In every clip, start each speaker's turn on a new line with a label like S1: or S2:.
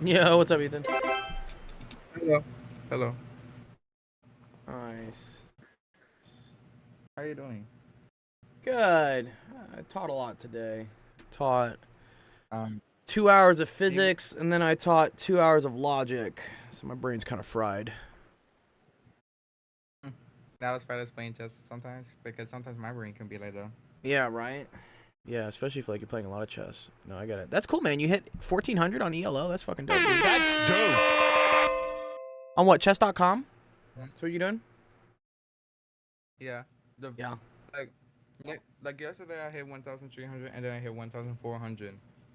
S1: Yo, what's up, Ethan?
S2: Hello. Hello.
S1: Nice.
S2: How you doing?
S1: Good. I taught a lot today. Taught
S2: Um,
S1: 2 hours of
S2: you,
S1: physics, and then I taught 2 hours of logic. So my brain's kind of fried.
S2: not as bad as playing chess sometimes, because sometimes my brain can be like that.
S1: Yeah, right? Yeah, especially if like you're playing a lot of chess. No, I get it. That's cool, man. You hit 1400 on ELO. That's fucking dope, dude.
S3: That's dope.
S1: On what? Chess.com?
S2: Mm.
S1: That's what you're doing?
S2: Yeah. The
S1: Yeah.
S2: like like yesterday I hit 1,300 and then I hit 1,400.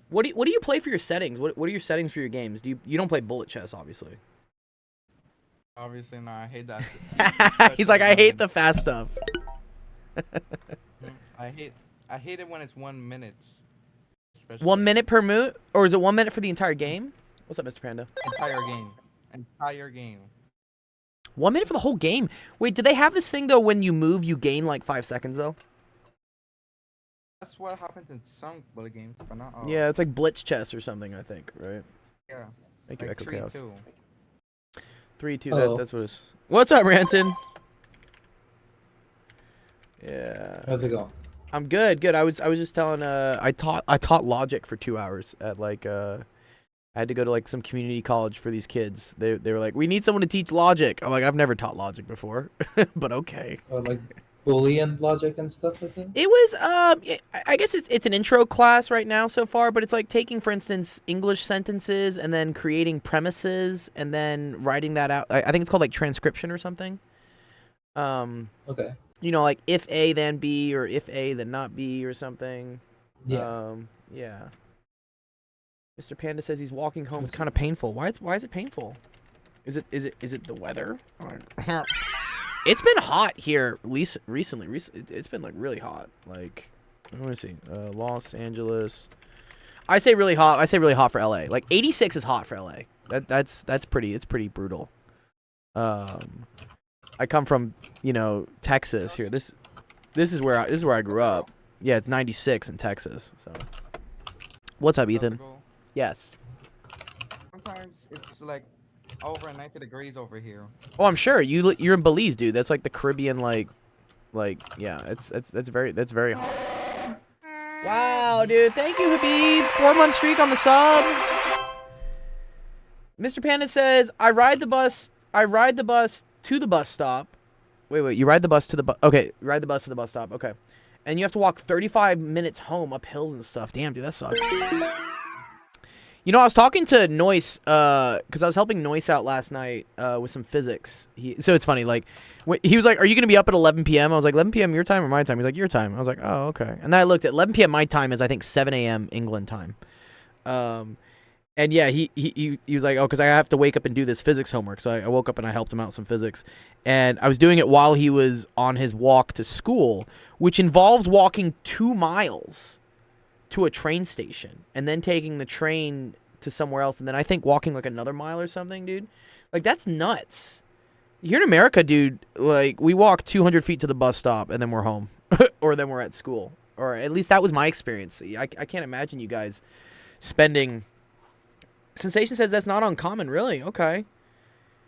S1: What do you play for your settings? What are your settings for your games? You don't play bullet chess, obviously.
S2: Obviously, no, I hate that.
S1: He's
S2: Especially
S1: like, I hate
S2: when
S1: the fast stuff.
S2: I hate it when it's 1 minute,
S1: One
S2: especially
S1: minute per move, or is it 1 minute for the entire game? What's up, Mr. Panda?
S2: entire game.
S1: 1 minute for the whole game. Wait, do they have this thing though? When you move, you gain like 5 seconds though.
S2: That's what happens in some bullet games, but not all.
S1: Yeah, it's like blitz chess or something. I think, right?
S2: Yeah,
S1: Thank you,
S2: like
S1: Echo
S2: three
S1: Chaos.
S2: two.
S1: 3-2.
S4: Hello.
S1: That's what it's. What's up, Ranson? Yeah,
S4: How's it going?
S1: I'm good. Good. I was just telling. I taught logic for 2 hours at like I had to go to like some community college for these kids. They were like, we need someone to teach logic. I'm like, I've never taught logic before, but okay.
S4: Like Boolean logic and stuff like that?
S1: It was I guess it's an intro class right now so far, but it's like taking, for instance, English sentences and then creating premises and then writing that out. I think it's called like transcription or something.
S4: Okay.
S1: You know, like if A then B, or if A then not B, or something.
S4: Yeah.
S1: Yeah. Mr. Panda says he's walking home. It's
S4: Yes.
S1: kind of painful. Why is it painful? Is it the weather? It's been hot here recently. It's been like really hot. Like, let me see. Los Angeles. I say really hot. I say really hot for LA. Like 86 is hot for LA. That's pretty. It's pretty brutal. I come from, Texas here. This is where I grew up. Yeah, it's 96 in Texas. So, what's up, Ethan? Yes.
S2: Sometimes it's like over 90 degrees over here.
S1: Oh, I'm sure you're in Belize, dude. That's like the Caribbean, like yeah. That's very hot. Wow, dude. Thank you, Habib. 4-month streak on the sub. Mr. Panda says, I ride the bus to the bus stop. Wait. You ride the bus to the bus. Okay, ride the bus to the bus stop. Okay, and you have to walk 35 minutes home up hills and stuff. Damn, dude, that sucks. I was talking to Noyce, because I was helping Noyce out last night with some physics. So it's funny, like, he was like, are you going to be up at 11 p.m.? I was like, 11 p.m. your time or my time? He's like, your time. I was like, oh, okay. And then I looked at 11 p.m. my time is, I think, 7 a.m. England time. And yeah, he was like, oh, because I have to wake up and do this physics homework. So I woke up and I helped him out some physics. And I was doing it while he was on his walk to school, which involves walking 2 miles to a train station and then taking the train to somewhere else, and then I think walking like another mile or something, dude. Like, that's nuts. Here in America, dude, like, we walk 200 feet to the bus stop and then we're home. Or then we're at school. Or at least that was my experience. I can't imagine you guys spending... Sensation says that's not uncommon, really. Okay.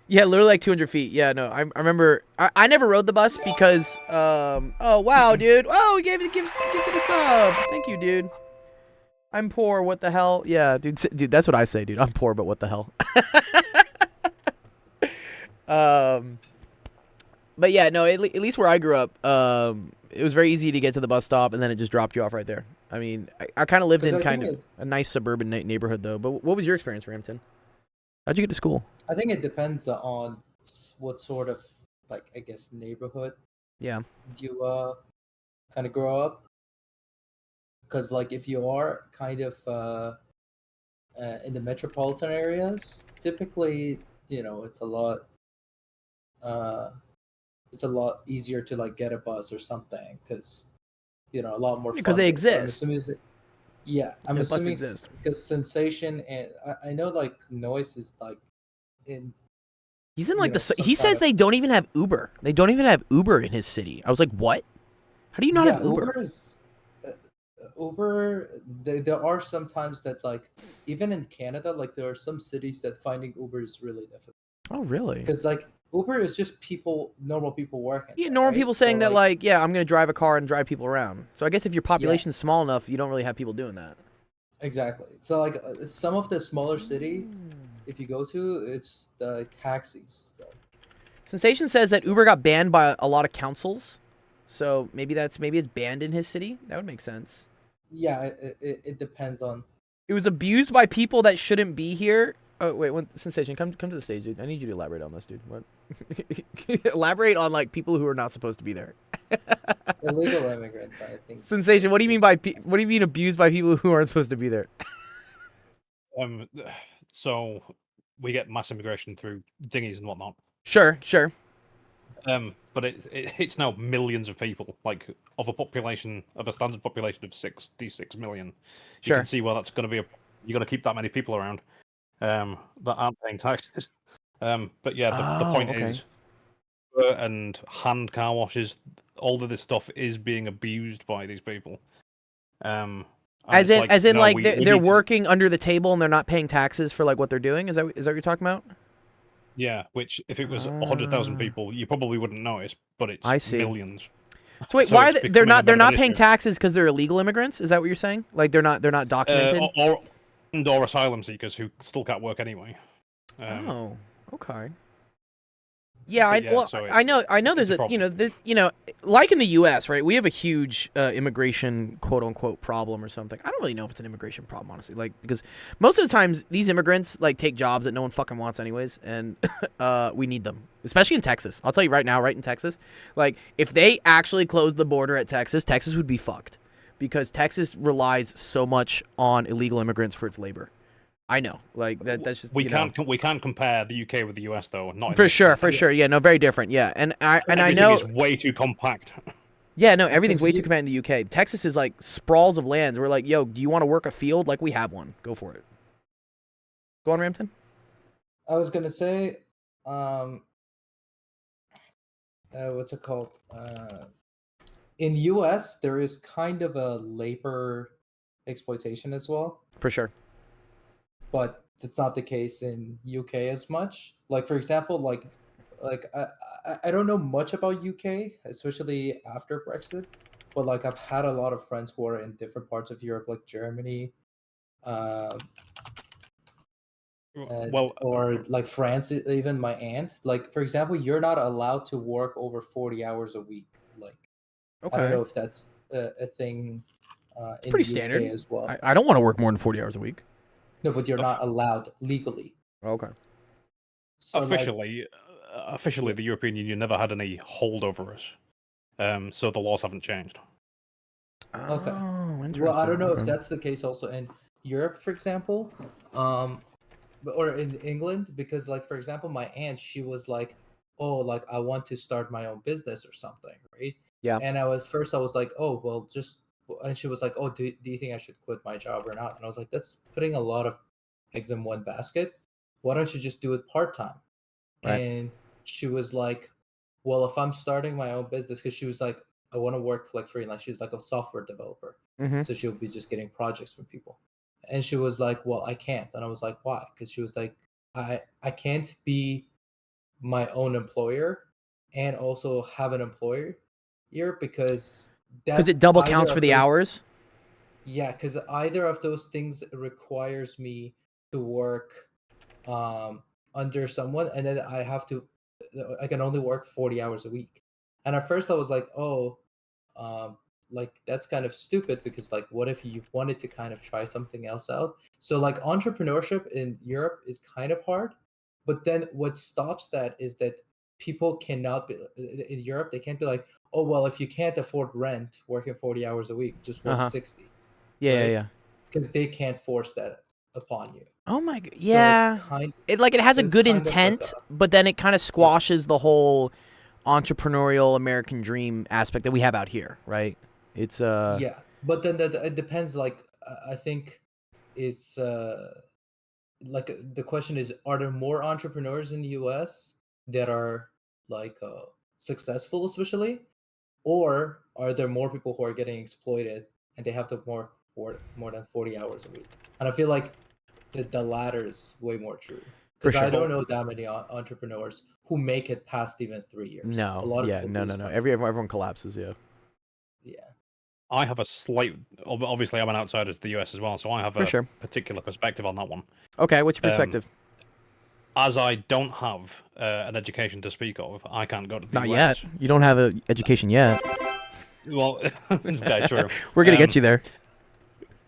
S1: Yeah, literally like 200 feet. Yeah, no, I remember... I never rode the bus because... oh, wow, dude. Oh, he gave it to the sub. Thank you, dude. I'm poor, what the hell? Yeah, dude, that's what I say, dude. I'm poor, but what the hell? But yeah, no, at least where I grew up, it was very easy to get to the bus stop, and then it just dropped you off right there. I mean, I kind of lived in kind of a nice suburban neighborhood, though. But what was your experience, Rampton? How'd you get to school?
S4: I think it depends on what sort of, like, I guess, neighborhood
S1: Yeah.
S4: you kind of grow up. Because, like, if you are kind of in the metropolitan areas, typically, it's a lot easier to, like, get a bus or something because, a lot more
S1: Because they
S4: funding. But I'm
S1: exist.
S4: assuming Yeah, I'm
S1: It must
S4: assuming
S1: exist.
S4: because sensation and I know like noise is like in
S1: He's in like
S4: some
S1: he
S4: kind
S1: says
S4: of
S1: they don't even have Uber. They don't even have Uber in his city. I was like, what? How do you not have
S4: yeah
S1: Uber?
S4: Uber. There are sometimes that like even in Canada like there are some cities that finding Uber is really difficult
S1: Oh, really?
S4: because like Uber is just people normal people working
S1: Yeah,
S4: there,
S1: normal
S4: right?
S1: people
S4: So
S1: saying that,
S4: like
S1: like, yeah, I'm gonna drive a car and drive people around. So I guess if your
S4: yeah,
S1: population's small enough, you don't really have people doing that.
S4: exactly. So like some of the smaller cities, if you go to, it's the taxis.
S1: Sensation says that
S4: So
S1: Uber got banned by a lot of councils. So maybe it's banned in his city. That would make sense.
S4: yeah, it depends on.
S1: It was abused by people that shouldn't be here. Oh wait, Sensation, come to the stage, dude. I need you to elaborate on this, dude. What? Elaborate on like people who are not supposed to be there.
S4: Illegal immigrants, I think.
S1: Sensation, what do you mean by what do you mean abused by people who aren't supposed to be there?
S3: Um, so we get mass immigration through dinghies and whatnot.
S1: Sure.
S3: But it's now millions of people, like of a standard population of 66 million. You
S1: Sure.
S3: can see where that's going to be. You're going to keep that many people around that aren't paying taxes. But yeah, the point
S1: okay.
S3: is, and hand car washes, all of this stuff is being abused by these people. And
S1: As
S3: it's
S1: in,
S3: no,
S1: like
S3: we
S1: they're
S3: need to-
S1: working under the table and they're not paying taxes for like what they're doing. Is that what you're talking about?
S3: Yeah, which if it was 100,000 people, you probably wouldn't notice, but it's
S1: I see.
S3: millions.
S1: So wait,
S3: So
S1: why are
S3: it's
S1: they're
S3: becoming a
S1: not
S3: bit of an
S1: paying
S3: issue.
S1: taxes because they're illegal immigrants? Is that what you're saying? Like they're not documented?
S3: Or asylum seekers who still can't work anyway.
S1: Oh, okay. Yeah,
S3: But yeah, so
S1: I know
S3: it's
S1: there's
S3: a
S1: a
S3: problem.
S1: like in the U.S., right? We have a huge immigration quote unquote problem or something. I don't really know if it's an immigration problem, honestly. Like because most of the times these immigrants like take jobs that no one fucking wants anyways, and we need them, especially in Texas. I'll tell you right now, right in Texas, like if they actually closed the border at Texas, Texas would be fucked because Texas relies so much on illegal immigrants for its labor. I know, like that's just
S3: we can't compare the UK with the US though. Not in
S1: for
S3: this
S1: sure,
S3: context.
S1: Yeah, no, very different. Yeah, and I
S3: Everything
S1: know
S3: is way too compact.
S1: Yeah, no, everything's
S4: Because
S1: way too compact in the UK. Texas is like sprawls of lands. We're like, yo, do you want to work a field? Like we have one. Go for it. Go on, Ramton.
S4: I was gonna say, what's it called? In U.S., there is kind of a labor exploitation as well,
S1: For sure.
S4: but it's not the case in UK as much. Like for example, I don't know much about UK, especially after Brexit, but like I've had a lot of friends who are in different parts of Europe, like Germany, um,
S3: Well,
S4: or like France. Even my aunt, like for example, you're not allowed to work over 40 hours a week. Like I don't
S1: Okay.
S4: know if that's a thing in
S1: Pretty
S4: the UK
S1: standard.
S4: as well.
S1: I don't want to work more than 40 hours a week.
S4: No, but you're not allowed legally.
S1: Okay.
S4: So
S3: officially,
S4: Yeah.
S3: the European Union never had any hold over us, so the laws haven't changed.
S4: Okay.
S1: Oh, interesting.
S4: Well, I don't know if
S1: Okay.
S4: that's the case also in Europe, for example, or in England, because like for example, my aunt, she was like, "Oh, like I want to start my own business or something," right?
S1: Yeah.
S4: And I was like, "Oh, well, just," and she was like, "Oh, do you think I should quit my job or not?" And I was like, "That's putting a lot of eggs in one basket. Why don't you just do it part time?"
S1: Right.
S4: And she was like, "Well, if I'm starting my own business," because she was like, "I want to work like freelance." She's like a software developer,
S1: Mm-hmm.
S4: so she'll be just getting projects from people. And she was like, "Well, I can't." And I was like, "Why?" Because she was like, I can't be my own employer and also have an employer here because
S1: Because
S4: that
S1: it double
S4: either
S1: counts for
S4: of
S1: the
S4: those
S1: hours.
S4: yeah, because either of those things requires me to work um under someone, and then I can only work 40 hours a week. And at first I was like, oh, um like that's kind of stupid because like what if you wanted to kind of try something else out? So like entrepreneurship in Europe is kind of hard, but then what stops that is that people cannot be in Europe, they can't be like, oh well, if you can't afford rent working 40 hours a week, just work
S1: Uh-huh.
S4: 60,
S1: Yeah.
S4: right? Because they can't force that upon you.
S1: Oh my god.
S4: So it's
S1: Yeah.
S4: kind
S1: It has
S4: so
S1: a
S4: it's
S1: good
S4: kind of like
S1: intent, but then it kind of squashes the whole entrepreneurial American dream aspect that we have out here, right? It's
S4: yeah, but then it depends like I think it's like the question is, are there more entrepreneurs in the US that are like successful, especially, or are there more people who are getting exploited and they have to work for more than 40 hours a week? And I feel like the latter is way more true
S1: For
S4: because I
S1: sure.
S4: don't know that many entrepreneurs who make it past even 3 years. A
S1: No,
S4: lot of
S1: yeah,
S4: people
S1: no,
S4: lose
S1: no, no.
S4: money.
S1: Everyone collapses. Yeah.
S4: Yeah.
S3: I have a slight. Obviously, I'm an outsider to the US as well, so I have
S1: For
S3: a
S1: sure.
S3: particular perspective on that one.
S1: Okay, what's your
S3: Um,
S1: perspective?
S3: As I don't have an education to speak of, I can't go to the
S1: Not
S3: US.
S1: yet. You don't have an education yet.
S3: Well, very true.
S1: We're gonna get you there.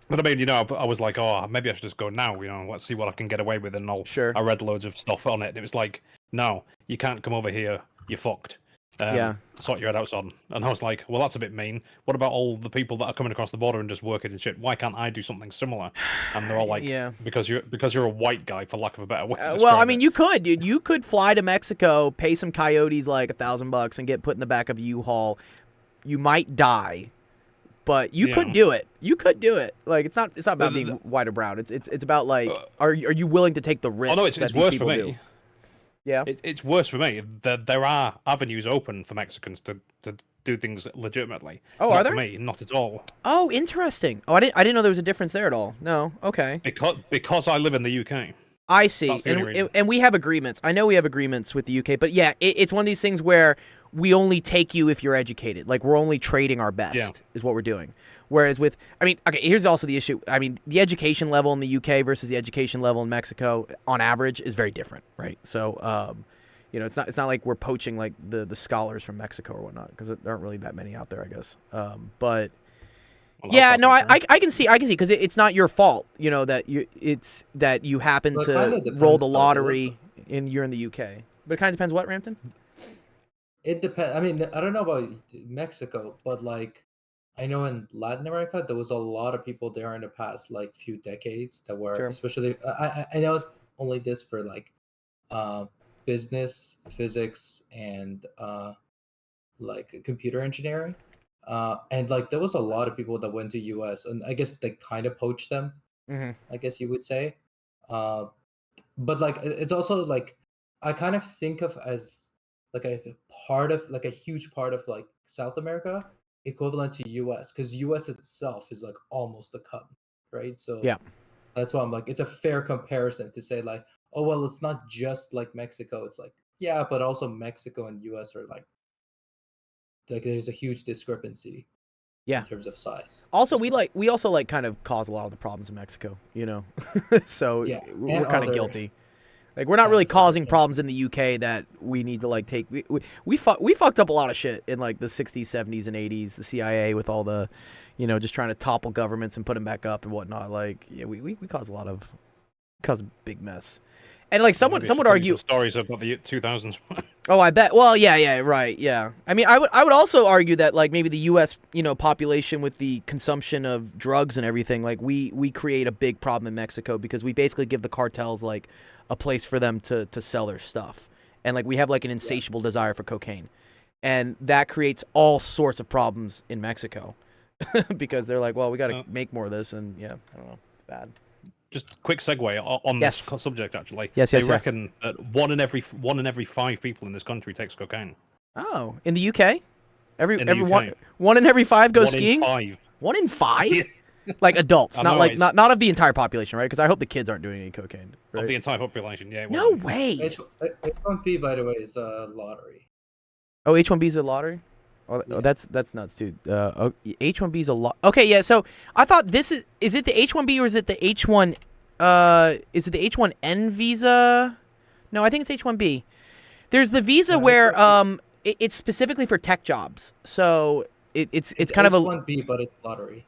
S3: But I mean, I was like, oh, maybe I should just go now. Let's see what I can get away with. And
S1: Sure.
S3: I read loads of stuff on it. It was like, no, you can't come over here. You're fucked.
S1: Yeah.
S3: Sort your head out, son. And I was like, well, that's a bit mean. What about all the people that are coming across the border and just working and shit? Why can't I do something similar? And they're all like,
S1: Yeah.
S3: because you're a white guy, for lack of a better way to describe
S1: Well, I mean,
S3: it.
S1: you could, dude. You could fly to Mexico, pay some coyotes like $1,000, and get put in the back of a U-Haul. You might die, but you could
S3: Yeah.
S1: do it. You could do it. Like it's not about
S3: The-
S1: being white or brown. It's about like are you willing to take the risk?
S3: Oh no, it's
S1: that these
S3: worse for
S1: people
S3: me.
S1: do? Yeah.
S3: It's worse for me. There are avenues open for Mexicans to do things legitimately.
S1: Oh,
S3: Not
S1: are there?
S3: For me, not at all.
S1: Oh, interesting. Oh, I didn't know there was a difference there at all. No. Okay.
S3: Because I live in the UK.
S1: I see.
S3: That's the only reason.
S1: And we have agreements. I know we have agreements with the UK, but yeah, it's one of these things where we only take you if you're educated. Like we're only trading our best
S3: Yeah.
S1: is what we're doing. Whereas with, I mean, okay, here's also the issue. I mean, the education level in the UK versus the education level in Mexico, on average, is very different, right? So, it's not like we're poaching like the scholars from Mexico or whatnot, because there aren't really that many out there, I guess. But
S3: Well,
S1: yeah,
S3: that's
S1: no,
S3: not fair.
S1: I can see because it's not your fault, that you happen
S4: Well, it kinda
S1: to roll
S4: depends,
S1: the
S4: though,
S1: lottery and you're in the UK. But it kind of depends what, Rampton?
S4: It depends. I mean, I don't know about Mexico, but like, I know in Latin America there was a lot of people there in the past like few decades that were,
S1: Sure.
S4: especially. I know only this for like, uh, business, physics, and like computer engineering. And like there was a lot of people that went to US, and I guess they kind of poached them.
S1: Mm-hmm.
S4: I guess you would say. Uh, but like it's also like I kind of think of as like a part of like a huge part of like South America equivalent to US because US itself is like almost a continent, right? So
S1: Yeah.
S4: that's why I'm like it's a fair comparison to say like, oh well, it's not just like Mexico. It's like yeah, but also Mexico and US are like there's a huge discrepancy
S1: Yeah.
S4: in terms of size.
S1: Also, we also like kind of cause a lot of the problems in Mexico, so
S4: Yeah,
S1: we're
S4: and
S1: kind of
S4: other-
S1: guilty. Like we're not
S4: and
S1: really
S4: other
S1: causing
S4: countries.
S1: problems in the UK that we need to like take. We fucked up a lot of shit in like the 60s, 70s, and 80s. The CIA with all the, just trying to topple governments and put them back up and whatnot. Like yeah, we caused a big mess. And like someone
S3: Maybe I should
S1: would
S3: tell you
S1: argue,
S3: some stories about the 2000s.
S1: oh, I bet. Well, yeah, right, yeah. I mean, I would also argue that like maybe the U.S. Population with the consumption of drugs and everything, like we create a big problem in Mexico because we basically give the cartels like a place for them to sell their stuff, and like we have like an insatiable desire for cocaine, and that creates all sorts of problems in Mexico because they're like, well, we got to make more of this, and yeah, I don't know, it's bad.
S3: Just quick segue on
S1: Yes.
S3: this subject. Actually,
S1: Yes,
S3: they
S1: yes, yeah.
S3: reckon that one in every 5 people in this country takes cocaine.
S1: Oh, in the UK,
S3: In the
S1: every
S3: UK.
S1: one in every 5 goes
S3: One
S1: skiing.
S3: in 5.
S1: 1 in 5? Like adults,
S3: I
S1: not
S3: know,
S1: like
S3: it's-
S1: not of the entire population, right? Because I hope the kids aren't doing any cocaine.
S3: Of
S1: Right?
S3: the entire population. Yeah.
S1: No
S3: well,
S1: way.
S4: H1B, by the way, is a lottery.
S1: Oh, H1B's a lottery. Oh,
S4: Yeah.
S1: that's nuts, dude. H1B's a lot. Okay, yeah. So I thought this is it the H1B or is it the H1? Is it the H1N visa? No, I think it's H1B. There's the visa
S4: No,
S1: where
S4: H1B.
S1: it's specifically for tech jobs. So it's kind of a
S4: H1B, but it's lottery.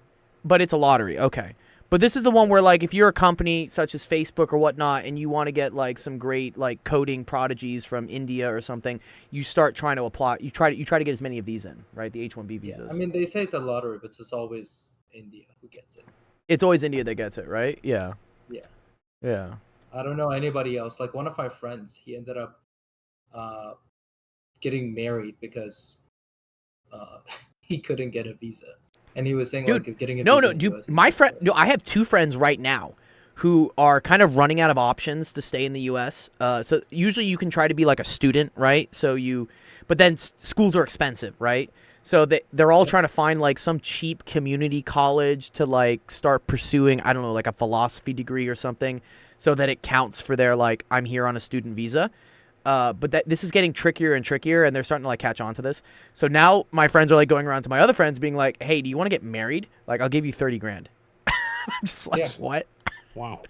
S1: But it's a lottery, okay. But this is the one where, like, if you're a company such as Facebook or whatnot, and you want to get like some great like coding prodigies from India or something, you start trying to apply. You try to get as many of these in, right? The H1B
S4: Yeah,
S1: visas.
S4: I mean they say it's a lottery, but it's always India who gets it.
S1: It's always India that gets it, right? Yeah.
S4: Yeah.
S1: Yeah.
S4: I don't know anybody else. Like one of my friends, he ended up getting married because he couldn't get a visa. and he was saying
S1: Dude,
S4: like getting a
S1: no,
S4: visa
S1: no,
S4: in
S1: dude.
S4: US is
S1: My
S4: so
S1: friend,
S4: hard.
S1: no, I have 2 friends right now who are kind of running out of options to stay in the U.S. So usually you can try to be like a student, right? But then schools are expensive, right? So they're all
S4: Yep.
S1: trying to find like some cheap community college to like start pursuing, I don't know, like a philosophy degree or something, so that it counts for their like I'm here on a student visa. But this is getting trickier and trickier, and they're starting to like catch on to this. So now my friends are like going around to my other friends, being like, "Hey, do you want to get married? Like, I'll give you 30 grand." I'm just like,
S4: Yeah.
S1: what?
S3: Wow.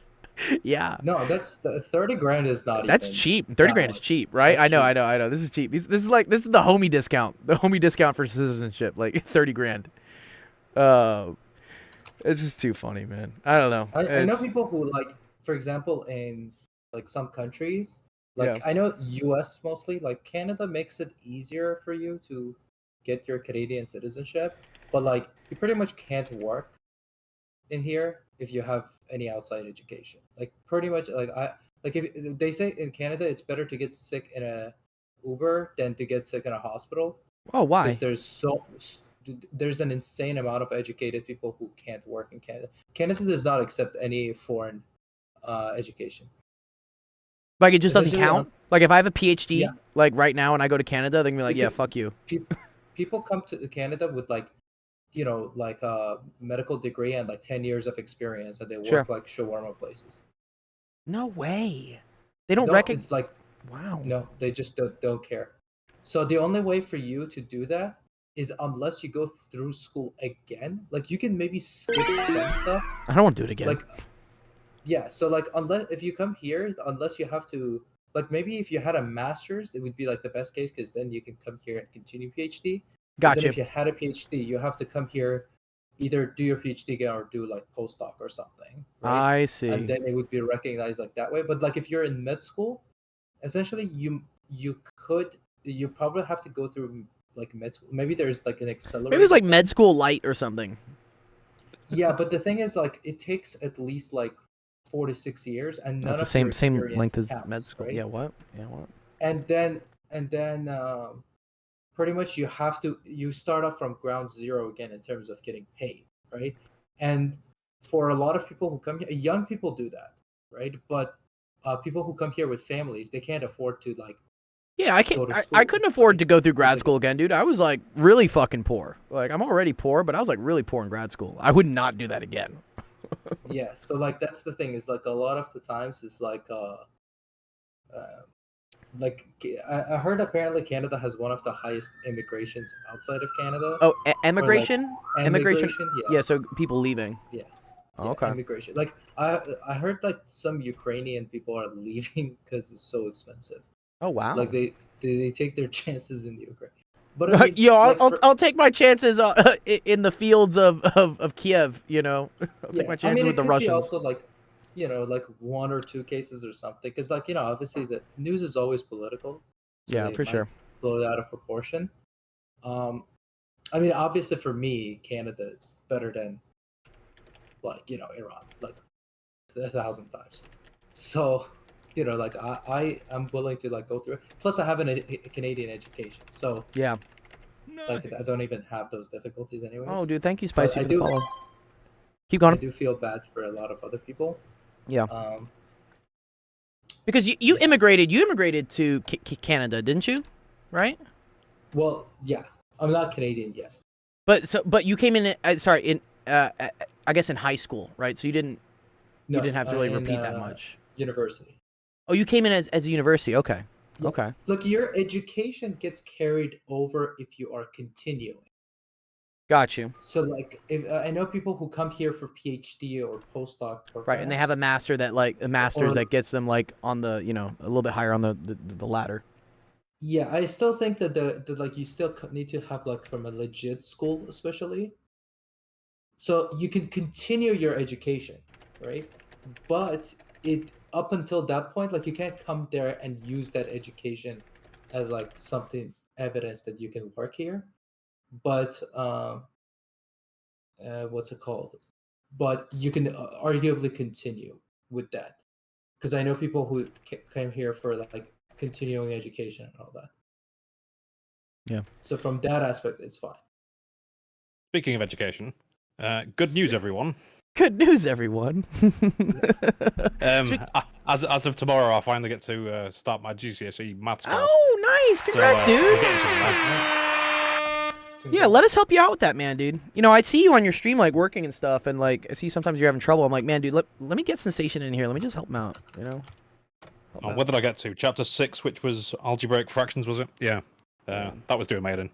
S1: Yeah,
S4: No, that's the 30 grand is not
S1: that's
S4: even
S1: cheap. 30
S4: that
S1: grand is
S4: much.
S1: cheap, right?
S4: That's
S1: I know,
S4: cheap.
S1: I know. This is cheap. This is like the homie discount. The homie discount for citizenship, like 30 grand. Uh, it's just too funny, man. I don't know.
S4: I know
S1: It's
S4: people who like, for example, in like some countries,
S1: yeah.
S4: like I know US mostly, like Canada makes it easier for you to get your Canadian citizenship, but like you pretty much can't work in here if you have any outside education. Like pretty much like if they say in Canada it's better to get sick in a Uber than to get sick in a hospital
S1: Oh,
S4: because
S1: why?
S4: there's an insane amount of educated people who can't work in Canada. Canada does not accept any foreign education.
S1: Like it just doesn't
S4: Essentially,
S1: count. Like if I have a
S4: yeah,
S1: PhD, like right now, and I go to Canada, they can be like, "Yeah,
S4: because
S1: fuck you."
S4: people come to Canada with like like a medical degree and like 10 years of experience, and they
S1: Sure.
S4: work like shawarma places.
S1: No way. They don't
S4: No,
S1: recognize.
S4: it's like
S1: Wow.
S4: no, they just don't care. So the only way for you to do that is unless you go through school again. Like you can maybe skip some stuff.
S1: I don't want to do it again.
S4: Like yeah, so like unless if you come here, unless you have to like maybe if you had a master's, it would be like the best case because then you can come here and continue PhD. But then
S1: Gotcha.
S4: if you had a PhD, you have to come here, either do your PhD again or do like postdoc or something, right?
S1: I
S4: And
S1: see.
S4: then it would be recognized like that way. But like if you're in med school, essentially you probably have to go through like med school. Maybe there's like an accelerated.
S1: Maybe it's like med school light or something.
S4: Yeah, but the thing is, like, it takes at least like 4 to 6 years, and
S1: No,
S4: none
S1: it's the
S4: of your
S1: same
S4: experience
S1: length as med
S4: counts,
S1: school.
S4: right?
S1: Yeah. What? Yeah. What?
S4: And then pretty much you start off from ground zero again in terms of getting paid, right? And for a lot of people who come here, young people do that, right? But people who come here with families, they can't afford to like
S1: Yeah, I can't.
S4: go to
S1: I
S4: school.
S1: couldn't afford
S4: right?
S1: to go through grad
S4: Because,
S1: school again, dude. I was like really fucking poor. Like I'm already poor, but I was like really poor in grad school. I would not do that again.
S4: yeah, so like that's the thing is like a lot of the times it's like I heard apparently Canada has one of the highest immigrations outside of Canada.
S1: Oh,
S4: Or like
S1: immigration. Immigration.
S4: yeah,
S1: Yeah. So people leaving.
S4: yeah,
S1: Oh,
S4: yeah,
S1: okay.
S4: immigration. Like I heard like some Ukrainian people are leaving because it's so expensive.
S1: Oh wow.
S4: Like they take their chances in Ukraine. But I mean,
S1: Yo,
S4: like
S1: I'll take my chances in the fields of Kiev. You know, I'll take
S4: yeah,
S1: my
S4: I
S1: chances
S4: mean,
S1: with
S4: it
S1: the
S4: could be
S1: Russians.
S4: also like like 1 or 2 cases or something. Because like obviously the news is always political, so
S1: Yeah,
S4: they
S1: for
S4: might
S1: sure.
S4: blow it out of proportion. I mean, obviously for me, Canada is better than like Iran, like 1,000 times. So like I am willing to like go through it. Plus, I have a Canadian education, so
S1: Yeah.
S4: like I don't even have those difficulties
S1: Oh,
S4: anyways.
S1: dude, thank you,
S4: But
S1: Spicy,
S4: I
S1: for the
S4: do
S1: follow. Keep
S4: I
S1: going.
S4: do feel bad for a lot of other people.
S1: Yeah.
S4: Um,
S1: Because you
S4: yeah.
S1: immigrated to Canada, didn't you? Right?
S4: Well, yeah, I'm not Canadian yet.
S1: But you came in. Sorry, in I guess in high school, right? So you didn't
S4: No,
S1: have to really
S4: in
S1: repeat that much.
S4: university.
S1: Oh, you came in as a university. Okay.
S4: Yeah.
S1: Okay.
S4: Look, your education gets carried over if you are continuing.
S1: Got you.
S4: So, like, if I know people who come here for PhD or postdoc
S1: Right, and they have
S4: programs,
S1: a master that like a master's
S4: or
S1: that gets them like on the a little bit higher on the ladder.
S4: yeah, I still think that the like you still need to have like from a legit school, especially, so you can continue your education, right? But it up until that point, like you can't come there and use that education as like something evidence that you can work here. But what's it called? But you can arguably continue with that because I know people who came here for like continuing education and all that.
S1: Yeah.
S4: So from that aspect, it's fine.
S3: Speaking of education, good news, everyone.
S1: Good news, everyone.
S3: As of tomorrow, I finally get to start my GCSE maths course.
S1: Oh, nice! Congrats,
S3: So,
S1: dude.
S3: we're getting some math.
S1: Yeah, let us help you out with that, man, dude. You know, I see you on your stream, like, working and stuff, and, like, I see sometimes you're having trouble. I'm like, man, dude, let me get Sensation in here. Let me just help him out, you know? Help
S3: Oh,
S1: out.
S3: where did I get to? Chapter 6, which was algebraic fractions, was it? Yeah. That was doing Maiden.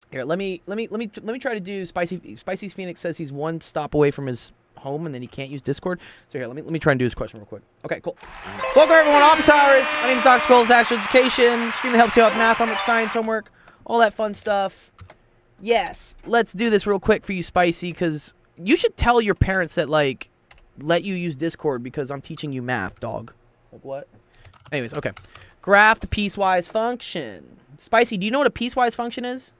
S1: Here, let me try to do Spicy Phoenix says he's one stop away from his home and then he can't use Discord. So here, let me try and do his question real quick. Okay, cool. Welcome everyone to Office Hours. My name is Dr. Cole's Actual Education. Stream that helps you out with math, homework, science, homework, all that fun stuff. Yes, let's do this real quick for you, Spicy, because you should tell your parents that, like, let you use Discord because I'm teaching you math, dog. Like, what? Anyways, okay. Graph the piecewise function. Spicy, do you know what a piecewise function is?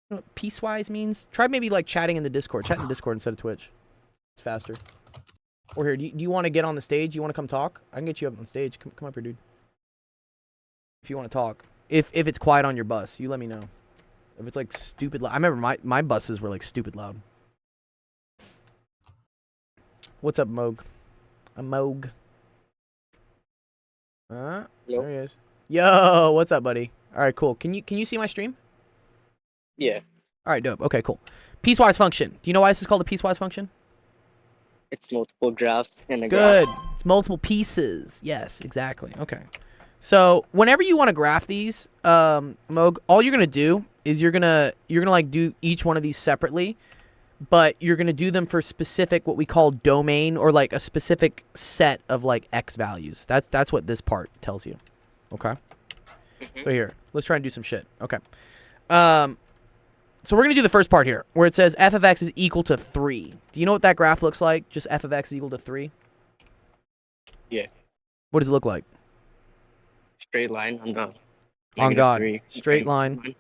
S1: You know what piecewise means? Try maybe, like, chatting in the Discord. Chat in the Discord instead of Twitch. It's faster. Or here, do you want to get on the stage? You want to come talk? I can get you up on stage. Come up here, dude. If you want to talk. If it's quiet on your bus, you let me know. If it's, like, stupid loud. I remember my buses were, like, stupid loud. What's up, Moog? I'm Moog. There he is. Yo, what's up, buddy? All right, cool. Can you see my stream?
S5: Yeah,
S1: All right, dope. Okay, cool. Piecewise function. Do you know why this is called a piecewise function?
S5: it's multiple graphs in a graph.
S1: Good. It's multiple pieces. Yes, exactly. Okay. So whenever you want to graph these, Moog, all you're gonna do is you're gonna like do each one of these separately, but you're gonna do them for specific what we call domain or like a specific set of like x values. That's what this part tells you. Okay. So here, let's try and do some shit. Okay. So we're going to do the first part here, where it says f of x is equal to 3. Do you know what that graph looks like? Just f of x is equal to 3?
S5: Yeah.
S1: What does it look like?
S5: Straight line on the
S1: On God.
S5: 3.
S1: Straight line.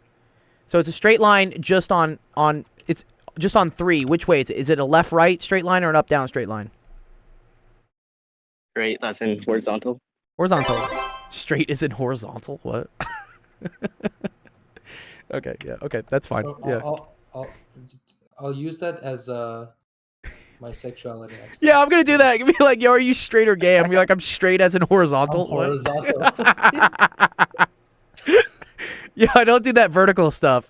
S1: So it's a straight line just on it's just on 3. Which way? Is it a left-right straight line or an up-down straight line?
S5: Straight, that's in horizontal.
S1: Horizontal. Straight is in horizontal? What? Okay, yeah, okay, that's fine. Yeah.
S4: I'll use that as my sexuality. Next
S1: Yeah,
S4: time.
S1: I'm gonna do that. Be like, yo, are you straight or gay? I'm gonna be like, I'm straight as in horizontal.
S4: I'm horizontal.
S1: Yeah, I don't do that vertical stuff.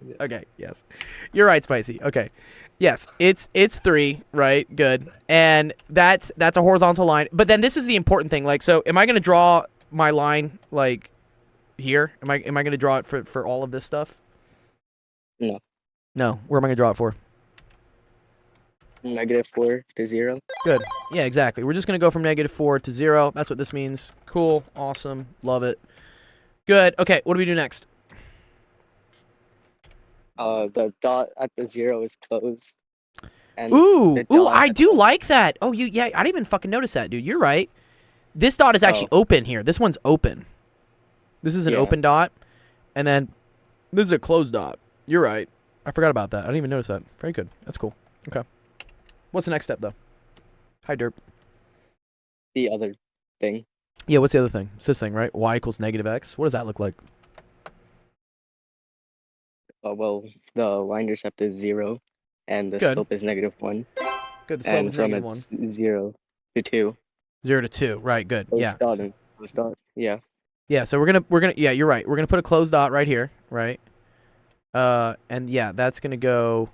S4: Yeah.
S1: Okay, yes. You're right, Spicy. Okay. Yes, it's 3, right? Good. And that's a horizontal line. But then this is the important thing. Like, so am I gonna draw my line like here? Am I gonna draw it for all of this stuff?
S5: No.
S1: No. Where am I gonna draw it for?
S5: -4 to 0.
S1: Good. Yeah, exactly. We're just going to go from -4 to 0. That's what this means. Cool. Awesome. Love it. Good. Okay, what do we do next?
S5: The dot at the 0 is closed. And
S1: Ooh,
S5: the
S1: ooh,
S5: dot
S1: I
S5: at
S1: do
S5: the-
S1: like that. Oh, yeah, I didn't even fucking notice that, dude. You're right. This dot is actually open here. This one's open. This is an
S5: Yeah.
S1: open dot, and then this is a closed dot. You're right. I forgot about that. I didn't even notice that. Very good. That's cool. Okay. What's the next step, though? Hi, Derp.
S5: the other thing.
S1: Yeah, what's the other thing? It's this thing, right? Y equals -x. What does that look like?
S5: Well, the y-intercept is 0, and the
S1: Good.
S5: slope is -1.
S1: Good. The slope
S5: And
S1: is
S5: from
S1: -1.
S5: its 0 to 2.
S1: 0 to 2. Right. Good.
S5: Closed
S1: Yeah.
S5: dot and closed dot. Yeah.
S1: Yeah, so we're gonna yeah, you're right. We're gonna put a closed dot right here, right? And yeah, that's gonna go.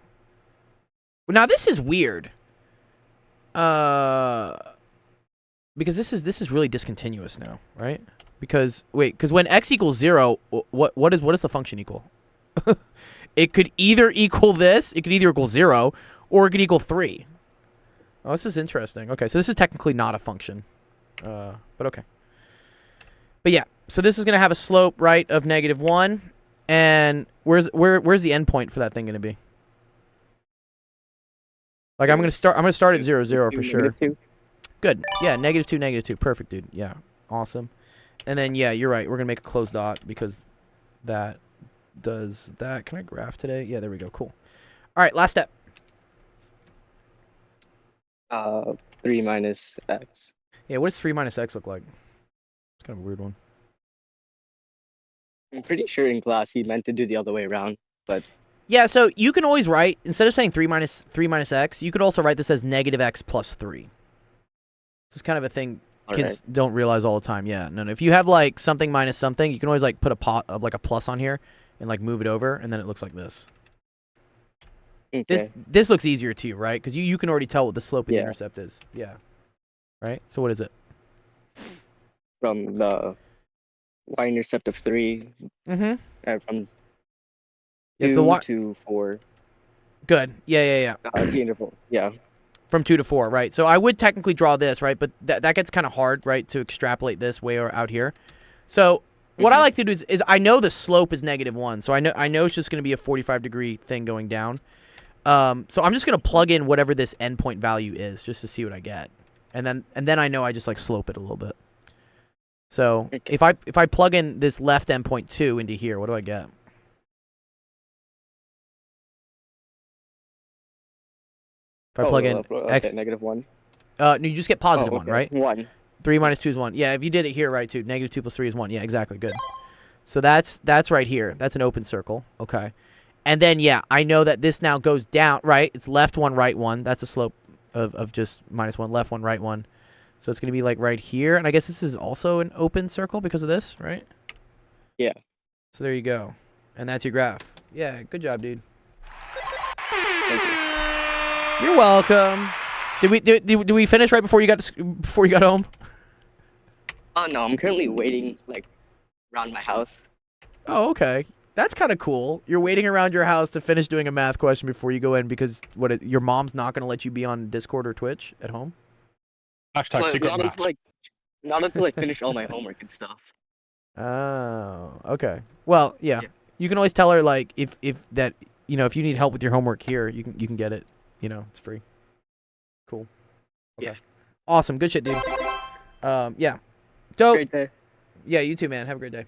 S1: Now this is weird. Because this is really discontinuous now, right? Because because when x equals 0, what is the function equal? It could either equal this, it could either equal 0, or it could equal 3. Oh, this is interesting. Okay, so this is technically not a function, but okay. But yeah, so this is gonna have a slope, right, of -1, and where's the endpoint for that thing gonna be? Like I'm gonna start at 0, 0 for sure.
S5: -2.
S1: Good. Yeah, -2, -2. Perfect, dude. Yeah, awesome. And then yeah, you're right. We're gonna make a closed dot because that does that. Can I graph today? Yeah, there we go. Cool. All right, last step.
S5: 3 minus x.
S1: Yeah, what does 3 minus x look like? It's kind of a weird one.
S5: I'm pretty sure in class he meant to do the other way around, but
S1: Yeah, so you can always write, instead of saying 3 minus x, you could also write this as negative x plus 3. This is kind of a thing kids don't realize all the time. Yeah, no. If you have like something minus something, you can always like put a pot of like a plus on here and like move it over, and then it looks like this.
S5: Okay.
S1: This looks easier to you, right? Because you can already tell what the slope of the
S5: Yeah.
S1: intercept is. Yeah. Right? So what is it?
S5: From the y-intercept of 3,
S1: Mm-hmm.
S5: from
S1: Yes,
S5: 2 to 4.
S1: Good. Yeah.
S5: Z interval. Yeah.
S1: From 2 to 4, right? So I would technically draw this, right? But that gets kind of hard, right, to extrapolate this way or out here. So what I like to do is I know the slope is -1, so I know it's just going to be a 45-degree thing going down. So I'm just going to plug in whatever this endpoint value is just to see what I get, and then I know I just like slope it a little bit. So
S5: Okay.
S1: if I plug in this left endpoint 2 into here, what do I get? If I plug in x,
S5: -1.
S1: no, you just get positive
S5: Oh,
S1: 1,
S5: okay.
S1: right?
S5: 1.
S1: 3 minus 2 is 1. Yeah, if you did it here, right, too. -2 plus 3 is 1. Yeah, exactly. Good. So that's right here. That's an open circle. Okay. And then, yeah, I know that this now goes down, right? It's left 1, right 1. That's a slope of just -1, left 1, right 1. So it's going to be like right here. And I guess this is also an open circle because of this, right?
S5: Yeah.
S1: So there you go. And that's your graph. Yeah, good job, dude.
S5: Thank you.
S1: You're welcome. Did we finish right before you got home?
S5: Oh no, I'm currently waiting like around my house.
S1: Oh, okay. That's kind of cool. You're waiting around your house to finish doing a math question before you go in because your mom's not going to let you be on Discord or Twitch at home?
S3: Hashtag
S5: But
S3: secret
S5: not
S3: maths.
S5: until I finish all my homework and stuff.
S1: Oh, okay. Well, yeah.
S5: Yeah.
S1: You can always tell her like if that, if you need help with your homework here, you can get it. It's free. Cool. Okay.
S5: Yeah.
S1: Awesome. Good shit, dude. Yeah. Dope.
S5: Great day.
S1: Yeah, you too, man. Have a great day.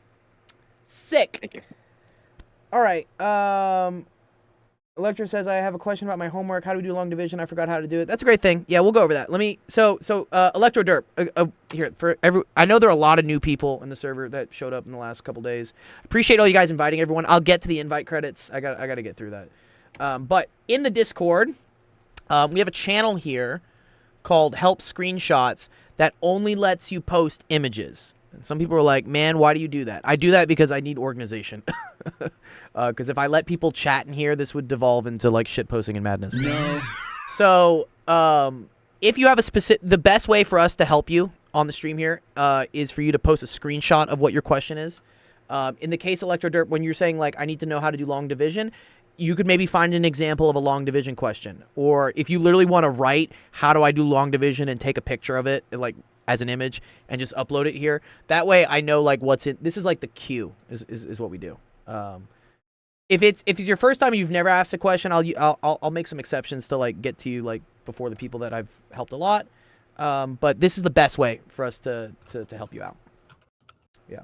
S1: Sick.
S5: Thank you.
S1: All right. Electra says, I have a question about my homework. How do we do long division? I forgot how to do it. That's a great thing. Yeah, we'll go over that. So Electro Derp, here, I know there are a lot of new people in the server that showed up in the last couple days. Appreciate all you guys inviting everyone. I'll get to the invite credits. I got to get through that. But in the Discord, we have a channel here called Help Screenshots that only lets you post images. And some people are like, man, why do you do that? I do that because I need organization. Because if I let people chat in here, this would devolve into like shit posting and madness. No. So, if you have the best way for us to help you on the stream here is for you to post a screenshot of what your question is. In the case of Electroderp, when you're saying like, I need to know how to do long division, you could maybe find an example of a long division question. Or if you literally want to write, how do I do long division, and take a picture of it, like as an image, and just upload it here. That way I know like what's in. This is like the queue is what we do. If it's your first time and you've never asked a question, I'll make some exceptions to like get to you like before the people that I've helped a lot. But this is the best way for us to help you out. Yeah.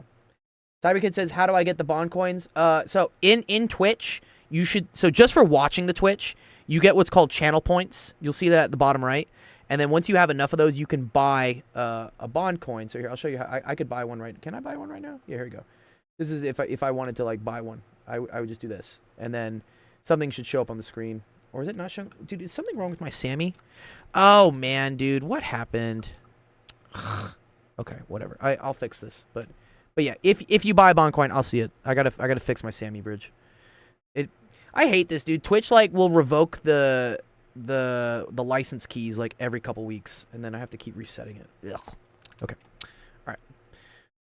S1: CyberKid says, how do I get the bond coins? So in Twitch, you should, so just for watching the Twitch, you get what's called channel points. You'll see that at the bottom right. And then once you have enough of those, you can buy a bond coin. So here, I'll show you how I could buy one right. Can I buy one right now? Yeah, here we go. This is if I wanted to like buy one, I would just do this, and then something should show up on the screen. Or is it not showing? Dude, is something wrong with my Sammy? Oh man, dude, what happened? Okay, whatever. I'll fix this. But yeah, if you buy a bond coin, I'll see it. I gotta fix my Sammy bridge. I hate this, dude. Twitch like will revoke the license keys like every couple weeks, and then I have to keep resetting it. Ugh. Okay. All right.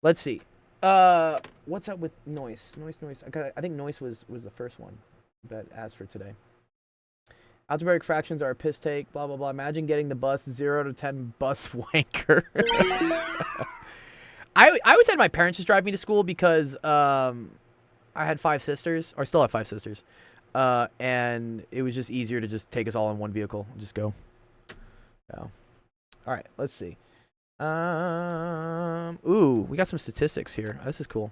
S1: Let's see. What's up with Noise? I think Noise was the first one that asked for today. Algebraic fractions are a piss take. Blah blah blah. Imagine getting the bus 0 to 10 bus wanker. I always had my parents just drive me to school because I had 5 sisters, or still have 5 sisters. And it was just easier to just take us all in one vehicle and just go. So, all right, let's see. Ooh, we got some statistics here. This is cool.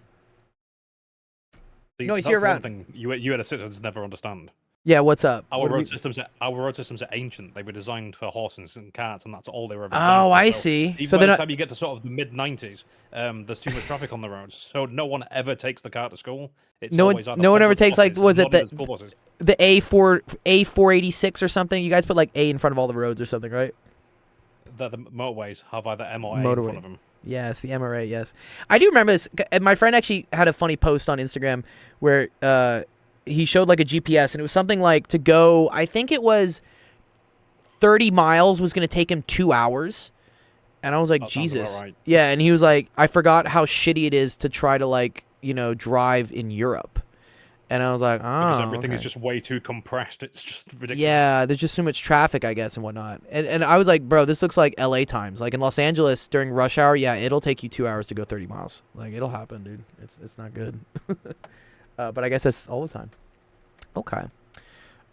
S3: See,
S1: No, he's
S3: that's
S1: here
S3: the one
S1: around.
S3: thing you citizens never understand.
S1: Yeah, what's up?
S3: Our
S1: What do
S3: road
S1: we-
S3: systems are ancient. They were designed for horses and carts, and that's all they were ever
S1: Oh,
S3: designed for.
S1: I
S3: So
S1: see.
S3: even
S1: So
S3: by
S1: they're
S3: the
S1: not
S3: time you get to sort of the mid 90s, there's too much traffic on the roads, so no one ever takes the car to school. It's
S1: No one-
S3: always either
S1: no one ever
S3: public
S1: takes, like,
S3: buses
S1: was
S3: or
S1: it
S3: not even
S1: the-
S3: school buses.
S1: the A486 or something. You guys put like A in front of all the roads or something, right?
S3: The motorways have either M or A in
S1: Motorway.
S3: front of them.
S1: Yes, the MRA. Yes, I do remember this. And my friend actually had a funny post on Instagram where he showed like a GPS, and it was something like to go. I think it was 30 miles was going to take him 2 hours, and I was like,
S3: That sounds about
S1: Jesus.
S3: right.
S1: Yeah, and he was like, I forgot how shitty it is to try to like drive in Europe, and I was like, oh,
S3: Because everything is
S1: okay.
S3: just way too compressed. It's just ridiculous.
S1: Yeah, there's just so much traffic, I guess, and whatnot. And I was like, bro, this looks like LA times. Like in Los Angeles during rush hour, yeah, it'll take you 2 hours to go 30 miles. Like it'll happen, dude. It's not good. But I guess that's all the time. Okay.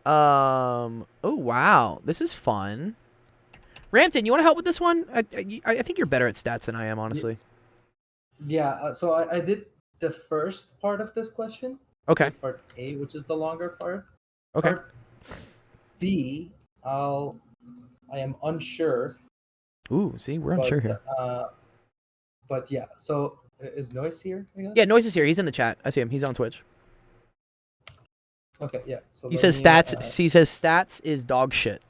S1: Oh wow, this is fun. Rampton, you want to help with this one? I think you're better at stats than I am, honestly.
S4: Yeah. So I did the first part of this question.
S1: Okay.
S4: Part A, which is the longer part.
S1: Okay.
S4: Part B, I am unsure.
S1: Ooh, see, we're unsure
S4: but,
S1: here.
S4: But yeah. So is Noise here? I guess?
S1: Yeah, Noise is here. He's in the chat. I see him. He's on Twitch.
S4: Okay. Yeah. So
S1: He
S4: let
S1: says
S4: me,
S1: stats. He says stats is dog shit.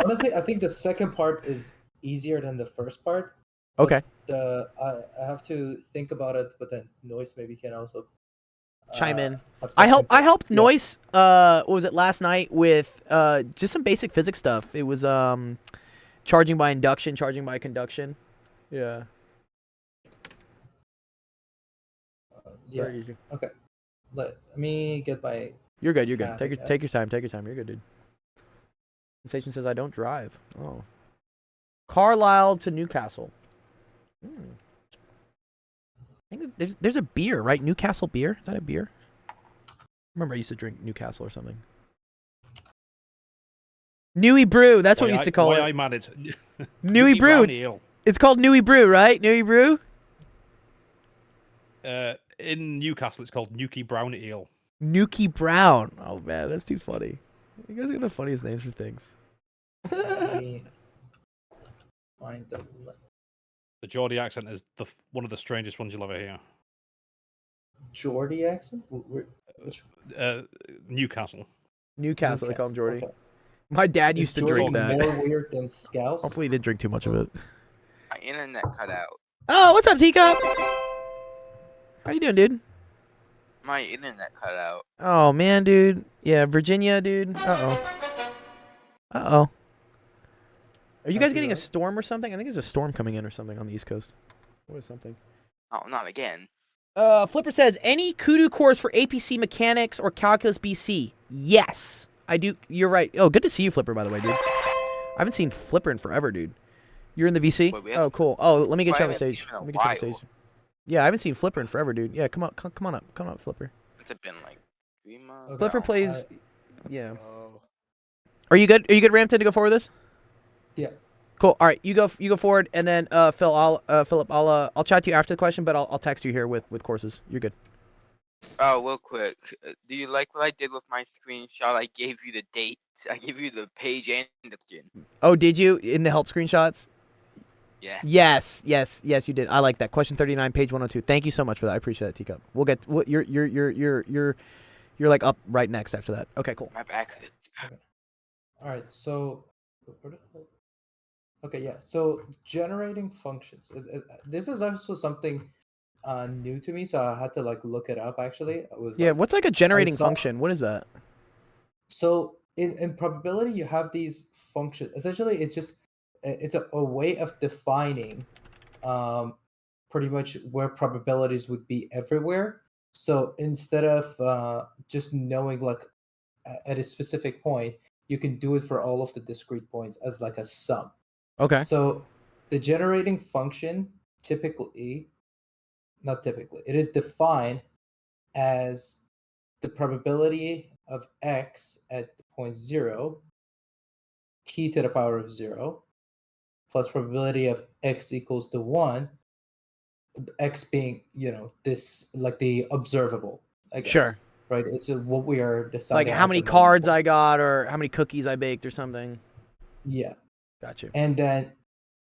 S4: Honestly, I think the second part is easier than the first part.
S1: Okay.
S4: I have to think about it, but then Noise maybe can also
S1: Chime in.
S4: have
S1: I
S4: some input.
S1: helped
S4: Yeah.
S1: Noise what was it last night with just some basic physics stuff. It was charging by induction, charging by conduction. Yeah.
S4: Yeah.
S1: Very easy.
S4: Okay. Let me get my.
S1: You're good, you're good.
S4: Yeah, I
S1: Take your
S4: think
S1: take your time, take your time. You're good, dude. Sensation says I don't drive. Oh. Carlisle to Newcastle. Hmm. I think there's a beer, right? Newcastle beer? Is that a beer? I remember I used to drink Newcastle or something. Newy Brew. That's what we used to call
S3: why
S1: it.
S3: I'm mad, it's
S1: Newy Brew.
S3: Brown Ale.
S1: It's called Newy Brew, right? Newy Brew?
S3: In Newcastle, it's called Nuki Brown Ale.
S1: Nuki Brown. Oh, man, that's too funny. You guys are the funniest names for things.
S4: Let me find the.
S3: The Geordie accent is one of the strangest ones you'll ever hear.
S4: Geordie accent? Which
S3: Newcastle.
S1: Newcastle, they call him Jordy.
S4: Okay.
S1: My dad
S4: Is
S1: used to
S4: Geordie
S1: drink that.
S4: more weird than Scouse?
S1: Hopefully he didn't drink too much of it.
S6: My internet cut out.
S1: Oh, what's up, Teacup? How you doing, dude?
S6: My internet cut out.
S1: Oh, man, dude. Yeah, Virginia, dude. Uh-oh. Uh-oh. Are you guys
S4: Happy
S1: getting a
S4: right?
S1: storm or something? I think there's a storm coming in or something on the East Coast. What is something?
S6: Oh, not again.
S1: Flipper says, any Kudu course for APC Mechanics or Calculus BC? Yes. I do. You're right. Oh, good to see you, Flipper, by the way, dude. I haven't seen Flipper in forever, dude. You're in the VC?
S6: Wait, we
S1: Oh, cool. Oh, let me get
S6: Well,
S1: you
S6: I
S1: on the
S6: haven't
S1: stage.
S6: seen in a
S1: Let me get you on the
S6: while.
S1: stage. Yeah, I haven't seen Flipper in forever, dude. Yeah, come on, come on up. Come on up, Flipper.
S6: It's been like 3 months.
S4: Okay.
S1: Flipper
S6: No.
S1: plays... Yeah.
S6: Oh.
S1: Are you good? Are you good, Rampton, to go forward with this?
S4: Yeah.
S1: Cool. All right, you go forward, and then Philip, I'll chat to you after the question, but I'll text you here with courses. You're good.
S6: Oh, real quick. Do you like what I did with my screenshot? I gave you the date. I gave you the page and the question.
S1: Oh, did you in the help screenshots?
S6: Yeah.
S1: Yes, you did. I like that. Question 39, page 102. Thank you so much for that. I appreciate that, Teacup. You're like up right next after that. Okay, cool.
S6: My back hurts.
S4: All right. So. Okay. Yeah. So generating functions. This is also something new to me, so I had to like look it up. Actually, I was
S1: Yeah,
S4: like,
S1: what's like a generating
S4: saw-
S1: function? What is that?
S4: So in probability, you have these functions. Essentially, it's a way of defining pretty much where probabilities would be everywhere. So instead of just knowing like at a specific point, you can do it for all of the discrete points as like a sum.
S1: Okay.
S4: So the generating function it is defined as the probability of x at the point 0, t to the power of 0, plus probability of x equals to 1, x being, this like the observable, I guess.
S1: Sure.
S4: right? It's what we are deciding.
S1: Like how
S4: at
S1: many
S4: the moment.
S1: cards I got, or how many cookies I baked, or something.
S4: Yeah,
S1: Got you.
S4: and then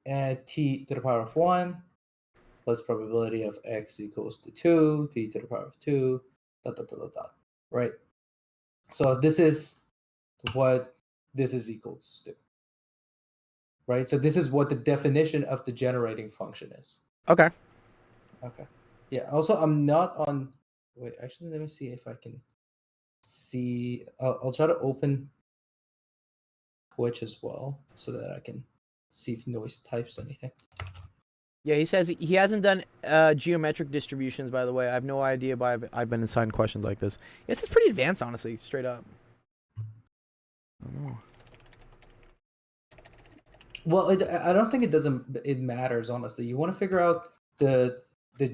S4: add t to the power of 1 plus probability of x equals to 2, t to the power of 2, dot, dot, dot, dot, dot, right? So this is what this is equals to, right? So this is what the definition of the generating function is.
S1: Okay.
S4: Okay. Yeah. Also, I'm not on. Wait. Actually, let me see if I can see. I'll try to open Twitch as well so that I can see if Noise types anything.
S1: Yeah, he says he hasn't done geometric distributions. By the way, I have no idea why I've been assigned questions like this. This is pretty advanced, honestly. Straight up. I don't know.
S4: Well, I don't think it doesn't. It matters honestly. You want to figure out the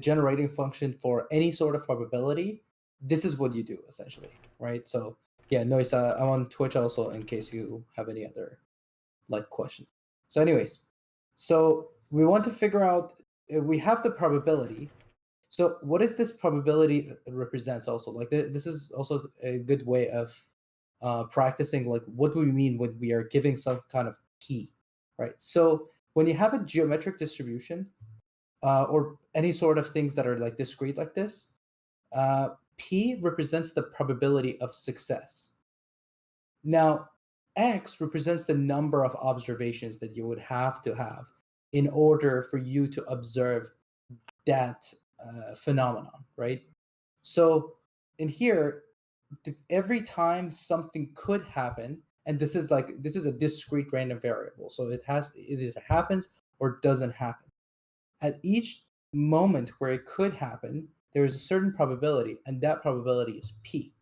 S4: generating function for any sort of probability. This is what you do essentially, right? So yeah, Noise. I'm on Twitch also in case you have any other like questions. So, anyways, so we want to figure out. We have the probability. So, what is this probability represents? Also, like this is also a good way of practicing. Like, what do we mean when we are giving some kind of key, right? So, when you have a geometric distribution or any sort of things that are like discrete like this, p represents the probability of success. Now, x represents the number of observations that you would have to have in order for you to observe that phenomenon, right? So in here, every time something could happen, and this is a discrete random variable, so it either happens or doesn't happen. At each moment where it could happen, there is a certain probability, and that probability is p.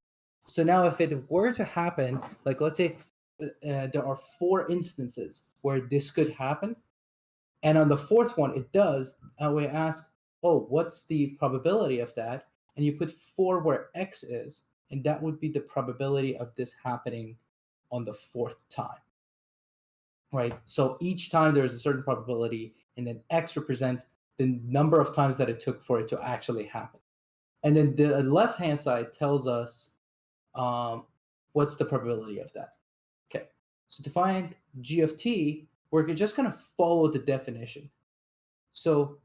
S4: So now, if it were to happen, like let's say there are 4 instances where this could happen, and on the 4th one it does, we ask, oh, what's the probability of that? And you put 4 where x is, and that would be the probability of this happening on the 4th time, right? So each time there's a certain probability, and then x represents the number of times that it took for it to actually happen. And then the left-hand side tells us what's the probability of that. Okay, so to find g of t, we're just going to follow the definition. So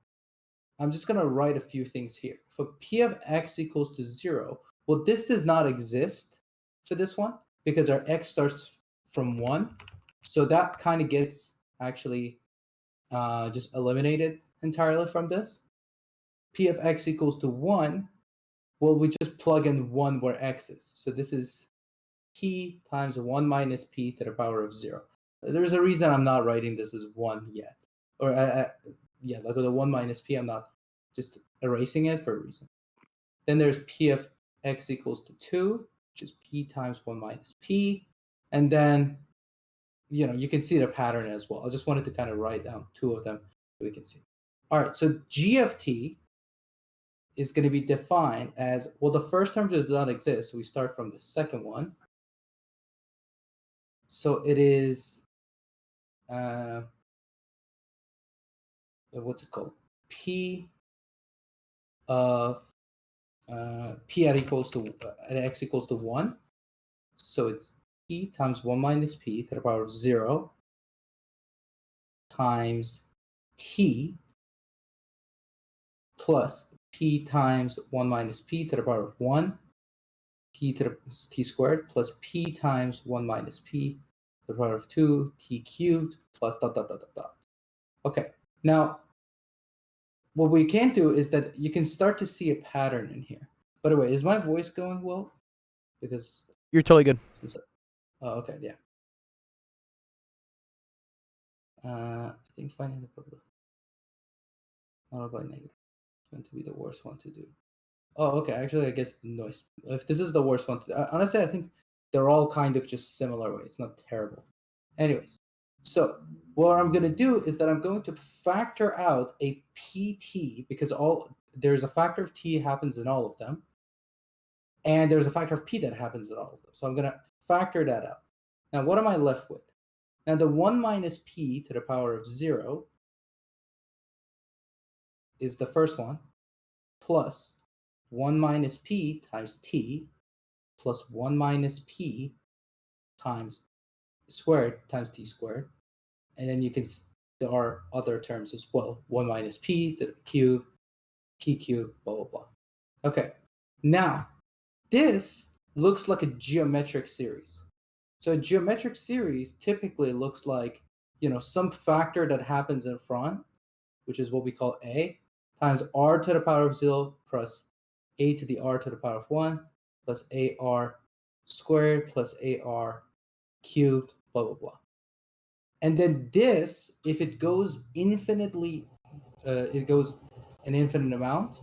S4: I'm just going to write a few things here. For p of x equals to 0, well, this does not exist for this one because our x starts from 1. So that kind of gets actually just eliminated entirely from this. P of x equals to 1, well, we just plug in 1 where x is. So this is p times 1 minus p to the power of 0. There's a reason I'm not writing this as 1 yet. Or, yeah, like with the 1 minus p, I'm not just erasing it for a reason. Then there's p of x equals to 2, which is p times 1 minus p. And then, you can see the pattern as well. I just wanted to kind of write down 2 of them so we can see. All right, so g of t is going to be defined as, well, the first term does not exist, so we start from the second one. So it is, what's it called? P of p at x equals to 1. So it's p times 1 minus p to the power of 0 times t plus p times 1 minus p to the power of 1 t to the t squared plus p times 1 minus p to the power of 2 t cubed plus dot dot dot dot dot. Okay, now what we can do is that you can start to see a pattern in here. By the way, is my voice going well? Because
S1: You're totally good.
S4: oh, okay, yeah. I think finding the probability not by negative is going to be the worst one to do. Oh, okay. Actually, I guess noise. If this is the worst one to do, honestly, I think they're all kind of just similar way. It's not terrible. Anyways, so what I'm going to do is that I'm going to factor out a PT because there's a factor of T happens in all of them. And there's a factor of P that happens in all of them. So I'm going to factor that out. Now, what am I left with? Now, the 1 minus P to the power of 0 is the first one, plus 1 minus P times T plus 1 minus p times squared times t squared. And then there are other terms as well. 1 minus p to the cube, t cube, blah, blah, blah. Okay. Now, this looks like a geometric series. So a geometric series typically looks like, some factor that happens in front, which is what we call a, times r to the power of 0 plus a to the r to the power of 1 plus ar squared plus ar cubed, blah, blah, blah. And then this, if it goes infinitely, it goes an infinite amount.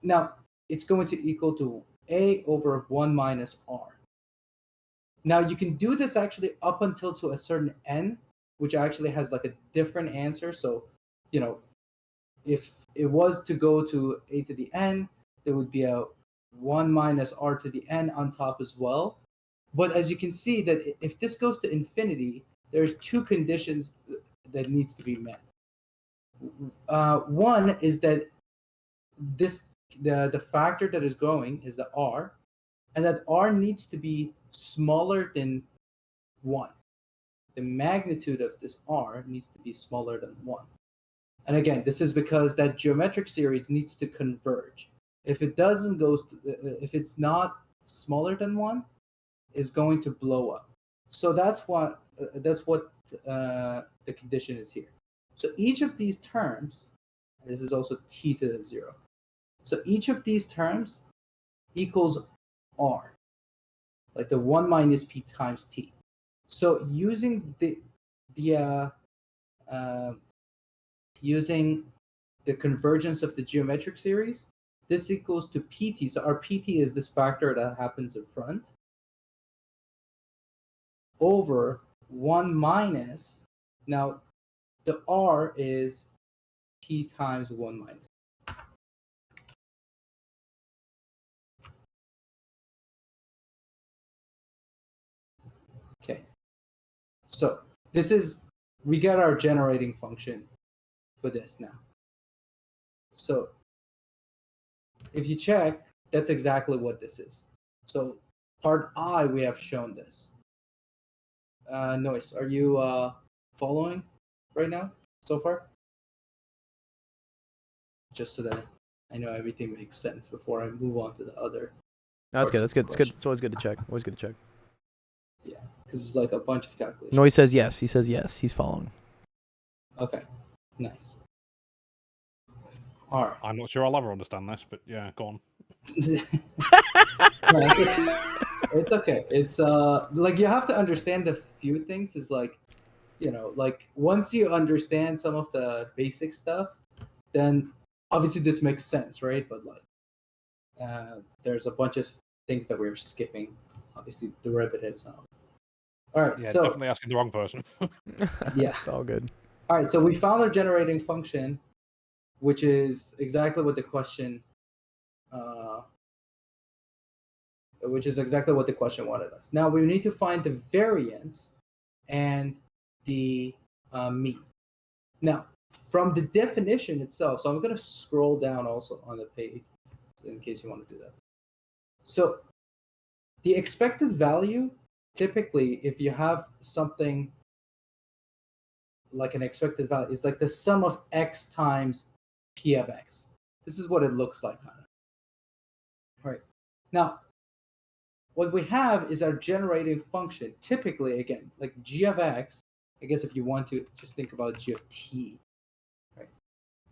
S4: Now, it's going to equal to a over 1 minus r. Now, you can do this actually up until to a certain n, which actually has like a different answer. So, if it was to go to a to the n, there would be a 1 minus r to the n on top as well. But as you can see, that if this goes to infinity, there's two conditions that needs to be met. One is that the factor that is growing is the r, and that r needs to be smaller than 1. The magnitude of this r needs to be smaller than 1. And again, this is because that geometric series needs to converge. If it doesn't if it's not smaller than 1, it's going to blow up. So that's what the condition is here. So each of these terms, and this is also t to the 0. So each of these terms equals r, like the 1 minus p times t. So using using the convergence of the geometric series, this equals to pt. So our pt is this factor that happens in front over 1 minus, now the r is t times 1 minus. Okay, so we got our generating function for this now. So if you check, that's exactly what this is. So part I, we have shown this. Noise, are you following right now so far? Just so that I know everything makes sense before I move on to the other.
S1: That's good.
S4: parts
S1: That's
S4: of the
S1: good. It's good.
S4: question.
S1: It's always good to check. Always good to check.
S4: Yeah, because it's like a bunch of calculations.
S1: Noise says yes. He says yes. He's following.
S4: Okay, nice. All right.
S3: I'm not sure I'll ever understand this, but yeah, go on.
S4: It's okay. It's like you have to understand a few things. Is like, like once you understand some of the basic stuff, then obviously this makes sense, right? But like, there's a bunch of things that we're skipping. Obviously, derivatives and all that. All right.
S3: Yeah,
S4: So
S3: definitely asking the wrong person.
S4: yeah.
S1: It's all good.
S4: All right. So we found our generating function, which is exactly what the question. Which is exactly what the question wanted us. Now we need to find the variance and the mean. Now, from the definition itself, so I'm going to scroll down also on the page, so in case you want to do that. So the expected value, typically, if you have something like an expected value, is like the sum of x times p of x. This is what it looks like, kind of. All right. Now, what we have is our generating function. Typically, again, like g of x, I guess if you want to just think about g of t, right?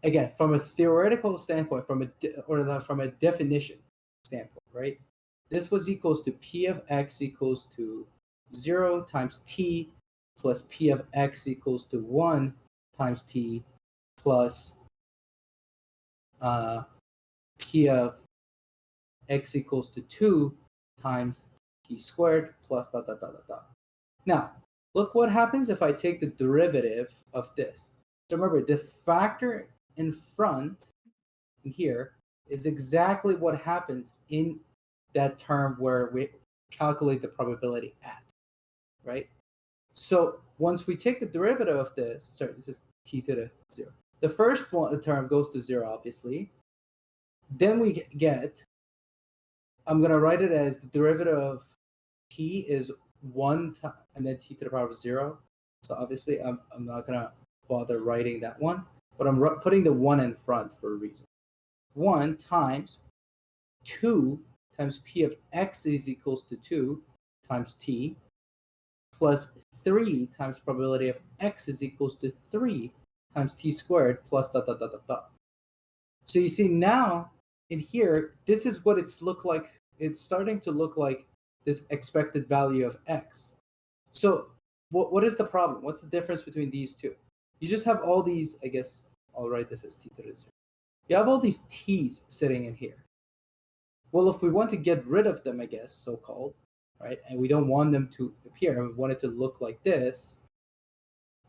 S4: Again, from a theoretical standpoint, from a definition standpoint, right? This was equals to p of x equals to 0 times t plus p of x equals to 1 times t plus p of x equals to 2 times t squared plus dot dot dot dot dot. Now, look what happens if I take the derivative of this. So remember, the factor in front in here is exactly what happens in that term where we calculate the probability at, right? So once we take the derivative of this, sorry, this is t to the 0. The first term goes to 0, obviously. Then we get I'm gonna write it as the derivative of t is 1 time and then t to the power of 0. So obviously I'm not gonna bother writing that one, but I'm putting the 1 in front for a reason. 1 times 2 times p of x is equals to 2 times t plus 3 times probability of x is equals to 3 times t squared plus dot dot dot dot dot. So you see now in here, this is what it's look like. It's starting to look like this expected value of x. So what is the problem? What's the difference between these two? You just have all these, I guess I'll write this as t to the 0. You have all these t's sitting in here. Well, if we want to get rid of them, I guess, so-called, right, and we don't want them to appear, and we want it to look like this,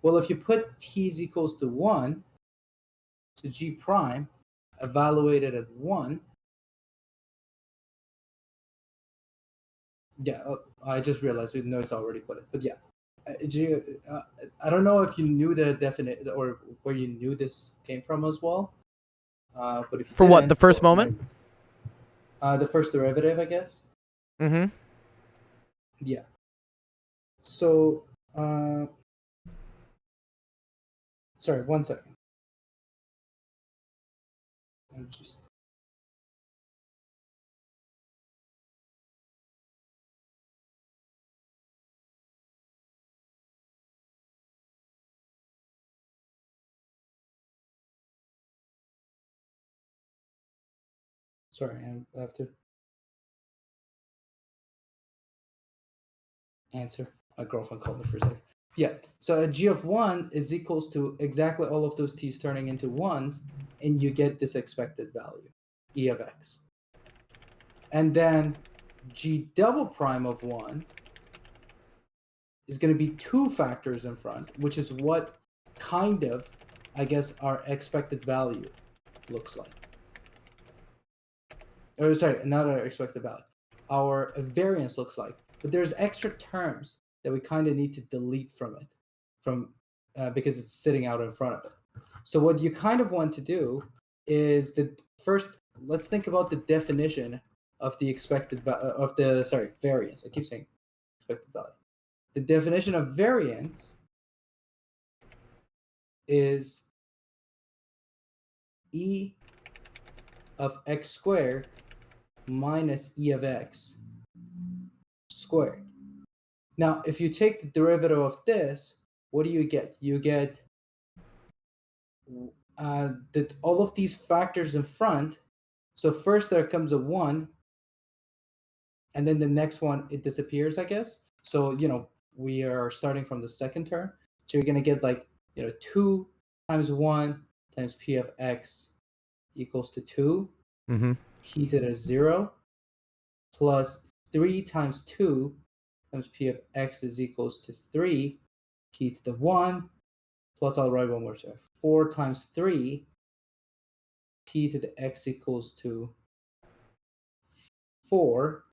S4: well, if you put t is equals to 1, so g prime, evaluated at 1, yeah, I just realized we know it's already put it, but yeah. I don't know if you knew the definite or where you knew this came from as well. But if you
S1: For what,
S4: didn't,
S1: the first
S4: well,
S1: moment?
S4: the first derivative, I guess.
S1: Mm-hmm.
S4: Yeah. So, sorry, 1 second. I'm just. Sorry, I have to answer. My girlfriend called me for a second. Yeah, so a g of 1 is equals to exactly all of those t's turning into 1s, and you get this expected value, e of x. And then g double prime of 1 is going to be 2 factors in front, which is what kind of, I guess, our expected value looks like. Or sorry, not our expected value. Our variance looks like. But there's extra terms that we kind of need to delete from it, because it's sitting out in front of it. So what you kind of want to do is let's think about the definition of the variance. I keep saying expected value. The definition of variance is e of x squared minus e of x squared. Now, if you take the derivative of this, what do you get? You get all of these factors in front. So first there comes a 1, and then the next one, it disappears, I guess. So, we are starting from the second term. So you're going to get 2 times 1 times p of x equals to 2,
S1: Mm-hmm.
S4: t to the 0, plus 3 times 2 times p of x is equals to 3, t to the 1, plus I'll write one more time. 4 times 3, p to the x equals to 4,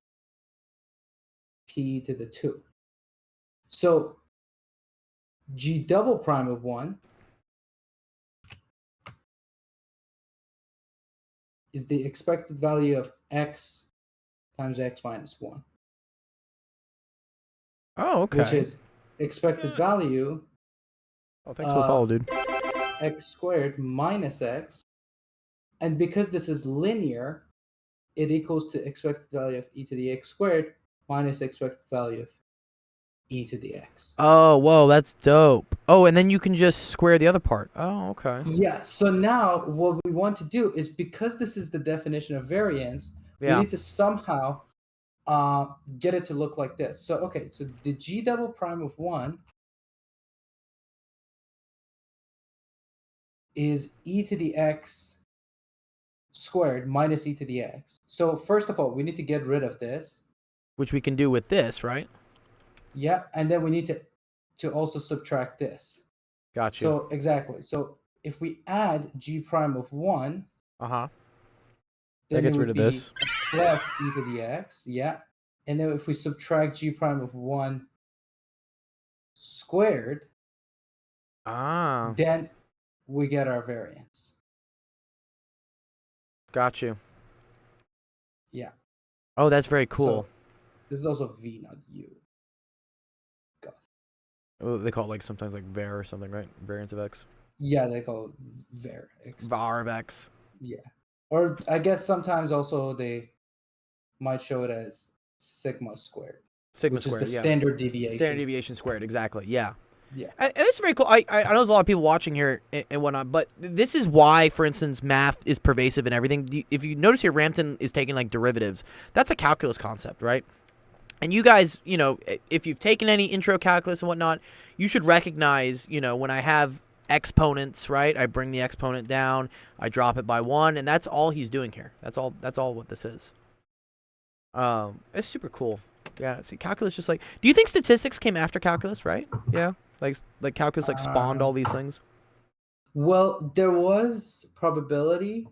S4: t to the 2. So g double prime of 1 is the expected value of x times x minus 1.
S1: Oh, okay.
S4: Which is expected value
S1: Oh, thanks for the follow, dude.
S4: x squared minus x. And because this is linear, it equals to expected value of e to the x squared minus expected value of e to the x.
S1: Oh, whoa, that's dope. Oh, and then you can just square the other part. Oh, okay.
S4: Yeah, so now what we want to do is, because this is the definition of variance,
S1: Yeah.
S4: we need to somehow get it to look like this. So, okay, so the g double prime of 1 is e to the x squared minus e to the x. So first of all, we need to get rid of this.
S1: Which we can do with this, right?
S4: Yeah, and then we need to also subtract this.
S1: Gotcha.
S4: So exactly. So if we add g prime of 1,
S1: Uh-huh.
S4: then
S1: That gets
S4: it
S1: rid
S4: would
S1: of
S4: be
S1: this.
S4: plus e to the x. Yeah. And then if we subtract g prime of 1 squared,
S1: Ah,
S4: then we get our variance.
S1: got you.
S4: Yeah.
S1: Oh, that's very cool.
S4: So this is also V, not U.
S1: Oh, they call it like sometimes like var or something, right? Variance of x.
S4: Yeah, they call it var.
S1: Var of x.
S4: Yeah. Or I guess sometimes also they might show it as sigma squared,
S1: Sigma
S4: which
S1: squared.
S4: is the
S1: Yeah.
S4: standard deviation.
S1: Standard deviation squared. Exactly. Yeah.
S4: Yeah.
S1: And it's very cool. I know there's a lot of people watching here and whatnot, but this is why, for instance, math is pervasive in everything. If you notice here, Rampton is taking like derivatives. That's a calculus concept, right? And you guys, you know, if you've taken any intro calculus and whatnot, you should recognize, you know, when I have exponents, right? I bring the exponent down, I drop it by 1, and that's all he's doing here. That's all what this is. It's super cool. Yeah, see, calculus just like. Do you think statistics came after calculus, right? Yeah, like calculus like spawned all these things.
S4: Well, there was probability.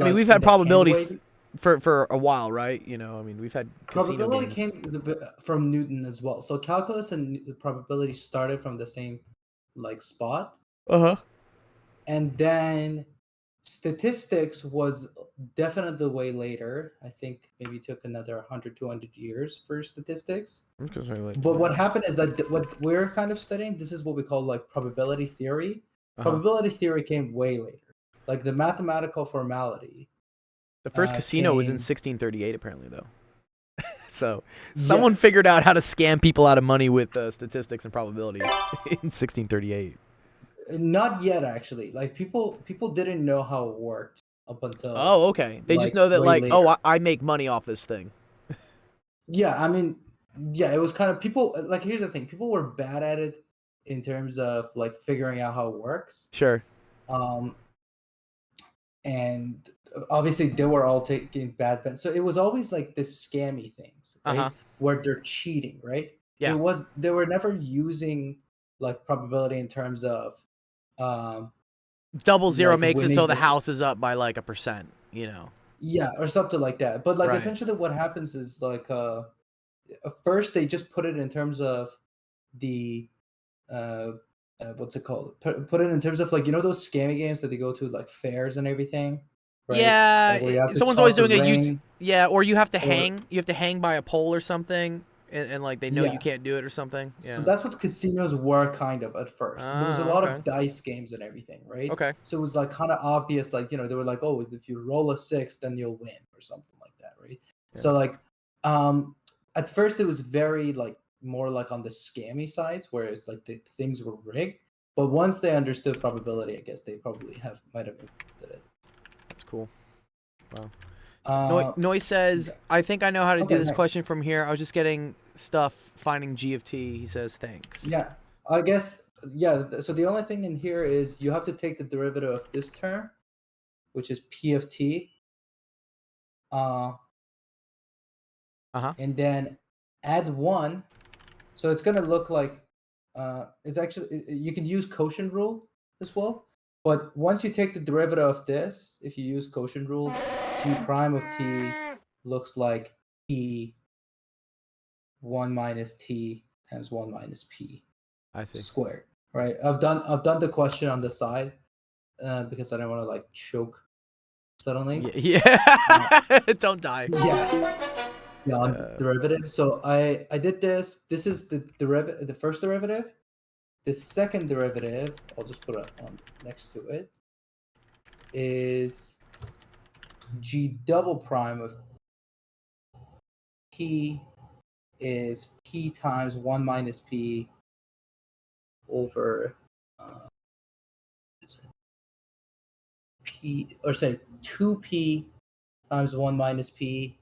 S1: I mean, we've
S4: in
S1: had
S4: the
S1: probabilities
S4: N-way.
S1: for a while, right? You know, I mean, we've had casino
S4: Probability
S1: games.
S4: came from Newton as well. So calculus and the probability started from the same like spot,
S1: Uh-huh.
S4: and then statistics was definitely way later. I think maybe it took another 100 200 years for statistics. But what happened is that what we're kind of studying, this is what we call like probability theory. Probability theory came way later. Like the mathematical formality.
S1: The first casino was in
S4: came-
S1: 1638, apparently, though. So someone figured out how to scam people out of money with statistics and probability in 1638.
S4: Not yet, actually. Like people didn't know how it worked up until.
S1: Oh, okay. They just
S4: like,
S1: know that,
S4: way
S1: like,
S4: later.
S1: oh, I make money off this thing.
S4: Yeah, I mean, yeah, it was kind of people. Like, here's the thing: people were bad at it in terms of like figuring out how it works.
S1: Sure.
S4: And obviously they were all taking bad bets. So it was always like this scammy things, right?
S1: Uh-huh.
S4: Where they're cheating, right?
S1: Yeah.
S4: They were never using like probability in terms of
S1: Double zero
S4: like,
S1: makes it
S4: winning
S1: so the
S4: the-
S1: house is up by like 1%, you know.
S4: yeah, or something like that. But like
S1: Right.
S4: essentially what happens is like first they just put it in terms of the what's it called? Put it in terms of like, you know, those scammy games that they go to like fairs and everything. Right?
S1: Yeah,
S4: Like, where you have to
S1: someone's always
S4: toss
S1: doing a
S4: ring.
S1: yeah, or you have to
S4: or-
S1: hang. You have to hang by a pole or something, and like they know
S4: Yeah.
S1: you can't do it or something. Yeah.
S4: So that's what casinos were kind of at first. There was a lot
S1: okay.
S4: of dice games and everything, right?
S1: Okay.
S4: So it was like kind of obvious, like, you know, they were like, oh, if you roll a 6, then you'll win or something like that, right?
S1: Yeah.
S4: So like, at first it was very like more like on the scammy sides where it's like the things were rigged. But once they understood probability, I guess they probably might have implemented it.
S1: That's cool. Wow.
S4: Uh,
S1: Noy says, I think I know how to do
S4: okay,
S1: this
S4: nice.
S1: question from here. I was just getting stuff finding G of T. He says, thanks.
S4: Yeah, I guess, yeah. So the only thing in here is you have to take the derivative of this term, which is P of T. And then add 1. So it's going to look like, it's actually, you can use quotient rule as well. But once you take the derivative of this, if you use quotient rule, P prime of T looks like P 1 minus T times 1 minus P.
S1: I see.
S4: Squared, right? I've done the question on the side because I don't want to like choke suddenly.
S1: Yeah. Don't die.
S4: Yeah, on the derivative. So I did this. This is the derivative, the first derivative. The second derivative, I'll just put it on next to it, is G double prime of P is P times 1 minus P over P, or say 2P times 1 minus P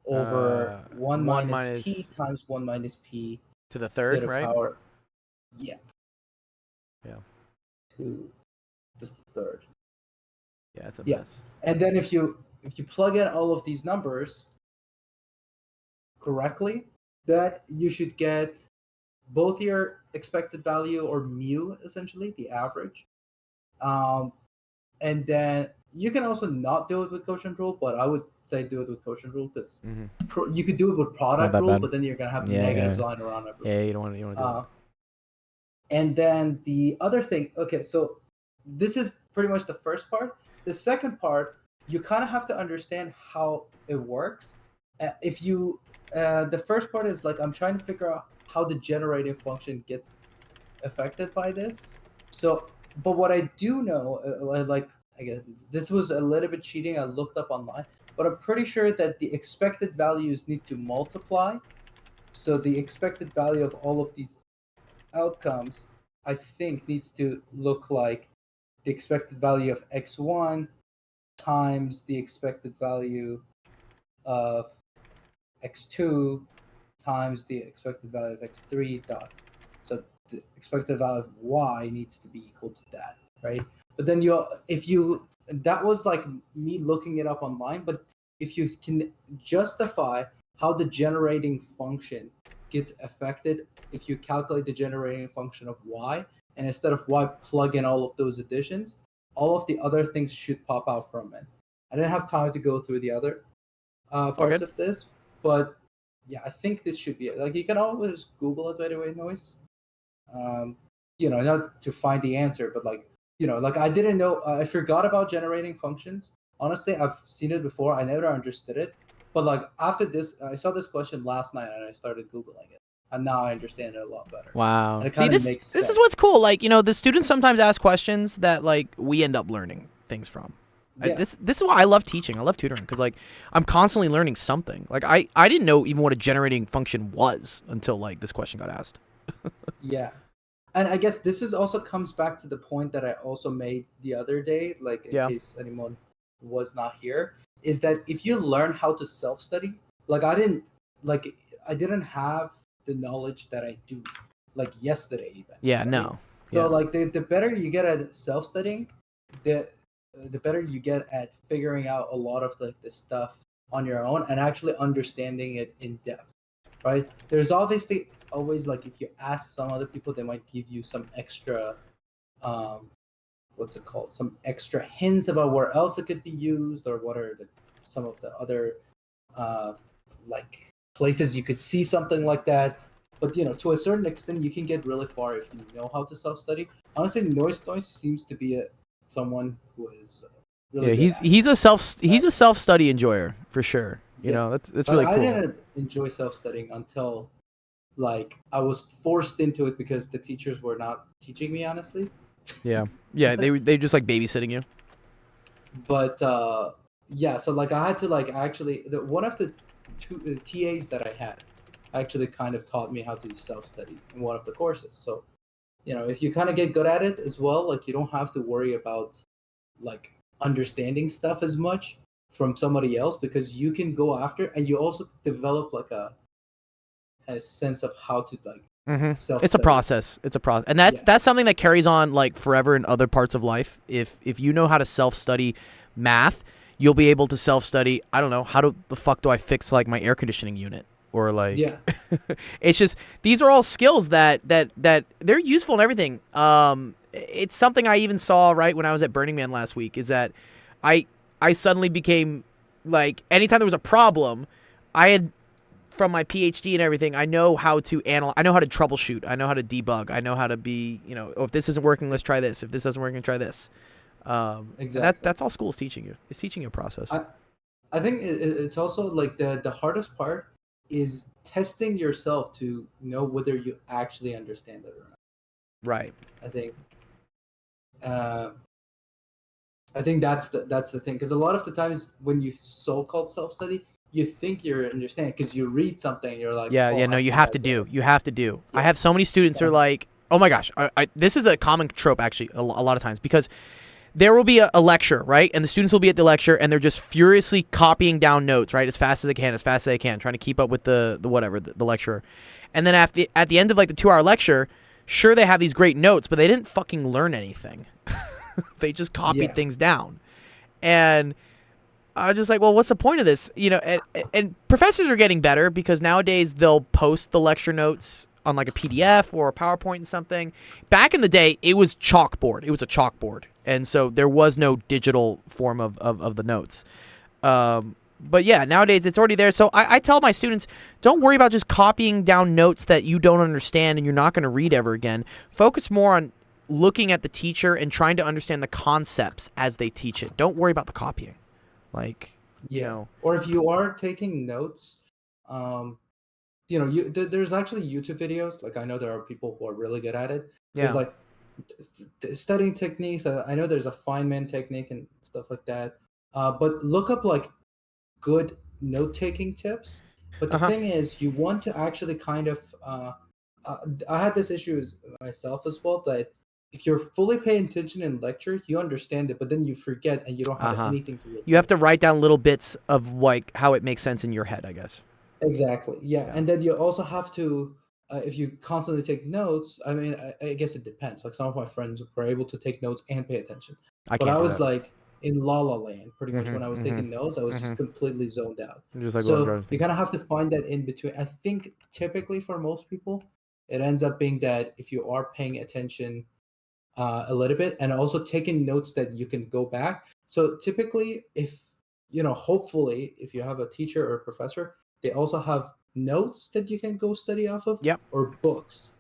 S4: over 1 minus P times 1 minus P
S1: to the
S4: to
S1: third,
S4: the
S1: right?
S4: power. Yeah.
S1: Yeah.
S4: To the third.
S1: Yeah, it's a
S4: Yeah.
S1: mess.
S4: And then if you plug in all of these numbers correctly, that you should get both your expected value or mu, essentially the average. And then you can also not do it with quotient rule, but I would say do it with quotient rule because you could do it with product
S1: that
S4: rule,
S1: bad.
S4: but then you're gonna have
S1: Yeah,
S4: negatives
S1: yeah.
S4: lying around everywhere.
S1: Yeah, you don't want to do that.
S4: And then the other thing, okay, so this is pretty much the first part. The second part, you kind of have to understand how it works. If you, the first part is like I'm trying to figure out how the generating function gets affected by this. So, but what I do know, like again, this was a little bit cheating. I looked up online, but I'm pretty sure that the expected values need to multiply. So the expected value of all of these outcomes, I think, needs to look like the expected value of x1 times the expected value of x2 times the expected value of x3 dot. So the expected value of y needs to be equal to that, right? But then that was like me looking it up online, but if you can justify how the generating function gets affected, if you calculate the generating function of y, and instead of y plug in all of those additions, all of the other things should pop out from it. I didn't have time to go through the other
S1: all
S4: parts
S1: good.
S4: of this, but yeah, I think this should be it. Like you can always Google it, by the way, Noise. Not to find the answer, but like I didn't know. I forgot about generating functions. Honestly, I've seen it before. I never understood it, but like after this, I saw this question last night and I started Googling it, and now I understand it a lot better.
S1: Wow.
S4: And it
S1: See,
S4: kinda
S1: this
S4: makes
S1: this is
S4: sense.
S1: what's cool. Like, the students sometimes ask questions that like we end up learning things from.
S4: Yeah.
S1: This is why I love teaching. I love tutoring because like I'm constantly learning something. Like I didn't know even what a generating function was until like this question got asked.
S4: Yeah. And I guess this is also comes back to the point that I also made the other day, like in
S1: Yeah.
S4: case anyone was not here, is that if you learn how to self-study, like I didn't have the knowledge that I do like yesterday even.
S1: Yeah.
S4: right?
S1: No.
S4: So
S1: Yeah.
S4: like the better you get at self-studying, the better you get at figuring out a lot of like the stuff on your own and actually understanding it in depth, right? There's obviously always like if you ask some other people, they might give you some extra, what's it called? Some extra hints about where else it could be used or what are some of the other like places you could see something like that. But to a certain extent, you can get really far if you know how to self-study. Honestly, Noise seems to be someone who is really
S1: Yeah.
S4: good at it.
S1: He's a self-study enjoyer for sure.
S4: Yeah.
S1: That's
S4: But
S1: really
S4: I
S1: cool.
S4: didn't enjoy self-studying until like I was forced into it because the teachers were not teaching me honestly.
S1: Yeah. Yeah. They just like babysitting you.
S4: But yeah, so like I had to like actually one of the two TAs that I had actually kind of taught me how to self-study in one of the courses. So if you kind of get good at it as well, like you don't have to worry about like understanding stuff as much from somebody else because you can go after and you also develop like a kind of sense of how to like self-study.
S1: It's a process. And that's
S4: Yeah.
S1: something that carries on like forever in other parts of life. If you know how to self-study math, you'll be able to self-study. I don't know the fuck do I fix like my air conditioning unit or like.
S4: Yeah.
S1: It's just these are all skills that they're useful and everything. It's something I even saw right when I was at Burning Man last week. Is that I suddenly became like anytime there was a problem, I had. From my PhD and everything, I know how to analyze. I know how to troubleshoot. I know how to debug. I know how to be, if this isn't working, let's try this. If this doesn't work, try this.
S4: Exactly.
S1: That's all school is teaching you. It's teaching you a process.
S4: I think it's also like the hardest part is testing yourself to know whether you actually understand it or not.
S1: Right.
S4: I think that's the thing because a lot of the times when you so-called self-study, you think you're understanding because you read something, you're like,
S1: Yeah.
S4: oh,
S1: Yeah. No,
S4: I
S1: you
S4: think
S1: have
S4: I
S1: to
S4: get
S1: do.
S4: it.
S1: You have to do. I
S4: Yeah.
S1: have so many students who are
S4: Yeah.
S1: like, oh my gosh, this is a common trope actually a lot of times because there will be a lecture, right? And the students will be at the lecture and they're just furiously copying down notes, right? As fast as they can, trying to keep up with the lecturer. And then at the end of like the 2-hour lecture, sure they have these great notes, but they didn't fucking learn anything. They just copied
S4: Yeah.
S1: things down. And I was just like, well, what's the point of this? And professors are getting better because nowadays they'll post the lecture notes on like a PDF or a PowerPoint and something. Back in the day, it was chalkboard. It was a chalkboard. And so there was no digital form of the notes. But yeah, nowadays it's already there. So I tell my students, don't worry about just copying down notes that you don't understand and you're not going to read ever again. Focus more on looking at the teacher and trying to understand the concepts as they teach it. Don't worry about the copying. Like, you know,
S4: Or if you are taking notes, you know, there's actually YouTube videos. Like I know there are people who are really good at it. There's
S1: yeah.
S4: like studying techniques. I know there's a Feynman technique and stuff like that. But look up like good note taking tips. But the
S1: Uh-huh.
S4: thing is, you want to actually kind of. I had this issue myself as well, that if you're fully paying attention in lecture, you understand it, but then you forget and you don't have
S1: Uh-huh.
S4: anything to repeat.
S1: You have to write down little bits of like how it makes sense in your head, I guess.
S4: Exactly. Yeah.
S1: Yeah.
S4: And then you also have to, if you constantly take notes, I mean, I guess it depends. Like some of my friends were able to take notes and pay attention.
S1: I
S4: But
S1: can't
S4: I
S1: do
S4: was
S1: that.
S4: like in La La Land, pretty much when I was
S1: Mhm.
S4: taking notes, I was just
S1: Mhm.
S4: completely zoned out.
S1: You're just like, well, I'm
S4: So
S1: trying to
S4: you
S1: think.
S4: kind of have to find that in between. I think typically for most people, it ends up being that if you are paying attention a little bit and also taking notes that you can go back. So typically, if you know, hopefully, if you have a teacher or a professor, they also have notes that you can go study off of
S1: Yep.
S4: or books.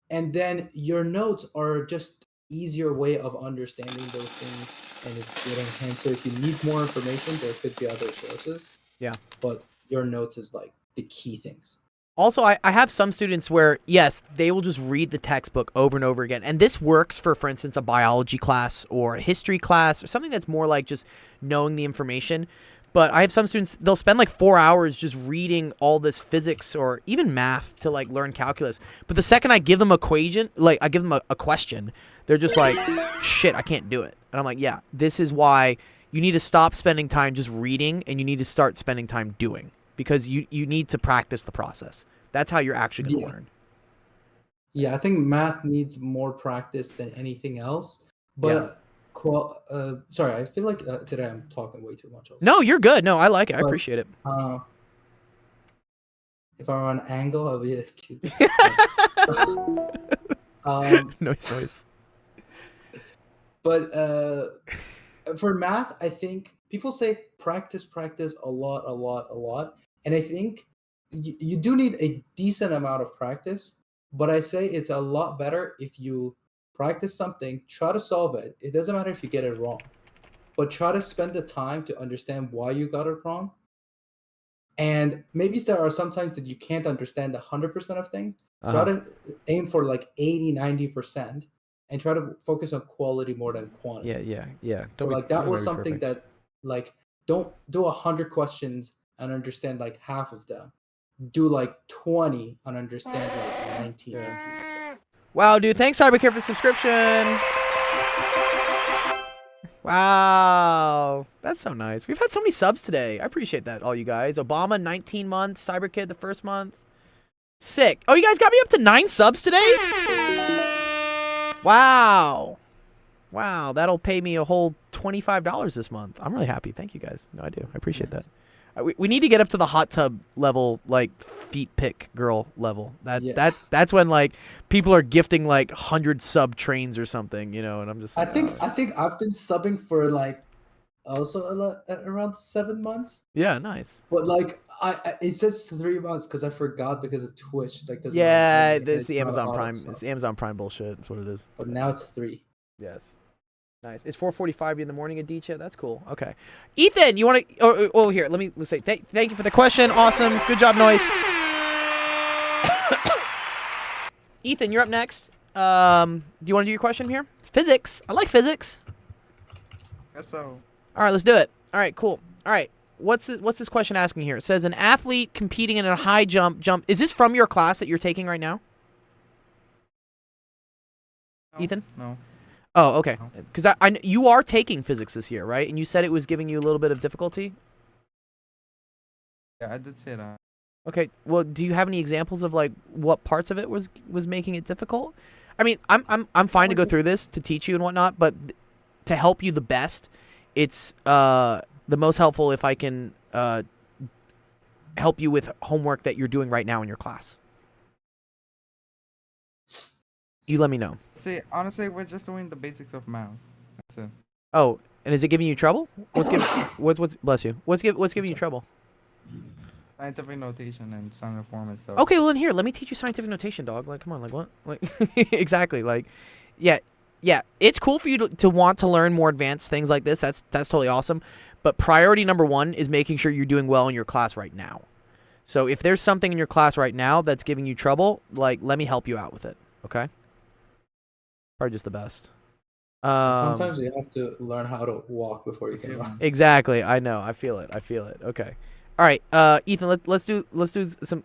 S4: And then your notes are just easier way of understanding those things and it's good in hand. So if you need more information, there could be other sources.
S1: Yeah.
S4: But your notes is like the key things.
S1: Also, I have some students where, yes, they will just read the textbook over and over again. And this works for instance, a biology class or a history class or something that's more like just knowing the information. But I have some students, they'll spend like 4 hours just reading all this physics or even math to like learn calculus. But the second I give them equation, like I give them a question, they're just like, shit, I can't do it. And I'm like, yeah, this is why you need to stop spending time just reading and you need to start spending time doing. Because you need to practice the process. That's how you're actually going to learn.
S4: Yeah, I think math needs more practice than anything else. But sorry, I feel like today I'm talking way too much. Also.
S1: No, you're good. No, I like it. I
S4: But,
S1: appreciate it.
S4: If I were on angle, I'd be a cute.
S1: Noise.
S4: But for math, I think people say practice a lot. And I think you do need a decent amount of practice. But I say it's a lot better if you practice something, try to solve it. It doesn't matter if you get it wrong, but try to spend the time to understand why you got it wrong. And maybe there are some times that you can't understand 100% of things. Try to aim for like 80-90% and try to focus on quality more than quantity.
S1: Yeah.
S4: So like that was something that like don't do 100 questions and understand like half of them. Do like 20 and understand like 19.
S1: Wow, dude. Thanks, Cybercare, for the subscription. Wow. That's so nice. We've had so many subs today. I appreciate that, all you guys. Obama, 19 months. Cyberkid, the first month. Sick. Oh, you guys got me up to 9 subs today? Wow. Wow, that'll pay me a whole $25 this month. I'm really happy. Thank you, guys. No, I do. I appreciate that. We need to get up to the hot tub level, like feet pick girl level. That's when like people are gifting like 100 sub trains or something, you know. And I'm just.
S4: I think I've been subbing for like also around 7 months.
S1: Yeah, nice.
S4: But like it says 3 months because I forgot because of Twitch. Like
S1: yeah, it's the Amazon Prime. It's the Amazon Prime bullshit. That's what it is.
S4: But now it's 3.
S1: Yes. Nice. It's 4:45 in the morning, Aditya. That's cool. Okay, Ethan, you want to? Oh, here. Let's say thank you for the question. Awesome. Good job, Noise. Ethan, you're up next. Do you want to do your question here? It's physics. I like physics.
S2: Guess so.
S1: All right, let's do it. All right, cool. All right, what's this question asking here? It says an athlete competing in a high jump. Is this from your class that you're taking right now?
S2: No,
S1: Ethan?
S2: No.
S1: Oh, okay. Because I you are taking physics this year, right? And you said it was giving you a little bit of difficulty.
S2: Yeah, I did say that.
S1: Okay. Well, do you have any examples of like what parts of it was making it difficult? I mean, I'm fine to go through this to teach you and whatnot, but to help you the best, it's the most helpful if I can help you with homework that you're doing right now in your class. You let me know.
S2: See, honestly, we're just doing the basics of math. That's it.
S1: Oh, and is it giving you trouble? What's bless you? What's giving you trouble?
S2: Scientific notation and standard form and stuff.
S1: Okay, well then here, let me teach you scientific notation, dog. Like, come on, like what? Like, exactly. Like, yeah. It's cool for you to want to learn more advanced things like this. That's totally awesome. But priority number 1 is making sure you're doing well in your class right now. So if there's something in your class right now that's giving you trouble, like, let me help you out with it, okay? Probably just the best.
S4: Sometimes you have to learn how to walk before you can run.
S1: Exactly. I know. I feel it. Okay. All right, Ethan. Let's do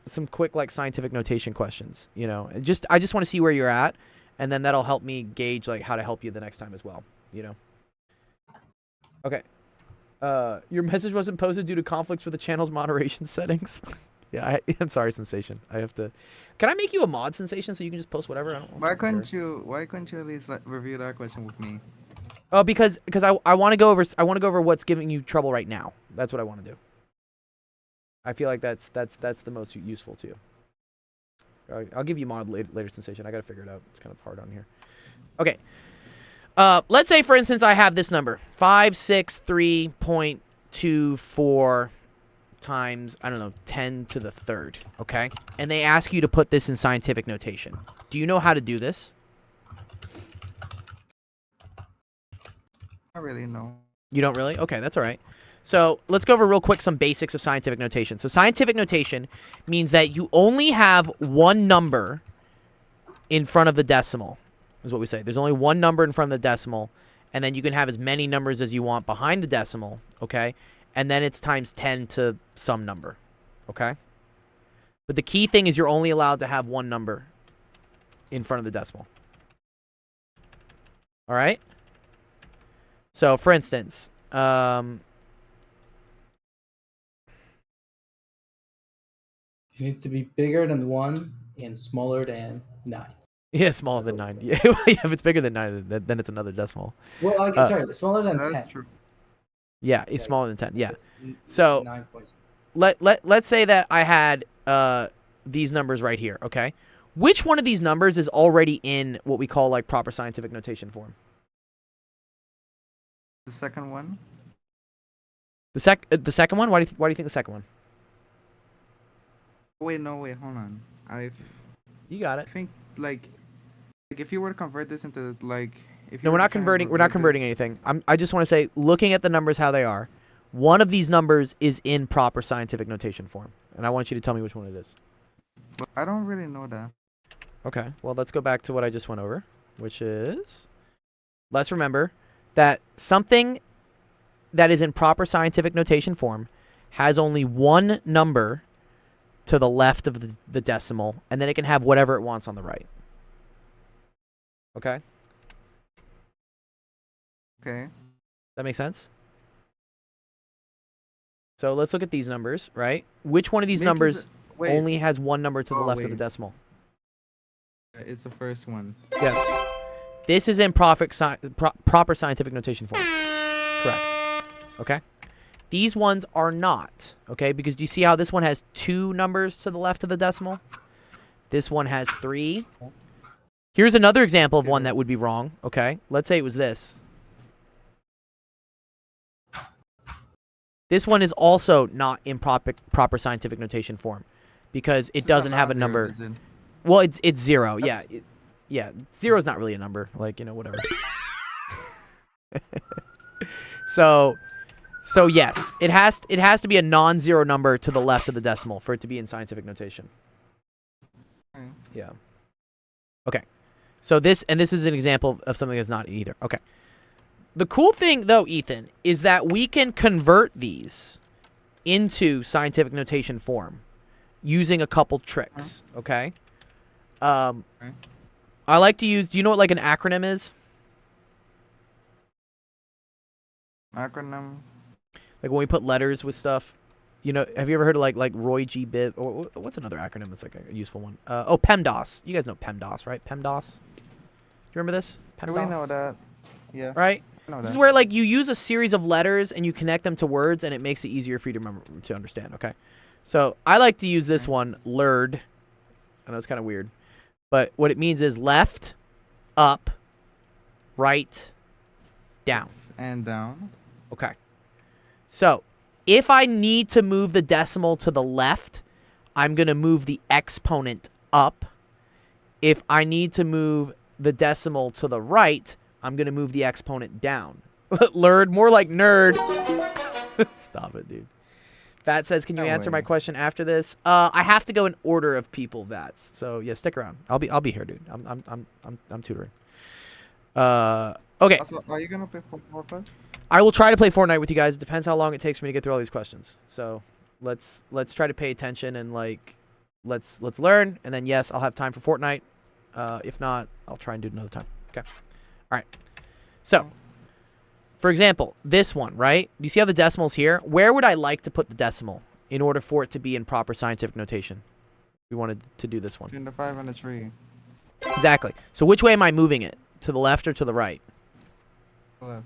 S1: some quick like scientific notation questions. You know, I just want to see where you're at, and then that'll help me gauge like how to help you the next time as well. You know. Okay. Your message wasn't posted due to conflicts with the channel's moderation settings. Yeah, I'm sorry, Sensation. I have to. Can I make you a mod, Sensation, so you can just post whatever? I don't
S2: Why couldn't you at least review that question with me?
S1: Oh, because I want to go over what's giving you trouble right now. That's what I want to do. I feel like that's the most useful to you. I'll give you mod later, Sensation. I gotta figure it out. It's kind of hard on here. Okay. Let's say, for instance, I have this number 563.24 times, I don't know, 10 to the third. Okay, and they ask you to put this in scientific notation. Do you know how to do this?
S2: I really know.
S1: You don't really? Okay, that's all right. So let's go over real quick some basics of scientific notation. So scientific notation means that you only have one number in front of the decimal, is what we say. There's only one number in front of the decimal, and then you can have as many numbers as you want behind the decimal, okay? And then it's times 10 to some number, okay? But the key thing is you're only allowed to have one number in front of the decimal. All right? So, for instance,
S4: It needs to be bigger than 1 and smaller than 9.
S1: yeah, smaller than 9. Yeah, if it's bigger than 9, then it's another decimal.
S4: Well, sorry, smaller than 10.
S2: That's true.
S1: Yeah, it's smaller than 10. Yeah. So
S4: 9 points.
S1: let's say that I had these numbers right here, okay? Which one of these numbers is already in what we call like proper scientific notation form?
S2: The second one.
S1: The second one? Why do you think the second one?
S2: Wait, no, wait, hold on.
S1: You got
S2: I
S1: it.
S2: think like if you were to convert this into like if you
S1: No,
S2: were
S1: we're not
S2: to try and
S1: converting. We're not
S2: convert
S1: converting
S2: this-
S1: anything. I just want to say, looking at the numbers how they are, one of these numbers is in proper scientific notation form, and I want you to tell me which one it is.
S2: But I don't really know that.
S1: Okay. Well, let's go back to what I just went over, which is, let's remember that something that is in proper scientific notation form has only one number to the left of the decimal, and then it can have whatever it wants on the right. Okay?
S2: Okay.
S1: That makes sense? So let's look at these numbers, right? Which one of these
S2: Make it
S1: numbers
S2: Wait,
S1: only has one number to the
S2: Oh,
S1: left of the
S2: wait.
S1: decimal?
S2: it's the first one.
S1: Yes. This is in proper scientific notation form. Correct. Okay? These ones are not, okay? Because do you see how this one has 2 numbers to the left of the decimal? This one has 3. Here's another example of one that would be wrong, okay? Let's say it was this. This one is also not in proper scientific notation form because it doesn't have a number. Well, it's 0. Yeah. Yeah, 0 is not really a number, like, you know, whatever. So yes, it has to be a non-zero number to the left of the decimal for it to be in scientific notation.
S2: Okay.
S1: Yeah. Okay. So this is an example of something that's not either. Okay. The cool thing though, Ethan, is that we can convert these into scientific notation form using a couple tricks, okay? I like to use, do you know what like an acronym is?
S2: Acronym.
S1: Like when we put letters with stuff, you know, have you ever heard of like Roy G. Biv? Or what's another acronym that's like a useful one? PEMDAS. You guys know PEMDAS, right? PEMDAS. Do you remember this?
S2: Do we know that? Yeah.
S1: Right?
S2: I know
S1: This
S2: that.
S1: is where like you use a series of letters and you connect them to words and it makes it easier for you to remember, to understand, okay? So I like to use this one, LERD. I know it's kind of weird. But what it means is left, up, right, down.
S2: And down.
S1: Okay. So, if I need to move the decimal to the left, I'm going to move the exponent up. If I need to move the decimal to the right, I'm going to move the exponent down. Lerd, more like nerd. Stop it, dude. Vat says, "Can you
S2: No
S1: answer my
S2: way.
S1: question after this?" I have to go in order of people, Vats. So yeah, stick around. I'll be here, dude. I'm tutoring. Okay.
S2: Also, are you gonna play football first?
S1: I will try to play Fortnite with you guys. It depends how long it takes me to get through all these questions. So let's try to pay attention and like let's learn. And then yes, I'll have time for Fortnite. If not, I'll try and do it another time. Okay. All right. So, for example, this one, right? Do you see how the decimal's here? Where would I like to put the decimal in order for it to be in proper scientific notation? We wanted to do this one.
S2: Between the 5 and the 3.
S1: Exactly. So which way am I moving it? To the left or to the right?
S2: Left.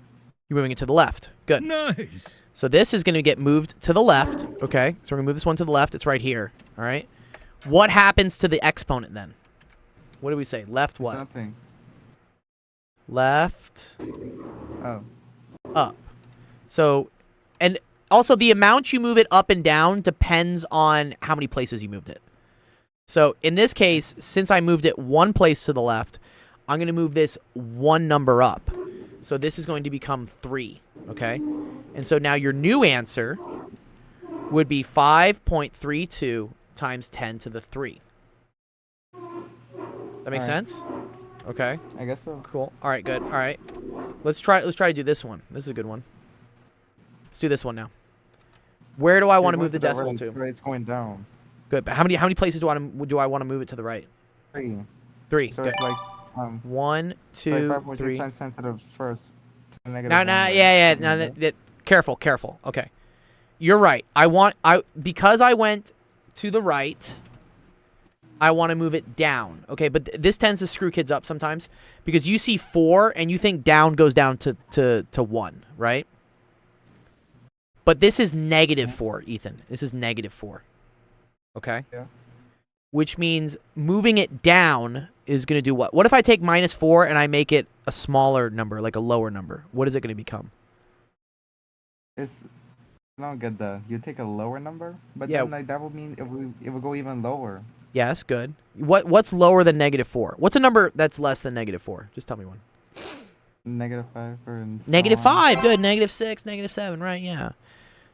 S1: You're moving it to the left. Good.
S7: Nice.
S1: So this is going to get moved to the left. Okay. So we're going to move this one to the left. It's right here. All right. What happens to the exponent then? What do we say? Left
S2: It's
S1: what?
S2: nothing.
S1: Left
S2: Oh.
S1: up. So, and also the amount you move it up and down depends on how many places you moved it. So in this case, since I moved it one place to the left, I'm going to move this one number up. So this is going to become 3, okay? And so now your new answer would be 5.32 times 10 to the 3. That makes
S2: Alright.
S1: sense? Okay.
S2: I guess so.
S1: Cool. All right, good. All right. Let's try to do this one. This is a good one. Let's do this one now. Where do I want to move the decimal to?
S2: It's going down.
S1: Good. But how many places do I want to move it to the right?
S2: 3.
S1: 3.
S2: So
S1: Good.
S2: it's like
S1: 1,
S2: it's like
S1: 2,
S2: 5.6
S1: 3.
S2: times 10 to the first. To the negative
S1: No,
S2: one,
S1: no,
S2: right?
S1: yeah.
S2: Something
S1: No,
S2: like that.
S1: careful. Okay. You're right. Because I went to the right, I want to move it down. Okay, but this tends to screw kids up sometimes because you see 4 and you think down goes down to 1, right? But this is -4, Ethan. This is -4. Okay?
S2: Yeah.
S1: Which means moving it down is going to do what? What if I take -4 and I make it a smaller number, like a lower number? What is it going to become?
S2: It's I don't get that. You take a lower number, but
S1: Yeah.
S2: then like that would mean it would go even lower.
S1: Yes, good. What's lower than -4? What's a number that's less than -4? Just tell me one.
S2: -5 and so
S1: -5, good. -6, -7, right? Yeah.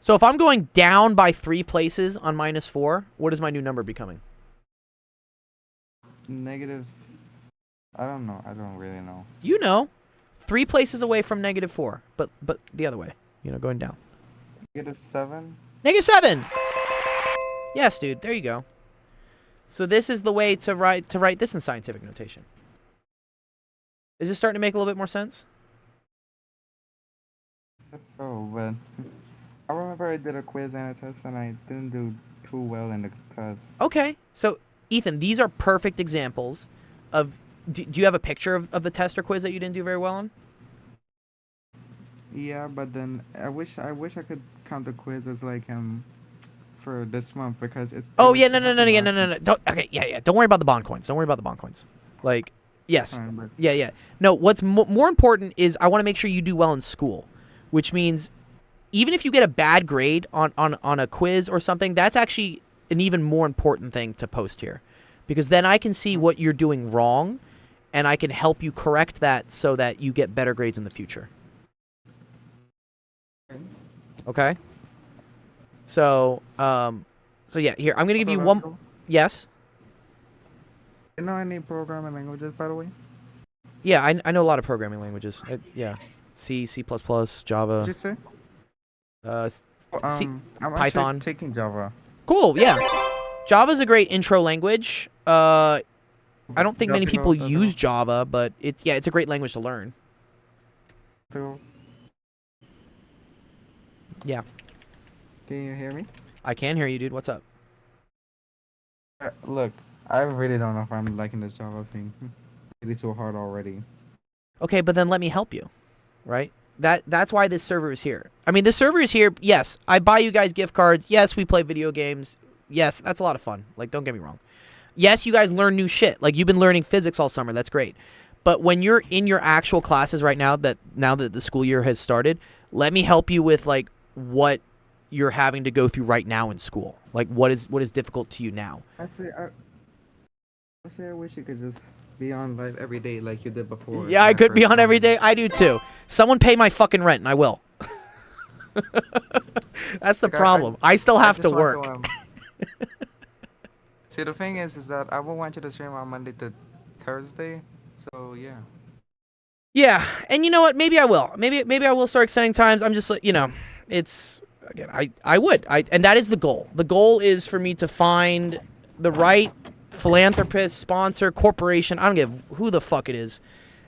S1: So if I'm going down by 3 places on -4, what is my new number becoming?
S2: on. Negative. I don't know. I don't really know.
S1: You know, 3 places away from -4, but the other way. Going down.
S2: -7.
S1: -7. Yes, dude. There you go. So this is the way to write this in scientific notation. Is this starting to make a little bit more sense?
S2: That's so, but I remember I did a quiz and a test and I didn't do too well in the test.
S1: Okay. So, Ethan, these are perfect examples of... Do you have a picture of the test or quiz that you didn't do very well on?
S2: Yeah, but then I wish I could count the quiz as like for this month because it.
S1: Oh,
S2: it
S1: yeah,
S2: was
S1: no.
S2: happened last week.
S1: Don't, okay, yeah. Don't worry about the bond coins. Like, yes.
S2: Fine, but
S1: Yeah. No, what's more important is I want to make sure you do well in school, which means even if you get a bad grade on a quiz or something, that's actually an even more important thing to post here. Because then I can see what you're doing wrong, and I can help you correct that so that you get better grades in the future. Okay? So yeah, here, I'm going to give you one... Yes?
S2: You know any programming languages, by the way?
S1: Yeah, I know a lot of programming languages. Yeah. C, C++, Java.
S2: What'd you say?
S1: C-
S2: I'm
S1: Python.
S2: actually taking Java.
S1: Cool, yeah. Java's a great intro language. I don't think many people use Java, but it's a great language to learn. Yeah.
S2: Can you hear me?
S1: I can hear you, dude. What's up?
S2: Look, I really don't know if I'm liking this Java thing. It's too hard already.
S1: Okay, but then let me help you, right? That's why this server is here. I mean, this server is here. Yes, I buy you guys gift cards. Yes, we play video games. Yes, that's a lot of fun. Like, don't get me wrong. Yes, you guys learn new shit. Like, you've been learning physics all summer. That's great. But when you're in your actual classes right now that the school year has started, let me help you with, like, what you're having to go through right now in school. Like, what is difficult to you now?
S2: Actually, I wish you could just be on live every day like you did before.
S1: Yeah, I
S2: my
S1: could be
S2: first
S1: on every
S2: time.
S1: day. I do too. Someone pay my fucking rent, and I will. That's the
S2: Like,
S1: problem. I still
S2: I
S1: have to
S2: just want
S1: work.
S2: See, the thing is that I would want you to stream on Monday to Thursday. So yeah.
S1: Yeah, and you know what? Maybe I will. Maybe I will start extending times. I'm just like, it's again. I would. And that is the goal. The goal is for me to find the right philanthropist, sponsor, corporation. I don't give who the fuck it is,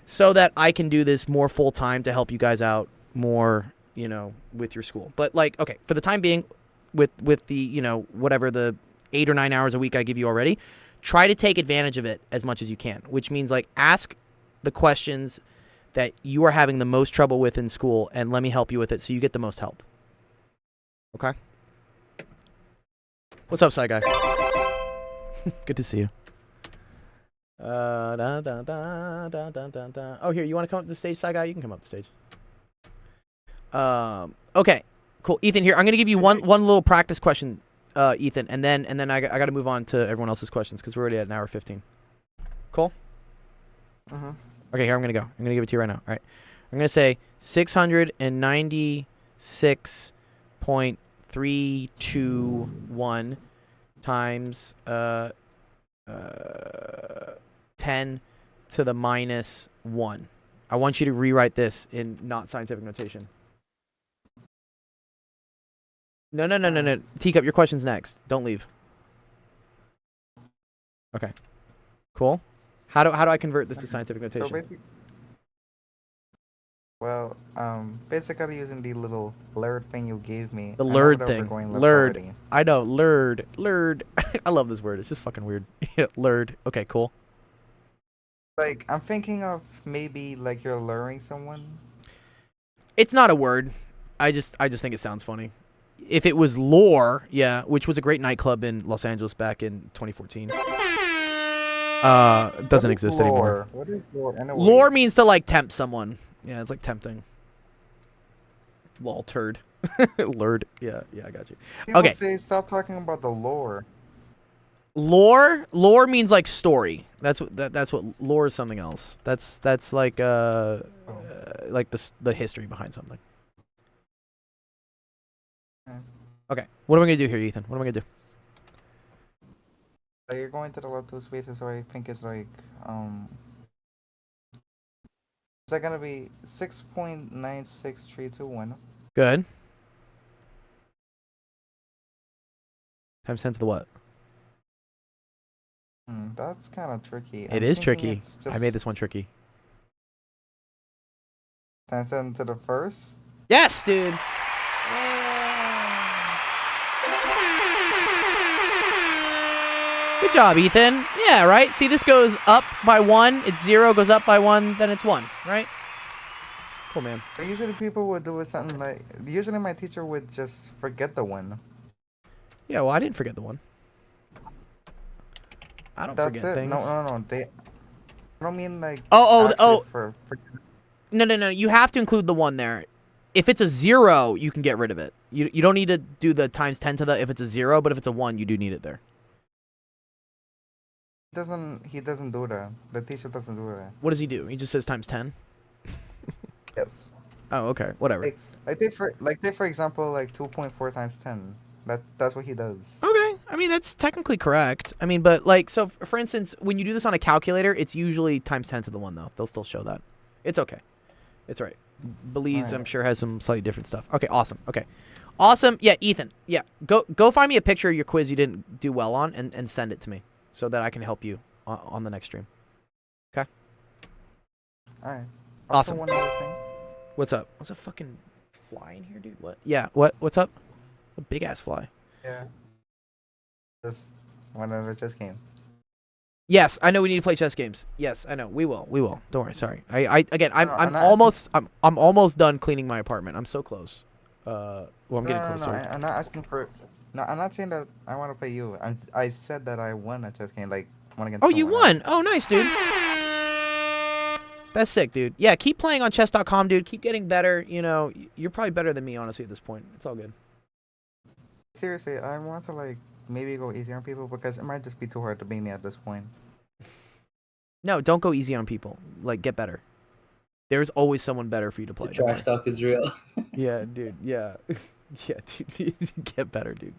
S1: so that I can do this more full time to help you guys out more. With your school. But like, okay, for the time being, with the whatever the 8 or 9 hours a week I give you already, try to take advantage of it as much as you can. Which means like ask the questions that you are having the most trouble with in school, and let me help you with it so you get the most help. Okay? What's up, Side Guy? Good to see you. Oh, here, you want to come up to the stage, Side Guy? You can come up the stage. Okay, cool. Ethan, here, I'm going to give you one little practice question, Ethan, and then I got to move on to everyone else's questions because we're already at an hour 15. Cool?
S2: Mhm.
S1: Okay, here I'm gonna go. I'm gonna give it to you right now. All right, I'm gonna say 696.321 times 10 to the minus 1. I want you to rewrite this in not scientific notation. No. Teacup, your question's next. Don't leave. Okay. Cool. How do I convert this to scientific notation?
S2: So basically using the little LERD thing you gave me.
S1: The
S2: I know
S1: LERD
S2: that
S1: thing.
S2: we're going
S1: LERD.
S2: already.
S1: I know. LERD. I love this word. It's just fucking weird. LERD. Okay, cool.
S2: Like, I'm thinking of maybe like you're luring someone.
S1: It's not a word. I just think it sounds funny. If it was lore, yeah, which was a great nightclub in Los Angeles back in 2014. Doesn't exist anymore.
S2: What is lore? Anyway.
S1: Lore means to like tempt someone. Yeah, it's like tempting. Lol turd. Lurd. Yeah, I got you.
S2: People
S1: Okay.
S2: say stop talking about the lore.
S1: Lore means like story. That's what lore is something else. That's like like the history behind something. Okay. What am I gonna do here, Ethan? What am I gonna do?
S2: You're going to the level 2 spaces, so I think it's like is that gonna be 6.96321?
S1: Good. Times 10 to the what?
S2: That's kind of tricky.
S1: It is tricky. I made this one tricky.
S2: Times 10 to the first.
S1: Yes, dude. Good job, Ethan. Yeah, right? See, this goes up by 1. It's 0, goes up by 1, then it's 1, right? Cool, man.
S2: Usually people would do it something like. Usually my teacher would just forget the one.
S1: Yeah, well, I didn't forget the 1. I don't
S2: That's
S1: forget
S2: it.
S1: things.
S2: No. I don't mean like.
S1: Oh.
S2: actually for
S1: No. You have to include the 1 there. If it's a 0, you can get rid of it. You don't need to do the times 10 to the if it's a 0, but if it's a 1, you do need it there.
S2: He doesn't do that. The teacher doesn't do that.
S1: What does he do? He just says times 10?
S2: Yes.
S1: Oh, okay. Whatever.
S2: Like for example, like 2.4 times 10. That's what he does.
S1: Okay. I mean, that's technically correct. I mean, but like, so for instance, when you do this on a calculator, it's usually times 10 to the 1, though. They'll still show that. It's okay. It's all right. Belize,
S2: Alright.
S1: I'm sure, has some slightly different stuff. Okay, awesome. Okay. Awesome. Yeah, Ethan. Yeah. Go find me a picture of your quiz you didn't do well on and send it to me so that I can help you on the next stream. Okay?
S2: Alright.
S1: Awesome.
S2: Also, one other thing.
S1: What's up? What's a fucking fly in here, dude? What? Yeah, what's up? A big ass fly.
S2: Yeah. Just whenever it just came.
S1: Yes, I know we need to play chess games. Yes, I know. We will. Don't worry. Sorry. I'm
S2: I'm not-
S1: almost done cleaning my apartment. I'm so close. Well, I'm getting
S2: No,
S1: closer.
S2: I'm not asking for. No, I'm not saying that I want to play you. I said that I won a chess game, like one against.
S1: Oh, you
S2: someone
S1: won.
S2: else.
S1: Oh, nice, dude. That's sick, dude. Yeah, keep playing on chess.com, dude. Keep getting better. You know, you're probably better than me, honestly, at this point. It's all good.
S2: Seriously, I want to like maybe go easier on people because it might just be too hard to beat me at this point.
S1: No, don't go easy on people. Like, get better. There's always someone better for you to play.
S4: The
S1: don't
S4: trash
S1: worry.
S4: talk is real.
S1: Yeah, dude. Yeah. Yeah, dude, get better, dude.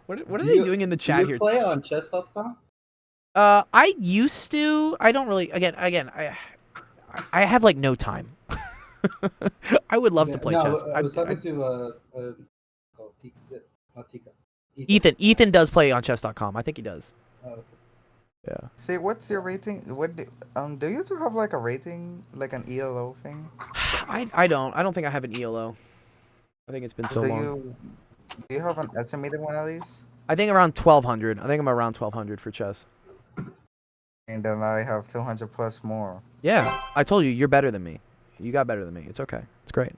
S1: What are
S4: Do
S1: they
S4: you-
S1: doing in the
S4: Do
S1: chat
S4: you
S1: here?
S4: play on chess.com?
S1: I used to. I don't really. Again, I have like no time. I would love to play
S4: no,
S1: chess.
S4: I was talking to oh, not Tika.
S1: Ethan does play on chess.com. I think he does.
S4: Oh, okay.
S1: Yeah.
S2: See, what's your rating? Do you two have like a rating, like an ELO thing?
S1: I don't think I have an ELO. I think it's been so
S2: do
S1: long.
S2: you have an estimated one at least?
S1: I think around 1200. I think I'm around 1200 for chess.
S2: And then I have 200 plus more.
S1: Yeah, I told you you're better than me. You got better than me. It's okay. It's great.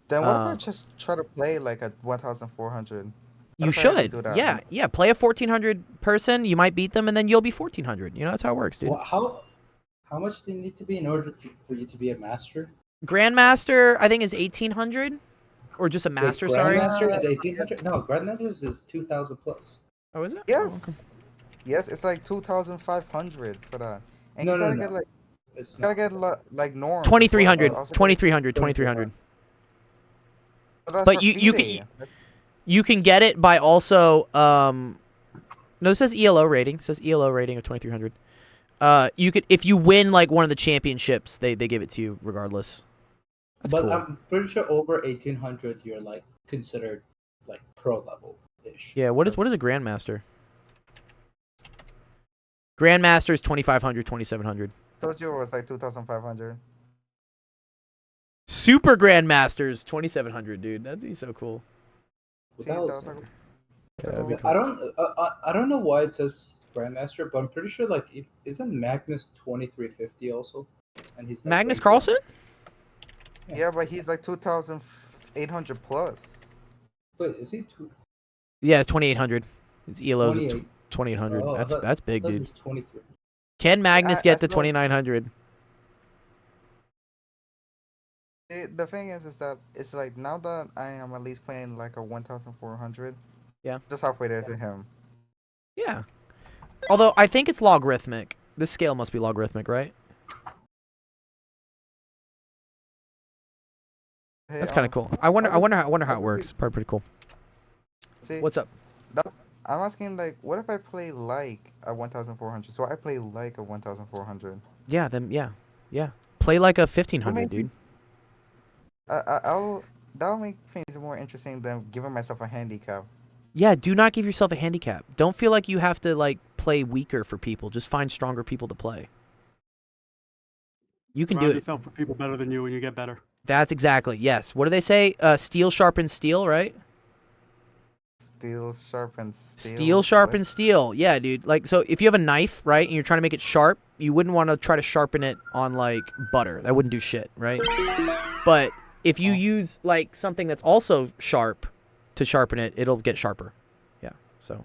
S2: Then what if I
S1: Uh,
S2: just try to play like at 1,400?
S1: You
S2: if I had to
S1: should.
S2: do that?
S1: Yeah. Play a 1400 person. You might beat them, and then you'll be 1400. You know that's how it works, dude.
S4: Well, how much do you need to be in order for you to be a master?
S1: Grandmaster, I think, is 1800, or just a master.
S4: Wait,
S1: Sorry.
S4: Grandmaster is 1800. No, Grandmaster is 2000 plus.
S1: Oh, is it?
S2: Yes. Yes, it's like 2,500 for that. And
S4: No,
S2: you
S4: no,
S2: gotta
S4: no.
S2: get like
S4: It's
S2: you gotta
S4: not.
S2: get like norms.
S1: 2300.
S2: Also,
S1: 2300. 2300.
S2: that's
S1: But
S2: for
S1: you
S2: FIDE.
S1: You can get it by also no, it says ELO rating. It says ELO rating of 2300. You could, if you win like one of the championships, they give it to you regardless. That's
S4: But
S1: cool.
S4: I'm pretty sure over 1800, you're like considered like pro level ish.
S1: Yeah, what is a grandmaster? Grandmaster is 2500, 2700.
S2: Told you it was like 2,500.
S1: Super grandmasters 2700, dude. That'd be so cool.
S4: What
S2: See,
S4: the hell
S2: that
S4: is
S2: was
S4: that?
S2: like-
S1: Yeah, that'd be
S2: Okay.
S1: cool.
S4: I don't know why it says Grandmaster, but I'm pretty sure like isn't Magnus 2350 also? And he's like,
S1: Magnus
S4: ranked
S1: Carlsen?
S2: Yeah, but he's like 2,800 plus.
S4: Wait, is he
S1: Yeah, it's 2800. It's ELO's at
S4: 28?
S1: 2800.
S4: Oh, I
S1: that's
S4: thought-
S1: that's big,
S4: I thought he
S1: dude.
S4: was 23.
S1: Can Magnus
S2: I
S1: get to
S2: saw-
S1: 2900?
S2: The thing is that it's like now that I am at least playing like a 1,400.
S1: Yeah.
S2: Just halfway there to him.
S1: Yeah. Although I think it's logarithmic. This scale must be logarithmic, right?
S2: Hey,
S1: That's kind of cool. I wonder how it works. Probably pretty cool.
S2: See,
S1: What's up?
S2: I'm asking like, what if I play like a 1,400? So I play like a 1,400.
S1: Yeah, then yeah. Play like a 1500,
S2: maybe-
S1: dude.
S2: That'll make things more interesting than giving myself a handicap.
S1: Yeah, do not give yourself a handicap. Don't feel like you have to like play weaker for people. Just find stronger people to play. You can
S7: Surround
S1: do it.
S7: yourself with people better than you, and you get better.
S1: That's exactly. Yes. What do they say? Steel sharpens steel, right?
S2: Steel sharpens steel.
S1: Steel sharpens steel. Yeah, dude. Like, so if you have a knife, right, and you're trying to make it sharp, you wouldn't want to try to sharpen it on like butter. That wouldn't do shit, right? But if you use like something that's also sharp to sharpen it, it'll get sharper. Yeah. So,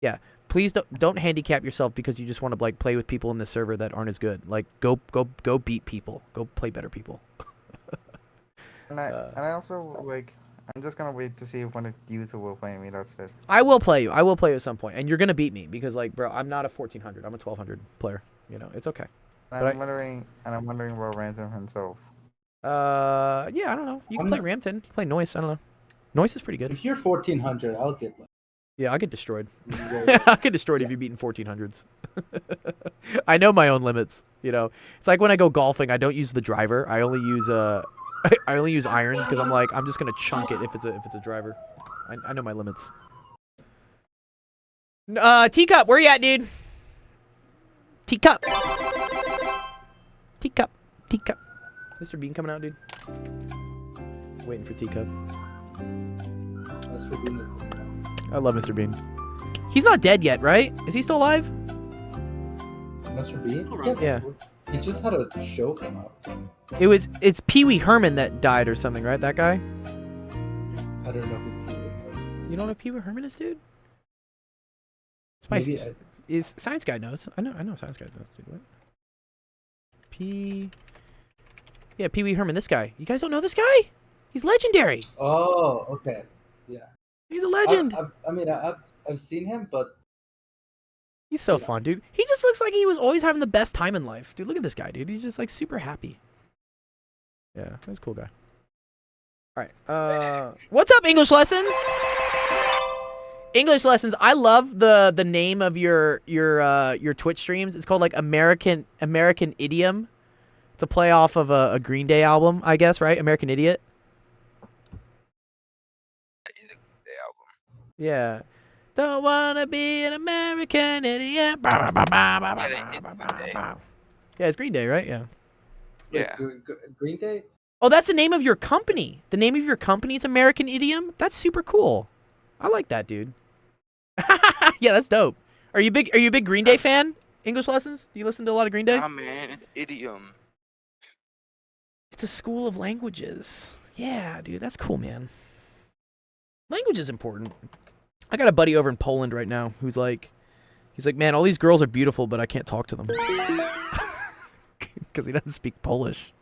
S1: yeah. Please don't handicap yourself because you just want to like play with people in the server that aren't as good. Like, go beat people. Go play better people.
S2: And I also like. I'm just gonna wait to see if one of you two will play me. That's it.
S1: I will play you. I will play you at some point, and you're gonna beat me because, like, bro, I'm not a 1400. I'm a 1200 player. You know, it's okay.
S2: And
S1: But
S2: I'm wondering about Ransom himself.
S1: Yeah, I don't know. You can
S4: I'm
S1: play
S4: not-
S1: Ramton. You can play Noise. I don't know. Noise is pretty good.
S4: If you're 1400, I'll get like.
S1: Yeah, I get destroyed.
S4: Yeah.
S1: I get destroyed if you're beating 1400s. I know my own limits. You know, it's like when I go golfing, I don't use the driver. I only use I only use irons because I'm like I'm just gonna chunk it if it's a driver. I know my limits. Teacup, where you at, dude? Teacup. Teacup. Teacup. Mr. Bean coming out, dude. Waiting for Teacup.
S4: That's for being this.
S1: I love Mr. Bean. He's not dead yet, right? Is he still alive?
S4: Mr. Bean?
S7: Alright.
S1: Yeah.
S4: He just had a show come out.
S1: It's Pee Wee Herman that died or something, right? That guy?
S4: I don't know who Pee Wee
S1: You don't know who Pee Wee Herman is, dude? Spicy.
S4: Maybe
S1: Is Science Guy knows. I know Science Guy knows, dude. What? Yeah, Pee Wee Herman, this guy. You guys don't know this guy? He's legendary.
S4: Oh, okay. Yeah.
S1: He's a legend.
S4: I've seen him, but
S1: He's so
S4: yeah.
S1: fun, dude. He just looks like he was always having the best time in life. Dude, look at this guy, dude. He's just like super happy. Yeah, that's a cool guy. All right. What's up, English lessons? English lessons. I love the name of your Twitch streams. It's called like American Idiom. It's a play off of a Green Day album, I guess, right? American Idiot.
S6: The album.
S1: Yeah. Don't wanna be an American idiot. Yeah, it's Green Day, right? Yeah.
S4: Wait,
S6: Yeah.
S4: Green Day.
S1: Oh, that's the name of your company. The name of your company is American Idiom. That's super cool. I like that, dude. Yeah, that's dope. Are you a big Green Day fan? English lessons? Do you listen to a lot of Green Day?
S6: Nah, man, it's idiom.
S1: It's a school of languages. Yeah, dude, that's cool, man. Language is important. I got a buddy over in Poland right now who's like, he's like, man, all these girls are beautiful, but I can't talk to them because he doesn't speak Polish.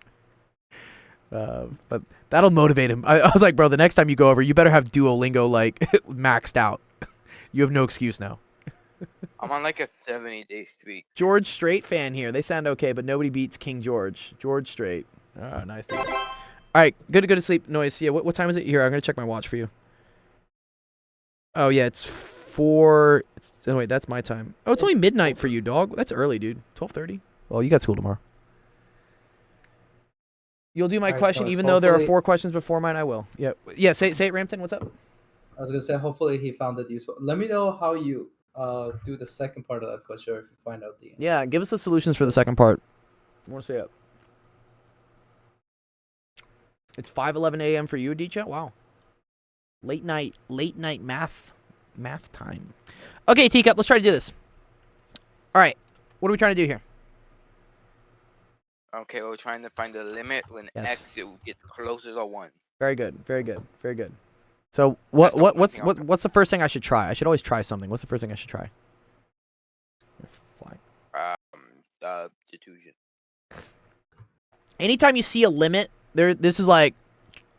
S1: But that'll motivate him. I was like, bro, the next time you go over, you better have Duolingo like maxed out. You have no excuse now.
S6: I'm on like a 70-day streak.
S1: George Strait fan here. They sound okay, but nobody beats King George. George Strait. Oh, nice. Dude. All right, good to go to sleep. Noise. Yeah, what time is it here? I'm gonna check my watch for you. Oh yeah, it's 4. Oh wait, that's my time. Oh, it's only midnight for you, dog. That's early, dude. 12:30. Well, you got school tomorrow. You'll do my
S4: Alright,
S1: question,
S4: fellas,
S1: even though there are
S4: hopefully-
S1: 4 questions before mine. I will. Yeah. Yeah. Say it, Ramton. What's up?
S4: I was gonna say, hopefully he found it useful. Let me know how you do the second part of that question, or if you find out the answer.
S1: Yeah. Give us the solutions for the second part. I want to say it. It's 5:11 a.m. for you, Adicha. Wow. Late night math time. Okay, Teacup, let's try to do this. All right, what are we trying to do here?
S6: Okay, we're trying to find the limit when
S1: Yes.
S6: x it will get closer to 1.
S1: Very good, very good, very good. So what's
S6: thing
S1: what's the first thing I should try? I should always try something. What's the first thing I should try? Fly.
S6: Substitution.
S1: Anytime you see a limit, this is like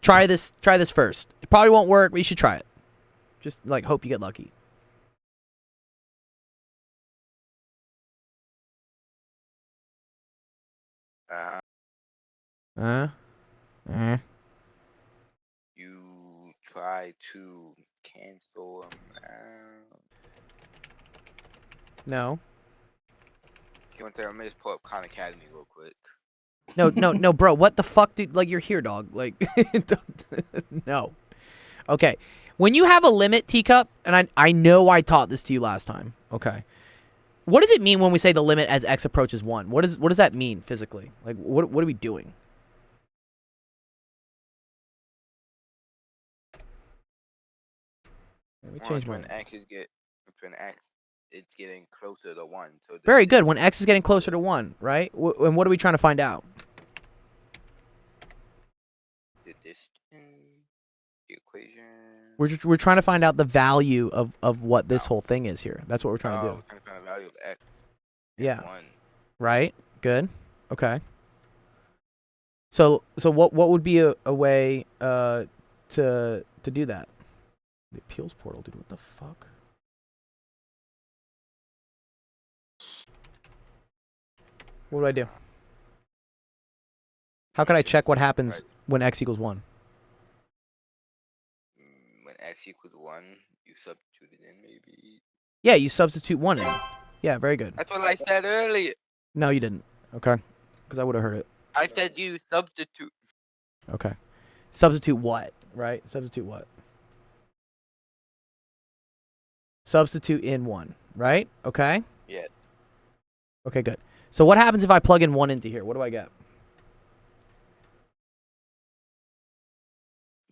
S1: try this first. It probably won't work, but you should try it. Just like hope you get lucky.
S6: Uh,
S1: Uh.
S6: you try to cancel them.
S1: No.
S6: Okay, one second, let me just pull up Khan Academy real quick.
S1: No, bro. What the fuck, dude? Like, you're here, dog. Like, no. Okay. When you have a limit, Teacup, and I know I taught this to you last time. Okay. What does it mean when we say the limit as x approaches 1? What does that mean physically? Like, what are we doing? Let me change my.
S6: When x it's getting closer to 1. So the
S1: Very good. When x is getting closer to 1, right? And what are we trying to find out?
S6: The distance, the equation.
S1: We're trying to find out the value of what this whole thing is here. That's what we're trying to do.
S6: We're trying to find the value of x.
S1: Yeah.
S6: 1.
S1: Right. Good. Okay. So what would be a way to do that? The appeals portal, dude. What the fuck? What do I do? How can I check what happens when x equals 1?
S6: When x equals 1, you substitute it in maybe.
S1: Yeah, you substitute 1 in. Yeah, very good.
S6: That's what I said earlier.
S1: No, you didn't. Okay. Because I would have heard it.
S6: I said you substitute.
S1: Okay. Substitute what? Right? Substitute what? Substitute in 1. Right? Okay.
S6: Yeah.
S1: Okay, good. So what happens if I plug in 1 into here? What do I get?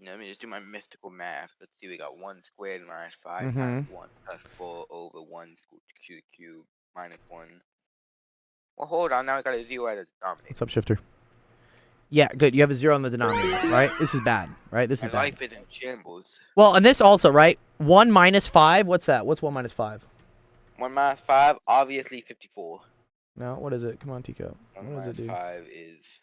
S6: Let me just do my mystical math. Let's see, we got 1 squared minus 5
S1: Mhm.
S6: times 1 plus 4 over 1 cubed minus 1. Well, hold on. Now I got a 0 at the denominator.
S1: What's up, Shifter? Yeah, good. You have a 0 on the denominator, right? This is bad, right? This is
S6: My
S1: bad.
S6: life is in shambles.
S1: Well, and this also, right? 1 minus 5. What's that? What's 1 minus 5?
S6: 1 minus 5, obviously 54.
S1: No, what is it? Come on, Tico.
S6: 1
S1: What does it
S6: minus
S1: do?
S6: 5 is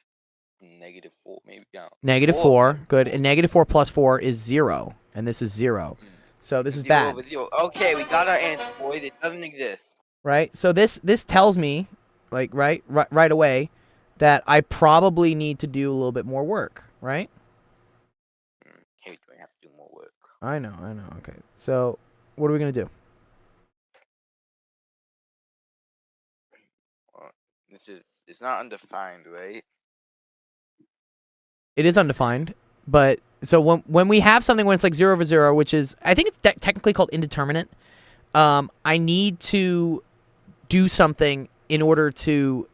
S6: negative 4, maybe. No.
S1: Negative 4. Good. And negative 4 plus 4 is 0. And this is 0. So this is
S6: 0
S1: bad,
S6: over 0. Okay, we got our answer, boys. It doesn't exist.
S1: right? So this tells me, like, right away, that I probably need to do a little bit more work, right? I know. Okay. So, what are we gonna do?
S6: Well, it's not undefined, right?
S1: It is undefined, but so when we have something when it's like 0 over 0, which is I think it's technically called indeterminate. I need to do something in order to,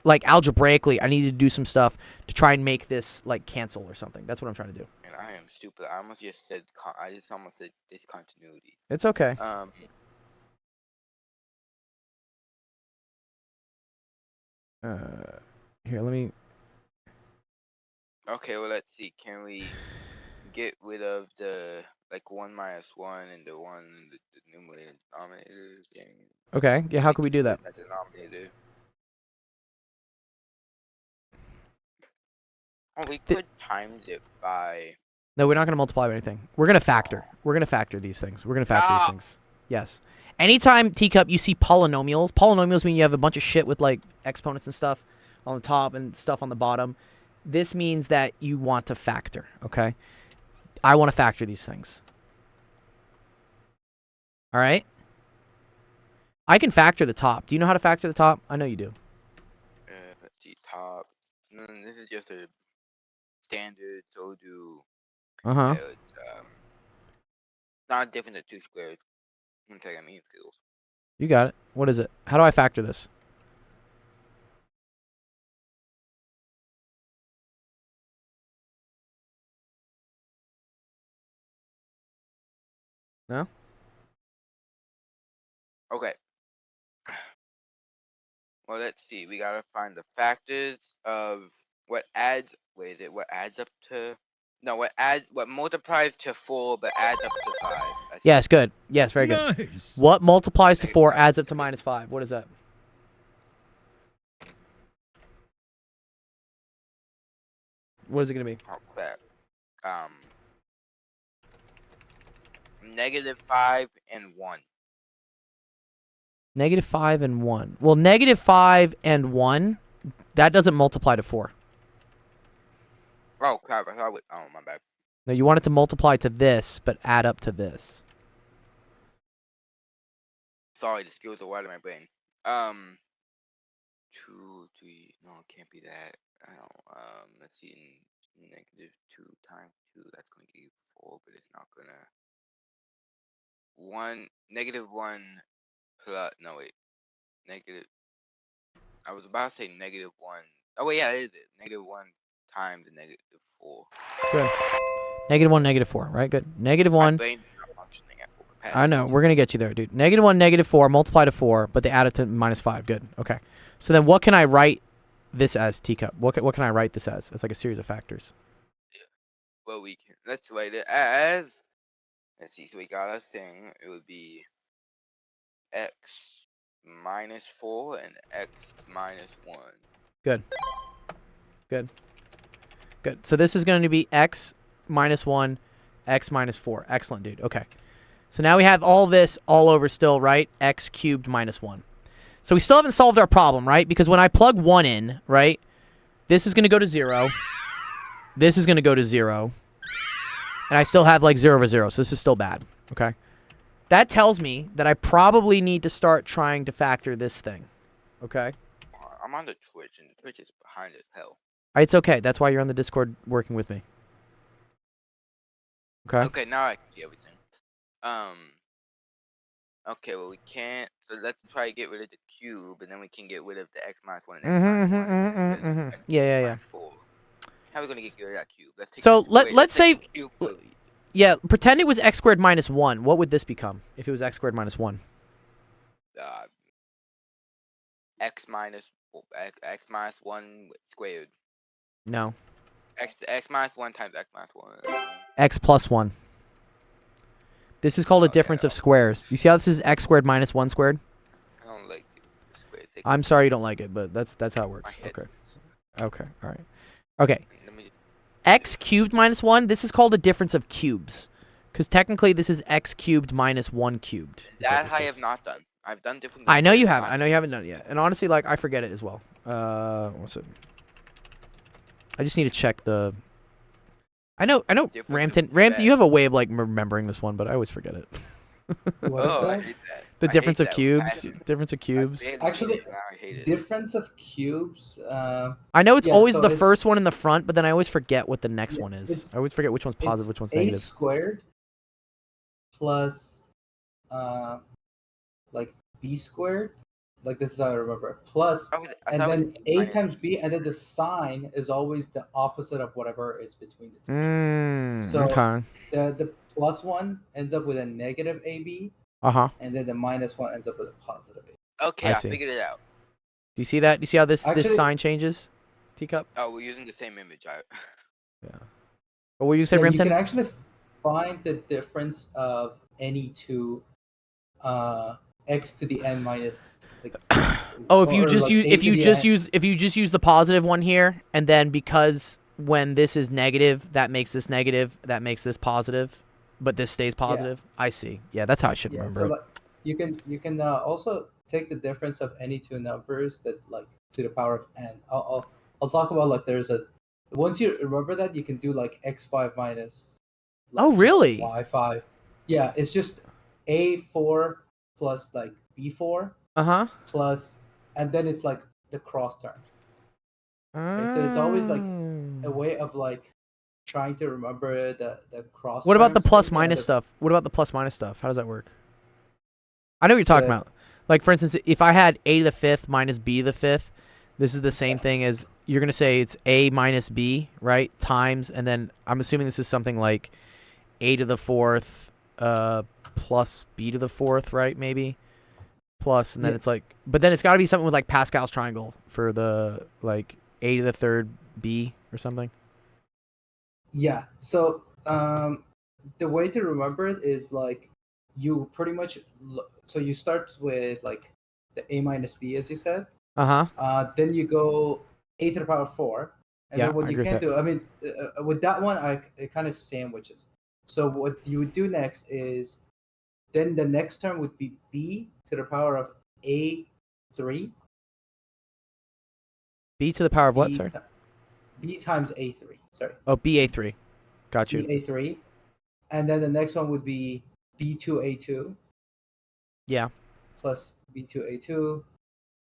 S1: like, algebraically, I need to do some stuff to try and make this like cancel or something. That's what I'm trying to do.
S6: And I am stupid. I almost just said I just almost said discontinuity.
S1: It's okay. Here, let me.
S6: Okay, well let's see. Can we get rid of the like 1 minus 1 and the 1 in the numerator and denominator?
S1: Okay. Yeah. How can we do that?
S6: That's a denominator. Oh, we could times it by.
S1: No, we're not going to multiply by anything. We're going to factor. We're going to factor these things. We're going to factor these things. Yes. Anytime, Teacup, you see polynomials mean you have a bunch of shit with, like, exponents and stuff on the top and stuff on the bottom. This means that you want to factor, okay? I want to factor these things. All right? I can factor the top. Do you know how to factor the top? I know you do.
S6: Let's see, top. This is just a standard, so do.
S1: Uh-huh.
S6: It's not different than 2 squares. I'm gonna take a mean skills.
S1: You got it. What is it? How do I factor this? No?
S6: Okay. Well, let's see. We gotta find the factors of what adds. Wait, is it what adds up to? No, what multiplies to 4 but adds up to 5.
S1: Yes, good. Yes, very good.
S8: Nice.
S1: What multiplies to 4 adds up to -5? What is that? What is it going to be?
S6: Oh crap. -5 and 1.
S1: -5 and 1. Well, -5 and 1, that doesn't multiply to 4.
S6: Oh crap! I thought oh my bad.
S1: No, you want it to multiply to this, but add up to this.
S6: Sorry, the skills are wild in my brain. 2, 3. No, it can't be that. I don't. Let's see. -2 times 2. That's gonna give you 4, but it's not gonna. 1 -1 plus. No wait. Negative. I was about to say -1. Oh wait, yeah, it is it. -1 times -4.
S1: Good. -1, -4, right? Good.
S6: My
S1: -1.
S6: brain's not functioning at full capacity.
S1: I know. We're going to get you there, dude. -1, -4, multiply to 4, but they add it to -5. Good. Okay. So then what can I write this as, Teacup? What can I write this as? It's like a series of factors.
S6: Well, we can. Let's write it as. Let's see. So we got a thing. It would be x minus 4 and x minus 1.
S1: Good. Good. Good. So this is going to be x minus 1, x minus 4. Excellent, dude. Okay. So now we have all this all over still, right? X cubed minus 1. So we still haven't solved our problem, right? Because when I plug 1 in, right, this is going to go to 0. This is going to go to 0. And I still have like 0 over 0. So this is still bad. Okay. That tells me that I probably need to start trying to factor this thing. Okay.
S6: I'm on the Twitch, and the Twitch is behind as hell.
S1: It's okay. That's why you're on the Discord working with me. Okay.
S6: Okay, now I can see everything. Okay, well we can't. So let's try to get rid of the cube, and then we can get rid of the x minus 1 and x minus 1. X
S1: Yeah.
S6: minus 4. How are we gonna get rid of that cube? Let's take.
S1: So
S6: the square-
S1: let's say,
S6: take the cube blue.
S1: yeah, pretend it was x squared minus 1. What would this become if it was x squared minus 1?
S6: X minus 1 squared.
S1: No.
S6: X minus 1 times x minus 1.
S1: X plus 1. This is called a difference of squares. You see how this is x squared minus 1 squared?
S6: I don't like the squares.
S1: I'm sorry you don't like it, but that's how it works.
S6: My head
S1: Okay.
S6: hurts.
S1: Okay. All right. Okay.
S6: Let me-
S1: X cubed minus 1. This is called a difference of cubes. Because technically this is x cubed minus 1 cubed. is what
S6: That
S1: this
S6: I
S1: is.
S6: have not done. I've done different.
S1: I know
S6: things,
S1: you
S6: but
S1: haven't. I know you haven't done it yet. And honestly, like, I forget it as well. What's it? I just need to check the... I know,
S6: Difference
S1: Ramton.
S6: of
S1: Ramton, you
S6: bed.
S1: have a way of like remembering this one, but I always forget it.
S4: What is
S6: Oh, I
S4: that?
S6: hate that.
S1: The
S6: I
S1: difference
S6: hate
S1: of
S6: that
S1: cubes.
S6: passion.
S1: Difference of
S6: I
S1: cubes.
S6: barely
S4: Actually,
S6: hate it, now I hate it.
S4: Difference of cubes.
S1: I know it's
S4: Yeah,
S1: always
S4: so
S1: the
S4: it's-
S1: first one in the front, but then I always forget what the next
S4: Yeah,
S1: one is.
S4: it's-
S1: I always forget which one's positive,
S4: It's
S1: which one's
S4: a
S1: negative.
S4: squared plus like b squared. Like this is how I remember it. Plus,
S6: Oh, I
S4: and
S6: thought it
S4: then
S6: was
S4: a
S6: minus-
S4: times b, and then the sign is always the opposite of whatever is between the two. So-
S1: Okay.
S4: The plus one ends up with a negative ab,
S1: Uh-huh.
S4: and then the minus one ends up with a positive ab.
S6: Okay,
S1: I
S6: I
S1: see.
S6: figured it out.
S1: Do you see that? Do you see how this
S4: Actually-
S1: sign changes? Teacup?
S6: Oh, we're using the same image.
S1: Yeah. What were you saying,
S4: Yeah, you
S1: Ramton?
S4: can actually find the difference of any two x to the n minus. Like,
S1: Oh, if you
S4: or
S1: just
S4: like
S1: use
S4: a
S1: if
S4: to
S1: you
S4: the
S1: just
S4: n.
S1: use the positive one here, and then because when this is negative, that makes this negative, that makes this positive, but this stays positive. I see. Yeah, that's how I should
S4: Yeah,
S1: remember
S4: so
S1: it.
S4: like, you can also take the difference of any two numbers that like to the power of n. I'll talk about like there's a once you remember that you can do like x5 minus. Like,
S1: Oh, really?
S4: y5. Yeah, it's just a4 plus like b4
S1: Uh-huh.
S4: plus, and then it's like the cross term. Right, so it's always, like, A way of like trying to remember the cross.
S1: What about the
S4: terms
S1: plus
S4: thing and
S1: minus
S4: the-
S1: stuff? What about the plus minus stuff? How does that work? I know what you're talking
S4: The-
S1: about. Like, for instance, if I had a to the fifth minus b to the fifth, this is the same thing as you're going to say it's a minus b, right? Times, and then I'm assuming this is something like a to the fourth plus b to the fourth, right? Maybe. Plus, and then
S4: Yeah.
S1: it's like, but then it's got to be something with like Pascal's triangle for the like a to the third b or something.
S4: Yeah. So the way to remember it is like you pretty much so you start with like the a minus b as you said.
S1: Uh-huh.
S4: Then you go a to the power 4, and
S1: Yeah,
S4: then what
S1: I
S4: you
S1: agree with
S4: can't do. I mean, with that one, it kind of sandwiches. So what you would do next is, then the next term would be b to the power of a3.
S1: B to the power of what,
S4: B
S1: sorry?
S4: ti- B times a3. Sorry.
S1: Oh, BA3. Got you.
S4: a3, and then the next one would be b2a2
S1: Yeah.
S4: plus b2a2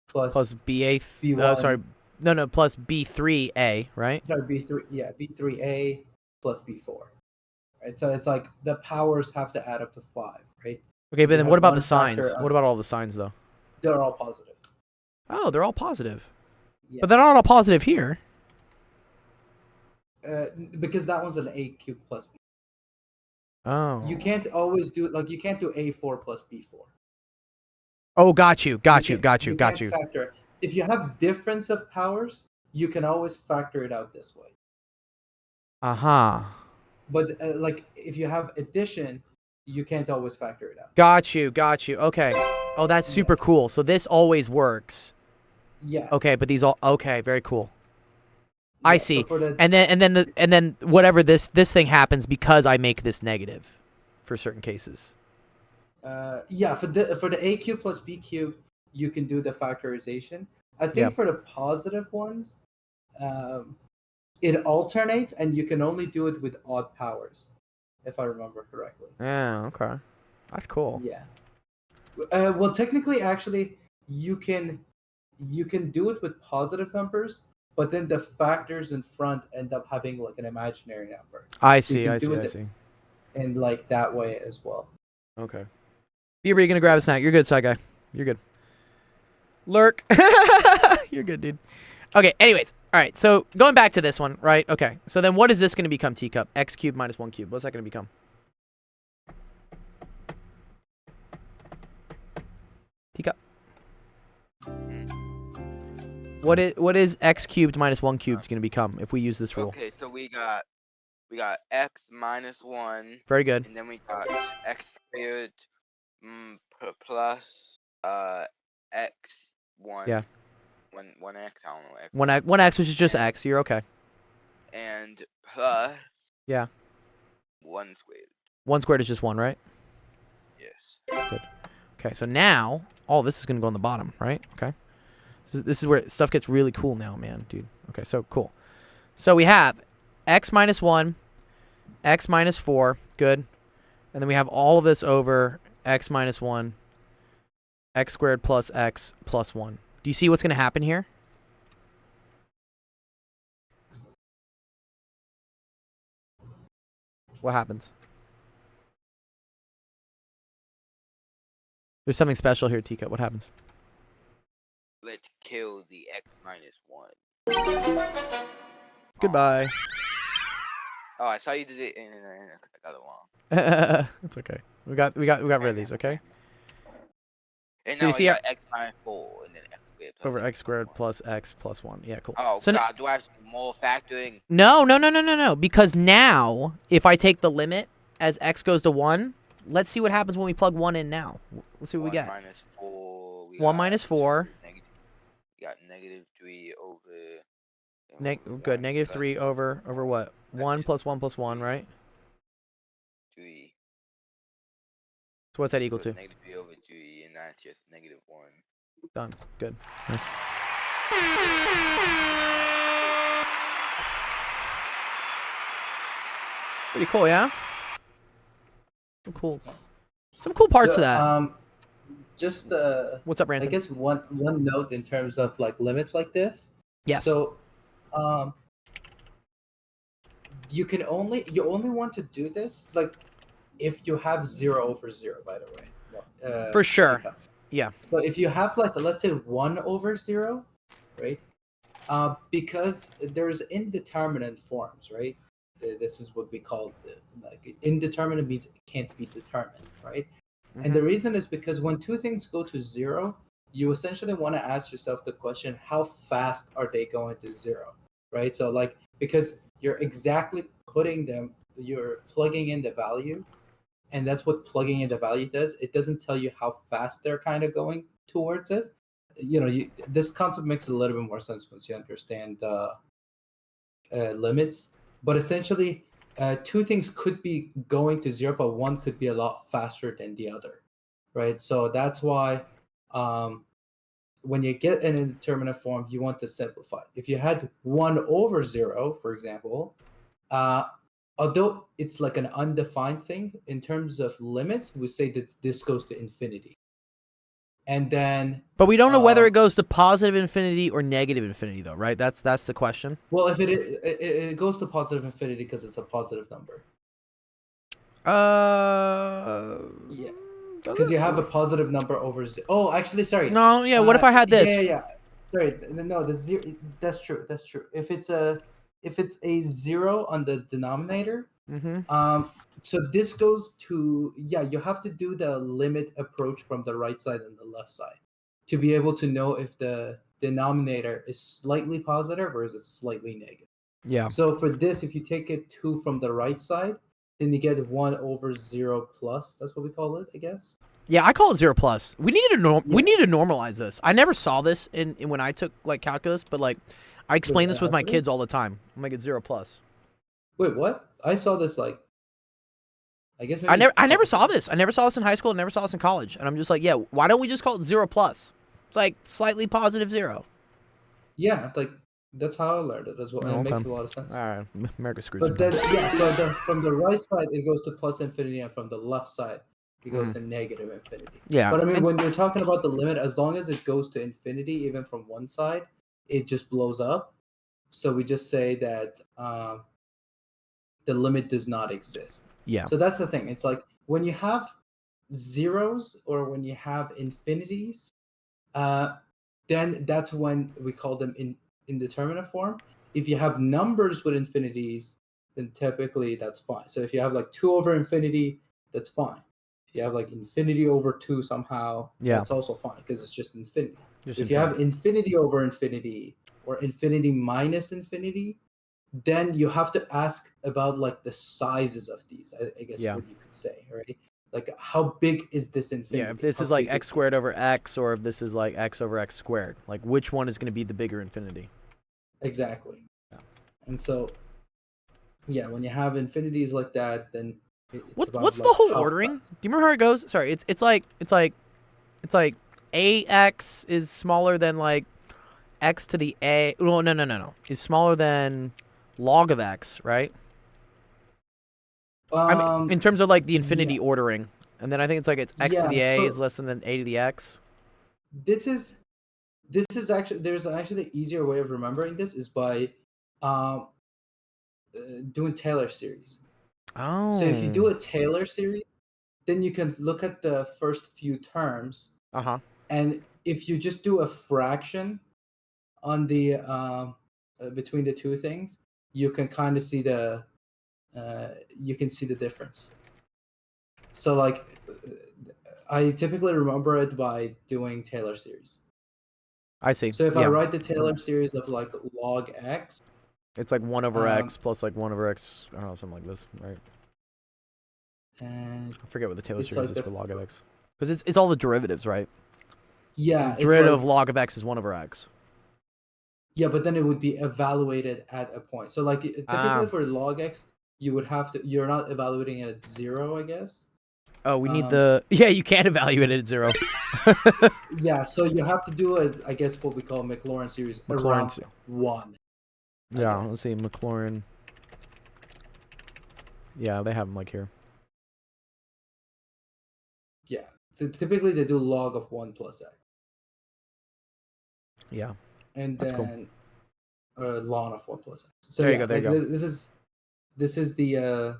S4: plus,
S1: Plus BA.
S4: B1.
S1: Sorry. No. Plus B3A, right?
S4: sorry b3 yeah b3a plus b4. Right, so it's like the powers have to add up to 5, right?
S1: Okay,
S4: So
S1: but
S4: you
S1: then
S4: have
S1: what about
S4: one
S1: the signs?
S4: factor on-
S1: What about all the signs, though?
S4: They're all positive.
S1: Oh, they're all positive.
S4: Yeah.
S1: But they're not all positive here.
S4: Because that one's an a cubed plus b.
S1: Oh.
S4: You can't always do like you can't do a4 plus b4.
S1: Oh, got you. Got you.
S4: can't-
S1: Got you. Got
S4: can't
S1: you.
S4: Factor. If you have difference of powers, you can always factor it out this way.
S1: Uh-huh.
S4: But like if you have addition, you can't always factor it out.
S1: Got you. Got you. Okay. Oh, that's super cool. So this always works.
S4: Yeah.
S1: Okay, but these all okay, very cool. I
S4: Yeah, so
S1: see.
S4: for the-
S1: And then whatever this thing happens because I make this negative for certain cases.
S4: yeah, for the a cube plus b cube, you can do the factorization. I think
S1: Yeah.
S4: for the positive ones, it alternates, and you can only do it with odd powers, if I remember correctly.
S1: Yeah, okay. That's cool.
S4: Yeah. Well, technically, actually, you can do it with positive numbers, but then the factors in front end up having like an imaginary number,
S1: I
S4: You
S1: see,
S4: can
S1: I
S4: do
S1: see,
S4: it
S1: I
S4: the-
S1: see.
S4: and like that way as well.
S1: Okay. Bieber, you gonna grab a snack. You're good, side guy. You're good. Lurk. You're good, dude. Okay, anyways. All right, so going back to this one, right? Okay, so then what is this going to become, teacup? X cubed minus 1 cubed. What's that going to become? Teacup. What is x cubed minus 1 cubed going to become if we use this rule?
S6: Okay, so we got x minus 1,
S1: Very good.
S6: and then we got x squared plus x 1.
S1: Yeah.
S6: 1x, I don't know. X,
S1: 1x, which is just x. You're okay.
S6: and plus
S1: Yeah.
S6: 1 squared.
S1: 1 squared is just 1, right?
S6: Yes.
S1: Okay, so now all this is going to go on the bottom, right? Okay. This is where stuff gets really cool now, man, dude. Okay, so cool. So we have x minus 1 x minus 4. Good. And then we have all of this over x minus 1. X squared plus x plus 1. Do you see what's going to happen here? What happens? There's something special here, Tika. What happens?
S6: Let's kill the x minus 1.
S1: Goodbye.
S6: Oh, I saw you did it, and I got it wrong.
S1: It's okay. We got rid of these, okay?
S6: And
S1: So
S6: now
S1: you see
S6: I
S1: how-
S6: got x minus 4, and then x squared. Plus
S1: Over x squared plus x plus 1. Yeah, cool.
S6: Oh,
S1: So
S6: God, do I have to do more factoring?
S1: No. Because now, if I take the limit as x goes to 1, let's see what happens when we plug 1 in now. Let's see what we
S6: 1
S1: get.
S6: minus 4.
S1: 1 minus 4.
S6: We got negative 3 over...
S1: Good. Negative 3 over what? 1 plus 1 plus 1, right?
S6: 3.
S1: So what's that equal
S6: So
S1: to?
S6: negative 3 over 3, and that's just negative 1.
S1: Done. Good. Nice. Pretty cool, yeah? Some cool parts to that.
S4: Just
S1: What's up,
S4: I
S1: Ransom?
S4: guess one note in terms of like limits like this.
S1: Yes.
S4: So, you only want to do this like if you have 0 over 0. By the way.
S1: For sure.
S4: Tika.
S1: Yeah.
S4: So if you have like let's say 1 over 0, right? Because there's indeterminate forms, right? This is what we call like indeterminate means it can't be determined, right? And the reason is because when two things go to 0, you essentially want to ask yourself the question, how fast are they going to 0, right? So like, because you're exactly you're plugging in the value, and that's what plugging in the value does. It doesn't tell you how fast they're kind of going towards it. This concept makes a little bit more sense once you understand limits. But essentially, two things could be going to 0, but one could be a lot faster than the other, right? So that's why when you get an indeterminate form, you want to simplify. If you had 1 over 0, for example, although it's like an undefined thing, in terms of limits, we say that this goes to infinity. And then...
S1: But we don't know whether it goes to positive infinity or negative infinity, though, right? That's the question.
S4: Well, if it goes to positive infinity because it's a positive number. Yeah. Because you have a positive number over... Oh, actually, sorry.
S1: No, yeah, what if I had this?
S4: Yeah. Sorry, no, the 0... That's true. If it's a 0 on the denominator... So this goes to, you have to do the limit approach from the right side and the left side to be able to know if the denominator is slightly positive or is it slightly negative.
S1: Yeah.
S4: So for this, if you take it 2 from the right side, then you get 1 over 0 plus. That's what we call it, I guess.
S1: Yeah, I call it 0 plus. We need to we need to normalize this. I never saw this in when I took like calculus, but like I explain this with my kids all the time. I'm like, it's 0 plus.
S4: Wait, what? I saw this like... I guess maybe
S1: I never saw this. I never saw this in high school. I never saw this in college. And I'm just like, yeah, why don't we just call it 0 plus? It's like slightly positive 0.
S4: Yeah, like that's how I learned it as well. And it makes a lot of sense.
S1: All right, America screwed.
S4: But then, so from the right side it goes to plus infinity, and from the left side it goes to negative infinity.
S1: Yeah.
S4: But I mean, when you're talking about the limit, as long as it goes to infinity, even from one side, it just blows up. So we just say that the limit does not exist.
S1: Yeah.
S4: So that's the thing. It's like when you have zeros or when you have infinities, then that's when we call them indeterminate form. If you have numbers with infinities, then typically that's fine. So if you have like 2 over infinity, that's fine. If you have like infinity over 2 somehow, that's also fine because it's just infinity. If you have infinity over infinity or infinity minus infinity, then you have to ask about like the sizes of these, I guess what you could say, right? Like how big is this infinity?
S1: Yeah, if this is like x squared over x, or if this is like x over x squared, like which one is going to be the bigger infinity?
S4: Exactly. Yeah. And so, when you have infinities like that, then
S1: what's the whole ordering? Do you remember how it goes? Sorry, it's like ax is smaller than like x to the a. Well, no, is smaller than log of x, right? I mean, in terms of like the infinity
S4: yeah.
S1: ordering, and then I think it's like it's x to the
S4: Yeah,
S1: a
S4: so-
S1: is less than a to the x.
S4: This is actually, there's actually the easier way of remembering this is by um doing Taylor series.
S1: Oh.
S4: So if you do a Taylor series, then you can look at the first few terms,
S1: Uh-huh.
S4: and if you just do a fraction on the between the two things, you can kind of see the difference. So like I typically remember it by doing Taylor series.
S1: I see.
S4: So if
S1: yeah.
S4: I write the Taylor series of like log x,
S1: It's like 1 over
S4: Um,
S1: x plus like 1 over x. I don't know, something like this, right?
S4: and
S1: I forget what the Taylor
S4: It's
S1: series
S4: like
S1: is
S4: the
S1: for log of x. Because it's all the derivatives, right?
S4: yeah, it's
S1: Derivative
S4: like-
S1: of log of x is 1 over x.
S4: Yeah, but then it would be evaluated at a point. So like typically
S1: Ah.
S4: for log x, you would have to. You're not evaluating it at 0, I guess.
S1: Oh, we need
S4: Um,
S1: the... Yeah, you can't evaluate it at 0.
S4: Yeah, so you have to do a, I guess, what we call Maclaurin series
S1: Maclaurin
S4: around
S1: se-
S4: 1. I
S1: Yeah,
S4: guess.
S1: let's see. Maclaurin. Yeah, they have them like here.
S4: Yeah, so typically they do log of 1 plus x,
S1: Yeah.
S4: and
S1: That's cool.
S4: then ln of 1 plus x. So
S1: There you
S4: yeah,
S1: go, there you
S4: like,
S1: go.
S4: This is the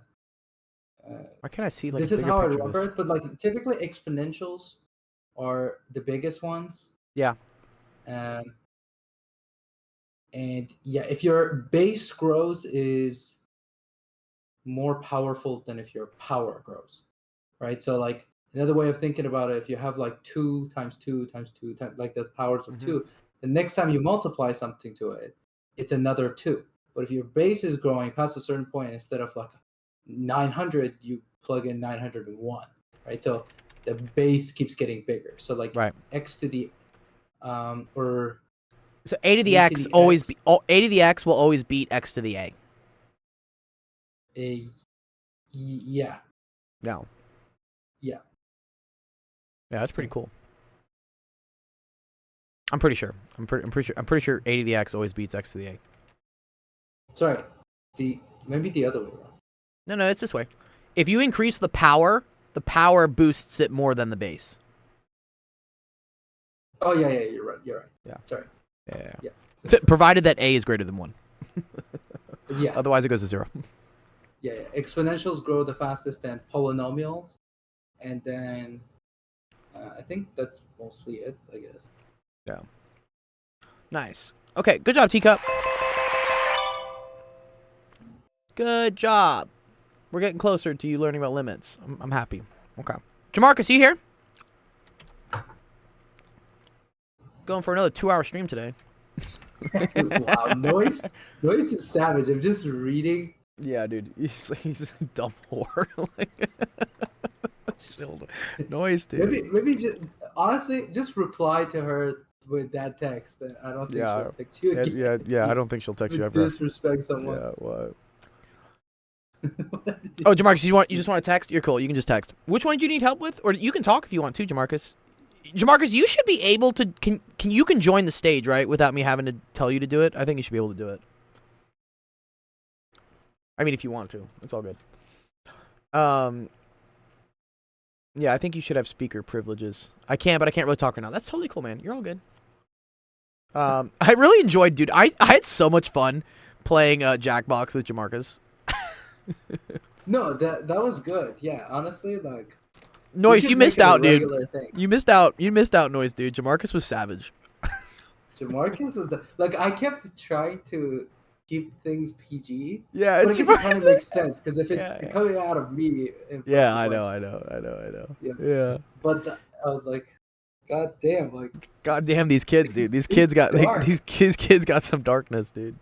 S1: Why can't I see like
S4: this
S1: a
S4: is
S1: bigger
S4: how I
S1: picture of
S4: remember
S1: this?
S4: it. But like typically exponentials are the biggest ones.
S1: Yeah.
S4: And yeah, if your base grows is more powerful than if your power grows, right? So like another way of thinking about it, if you have like 2 times 2 times 2 times like the powers of
S1: Mhm.
S4: 2, the next time you multiply something to it, it's another 2. But if your base is growing past a certain point, instead of like 900, you plug in 901, right? So the base keeps getting bigger. So like
S1: Right.
S4: x to the or
S1: So a to the
S4: a to
S1: x
S4: the
S1: always
S4: x.
S1: be a to the x will always beat x to the a.
S4: Yeah.
S1: No.
S4: Yeah.
S1: Yeah, that's pretty cool. I'm pretty sure. I'm pretty sure a to the x always beats x to the a.
S4: Sorry. Maybe the other way around.
S1: No, it's this way. If you increase the power boosts it more than the base.
S4: Oh yeah, you're right.
S1: Yeah.
S4: Sorry.
S1: Yeah.
S4: Yeah.
S1: So, provided that a is greater than 1.
S4: Yeah.
S1: Otherwise it goes to 0.
S4: Yeah. Exponentials grow the fastest than polynomials, and then I think that's mostly it, I guess.
S1: Yeah. Nice. Okay, good job, Teacup. Good job. We're getting closer to you learning about limits. I'm happy. Okay. Jamarcus, you here? Going for another 2-hour stream today.
S4: Wow, noise is savage. I'm just reading.
S1: Yeah, dude. He's a dumb whore. Noise, dude.
S4: Maybe just honestly just reply to her with that text. I don't think she'll text you again.
S1: Yeah. I don't think she'll text you ever.
S4: Disrespect someone.
S1: Yeah, what? Oh, Jamarcus, you just want to text? You're cool. You can just text. Which one do you need help with? Or you can talk if you want to, Jamarcus. Jamarcus, you should be able to. You can join the stage, right? Without me having to tell you to do it. I think you should be able to do it. I mean, if you want to, it's all good. Yeah, I think you should have speaker privileges. I can, but I can't really talk right now. That's totally cool, man. You're all good. I really enjoyed, dude. I had so much fun playing Jackbox with Jamarcus.
S4: No, that was good. Yeah, honestly, like.
S1: Noise, you missed out, dude.
S4: Thing.
S1: You missed out, Noise, dude. Jamarcus was savage.
S4: Jamarcus was like, I kept trying to keep things PG.
S1: Yeah,
S4: but I guess it kind of makes sense because if it's coming out of me.
S1: Yeah, I know. Yeah.
S4: But I was like, God damn, like.
S1: God damn these kids, dude. These kids got these kids got some darkness, dude.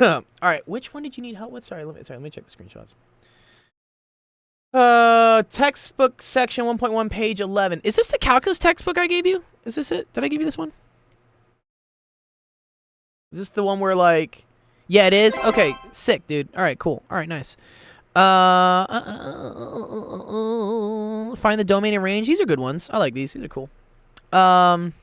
S1: All right, which one did you need help with? Sorry, let me check the screenshots. Textbook section 1.1, page 11. Is this the calculus textbook I gave you? Is this it? Did I give you this one? Is this the one where like, yeah, it is. Okay, sick, dude. All right, cool. All right, nice. Find the domain and range. These are good ones. I like these. These are cool. Can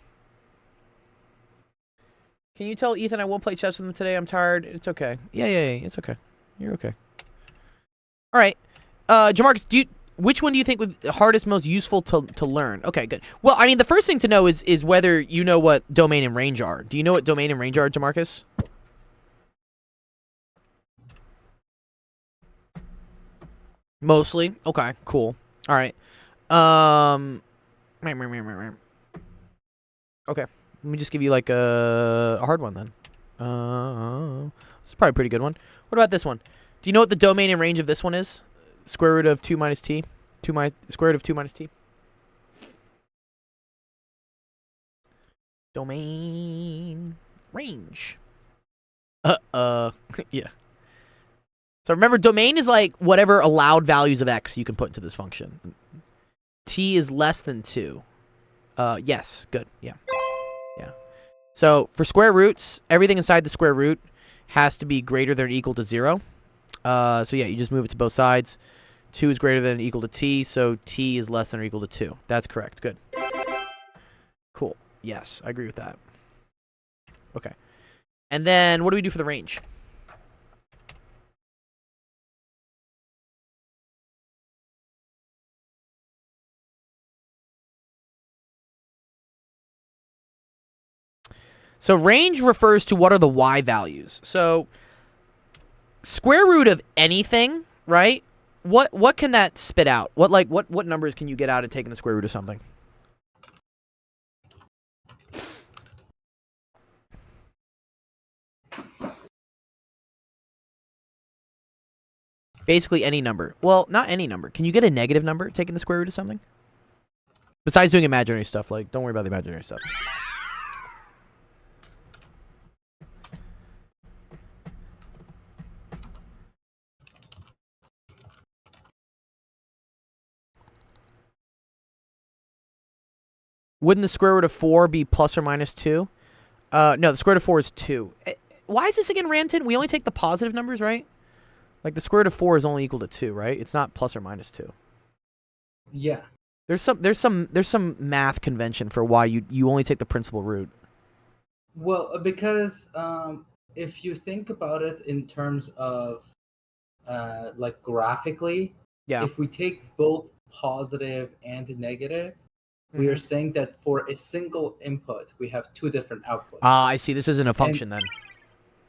S1: you tell Ethan I won't play chess with him today? I'm tired. It's okay. Yeah, it's okay. You're okay. All right. Jamarcus, which one do you think would the hardest, most useful to learn? Okay, good. Well, I mean, the first thing to know is whether you know what domain and range are. Do you know what domain and range are, Jamarcus? Mostly. Okay, cool. All right. Okay. Let me just give you like a hard one then. It's probably a pretty good one. What about this one? Do you know what the domain and range of this one is? Square root of 2 minus t. Square root of 2 minus t. Domain range. Yeah. So remember, domain is like whatever allowed values of x you can put into this function. T is less than 2. Yes, good. Yeah. Yeah. So for square roots, everything inside the square root has to be greater than or equal to 0. So yeah, you just move it to both sides. 2 is greater than or equal to t, so t is less than or equal to 2. That's correct. Good. Cool. Yes, I agree with that. Okay. And then what do we do for the range? So range refers to what are the y values. So square root of anything, right? What can that spit out? What numbers can you get out of taking the square root of something? Basically any number. Well, not any number. Can you get a negative number taking the square root of something? Besides doing imaginary stuff, like don't worry about the imaginary stuff. Wouldn't the square root of 4 be plus or minus 2? No, the square root of 4 is 2. Why is this again, Ranton? We only take the positive numbers, right? Like the square root of 4 is only equal to 2, right? It's not plus or minus 2.
S4: Yeah.
S1: There's some math convention for why you only take the principal root.
S4: Well, because if you think about it in terms of like graphically,
S1: Yeah.
S4: if we take both positive and negative, we are saying that for a single input, we have two different outputs.
S1: Ah, I see. This isn't a function then.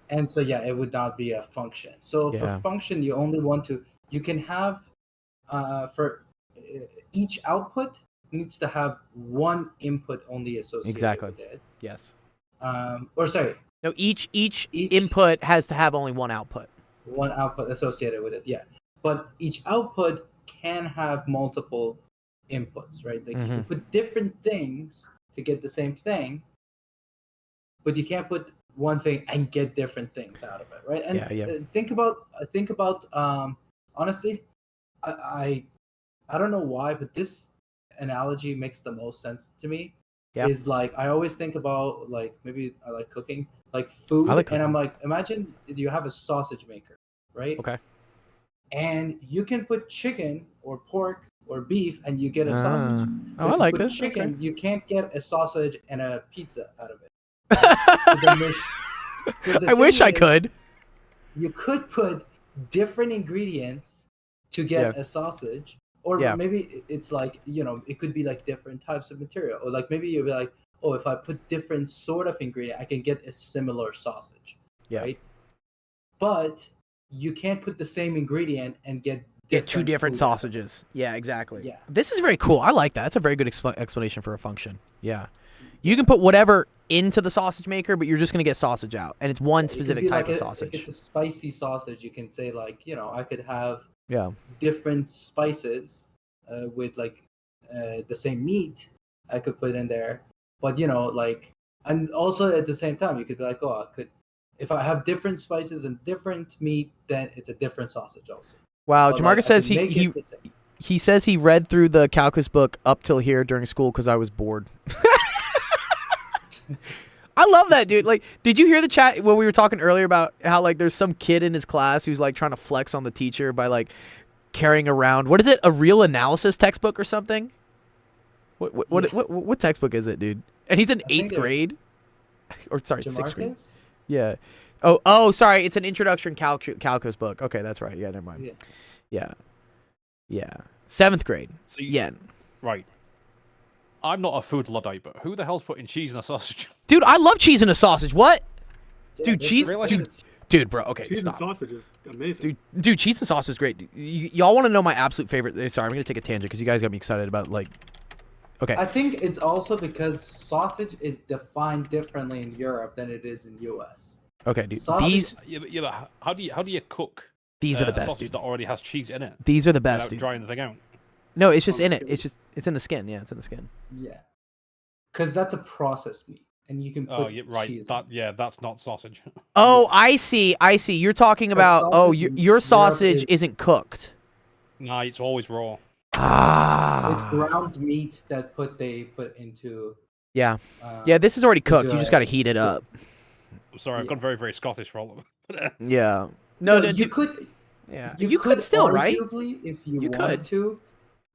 S4: And so, yeah, it would not be a function. So
S1: Yeah.
S4: for function, you only want to, you can have, for each output needs to have one input only associated
S1: Exactly.
S4: with it.
S1: Yes.
S4: Or sorry,
S1: No, each input has to have only one output.
S4: one output associated with it, yeah. But each output can have multiple inputs, right? Like you can put different things to get the same thing, but you can't put one thing and get different things out of it, right? And think about honestly, I don't know why, but this analogy makes the most sense to me.
S1: Yeah.
S4: Is like I always think about like maybe I like cooking, like food,
S1: I like
S4: and I'm
S1: cooking.
S4: like, imagine you have a sausage maker, right?
S1: Okay.
S4: And you can put chicken or pork or beef, and you get a sausage.
S1: Oh,
S4: If
S1: I
S4: you
S1: like
S4: put
S1: this.
S4: chicken,
S1: Okay.
S4: you can't get a sausage and a pizza out of it. So the
S1: I wish
S4: thing
S1: I
S4: is,
S1: could.
S4: You could put different ingredients to get a sausage, or
S1: Yeah.
S4: maybe it's like, you know, it could be like different types of material, or like maybe you'll be like, oh, if I put different sort of ingredient, I can get a similar sausage,
S1: Yeah.
S4: right? But you can't put the same ingredient and get
S1: Two different
S4: food out of it.
S1: sausages. Yeah, exactly.
S4: Yeah.
S1: This is very cool. I like that. That's a very good explanation for a function. Yeah. You can put whatever into the sausage maker, but you're just going to get sausage out. And it's one
S4: It could
S1: specific
S4: be
S1: type
S4: like
S1: of
S4: If
S1: sausage.
S4: it's a spicy sausage, you can say like, you know, I could have
S1: Yeah.
S4: different spices with like the same meat I could put in there, but you know, like, and also at the same time you could be like, oh, I could, if I have different spices and different meat, then it's a different sausage also.
S1: Wow.
S4: But, like,
S1: Jamarcus
S4: I
S1: says
S4: could make it the same.
S1: he says he read through the calculus book up till here during school because I was bored. I love that, dude. Like, did you hear the chat when we were talking earlier about how like there's some kid in his class who's like trying to flex on the teacher by like carrying around, what is it, a real analysis textbook or something? What textbook is it, dude? And he's in
S4: I think
S1: 8th grade, or sorry, 6th grade.
S4: Jamarcus?
S1: Yeah, Oh, sorry. It's an introduction calculus book. Okay, that's right. Yeah, never mind. Yeah. 7th grade.
S3: So you,
S1: Yeah.
S3: Right. I'm not a food luddite, but who the hell's putting cheese in a sausage?
S1: Dude, I love cheese in a sausage. What? Dude,
S4: that's
S1: cheese.
S3: really-
S1: Dude, bro. Okay,
S7: Cheese and
S1: stop.
S7: sausage is amazing.
S1: Dude, cheese and sauce is great. Y'all want to know my absolute favorite? Sorry, I'm gonna take a tangent because you guys got me excited about like. Okay.
S4: I think it's also because sausage is defined differently in Europe than it is in US.
S1: Okay, dude.
S4: Sausage-
S3: Yeah, but how do you cook
S1: These are the
S3: a
S1: best,
S3: sausage
S1: dude.
S3: that already has cheese in it
S1: These are the best,
S3: without
S1: dude.
S3: drying the thing out?
S1: No, it's just
S7: On
S1: in
S7: the
S1: it.
S7: skin.
S1: It's in the skin. Yeah, it's in the skin.
S4: Yeah, because that's a processed meat, and you can put
S3: Oh, yeah, right.
S4: cheese. in it.
S3: That's not sausage.
S1: Oh, I see. You're talking about. Oh,
S4: sausage in
S1: your
S4: Europe
S1: sausage
S4: is-
S1: isn't cooked.
S3: Nah, it's always raw.
S1: Ah.
S4: It's ground meat that they put into.
S1: Yeah.
S4: Uh,
S1: Yeah, this is already cooked. You
S4: into
S1: just
S4: a-
S1: got to heat it up.
S3: I'm sorry, I've
S4: Yeah.
S3: gone very, very Scottish for all of it.
S1: Yeah. No,
S4: you
S1: dude,
S4: could.
S1: yeah.
S4: You,
S1: You could still, right?
S4: arguably, if you,
S1: You
S4: wanted
S1: could.
S4: to.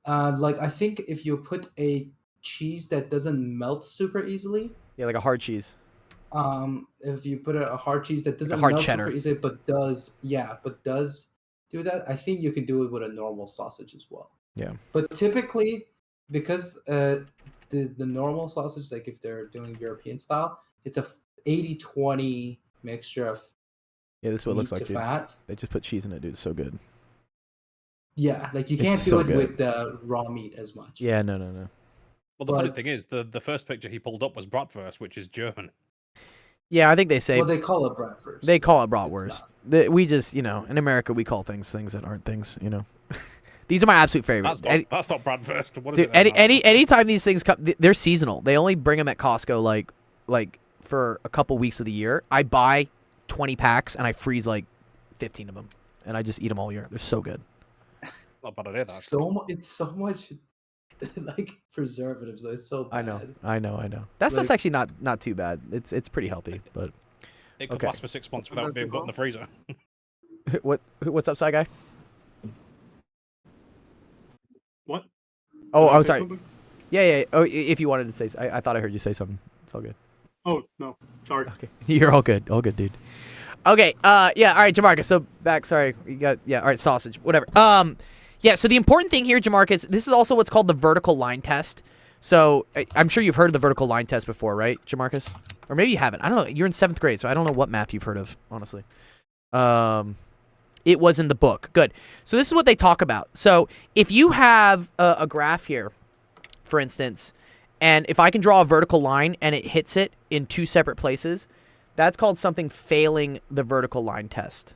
S4: Like I think if you put a cheese that doesn't melt super easily,
S1: Yeah, like a hard cheese.
S4: if you put a hard cheese that doesn't
S1: hard
S4: melt
S1: cheddar.
S4: super easily, but does do that, I think you can do it with a normal sausage as well.
S1: Yeah.
S4: But typically, because the normal sausage, like if they're doing European style, it's a 80-20 mixture of
S1: Yeah, this is what it looks
S4: meat
S1: like,
S4: to
S1: dude.
S4: fat.
S1: They just put cheese in it, dude. It's so good.
S4: Yeah, like you
S1: It's
S4: can't
S1: so
S4: do it
S1: good.
S4: with the raw meat as much.
S1: Yeah, no.
S3: Well, the funny
S4: But-
S3: thing is, the first picture he pulled up was bratwurst, which is German.
S1: Yeah, I think they say
S4: Well, they call it bratwurst.
S1: they call it
S4: It's
S1: bratwurst.
S4: not.
S1: We just, in America, we call things that aren't things. These are my absolute favorites.
S3: That's not bratwurst. What is
S1: Dude,
S3: it? then?
S1: anytime these things come, they're seasonal. They only bring them at Costco like for a couple weeks of the year. I buy 20 packs and I freeze like 15 of them, and I just eat them all year. They're so good.
S3: Not a bad idea. That.
S4: It's so much like preservatives. So it's so bad.
S1: I know. That stuff's actually not too bad. It's pretty healthy, but
S3: It could
S1: okay.
S3: last for 6 months without being put in the freezer.
S1: what's up, Sci Guy?
S7: What?
S1: Oh,
S7: Did I
S1: I'm
S7: say
S1: sorry.
S7: something?
S1: Yeah. Oh, if you wanted to say, I thought I heard you say something. It's all good.
S7: Oh, no. Sorry.
S1: Okay, you're all good, dude. Okay, yeah, all right, Jamarcus. So back, sorry, you got all right, sausage, whatever. Yeah. So the important thing here, Jamarcus, this is also what's called the vertical line test. So I'm sure you've heard of the vertical line test before, right, Jamarcus? Or maybe you haven't. I don't know. You're in 7th grade, so I don't know what math you've heard of, honestly. It was in the book. Good. So this is what they talk about. So if you have a graph here, for instance, and if I can draw a vertical line and it hits it in 2 separate places, that's called something failing the vertical line test.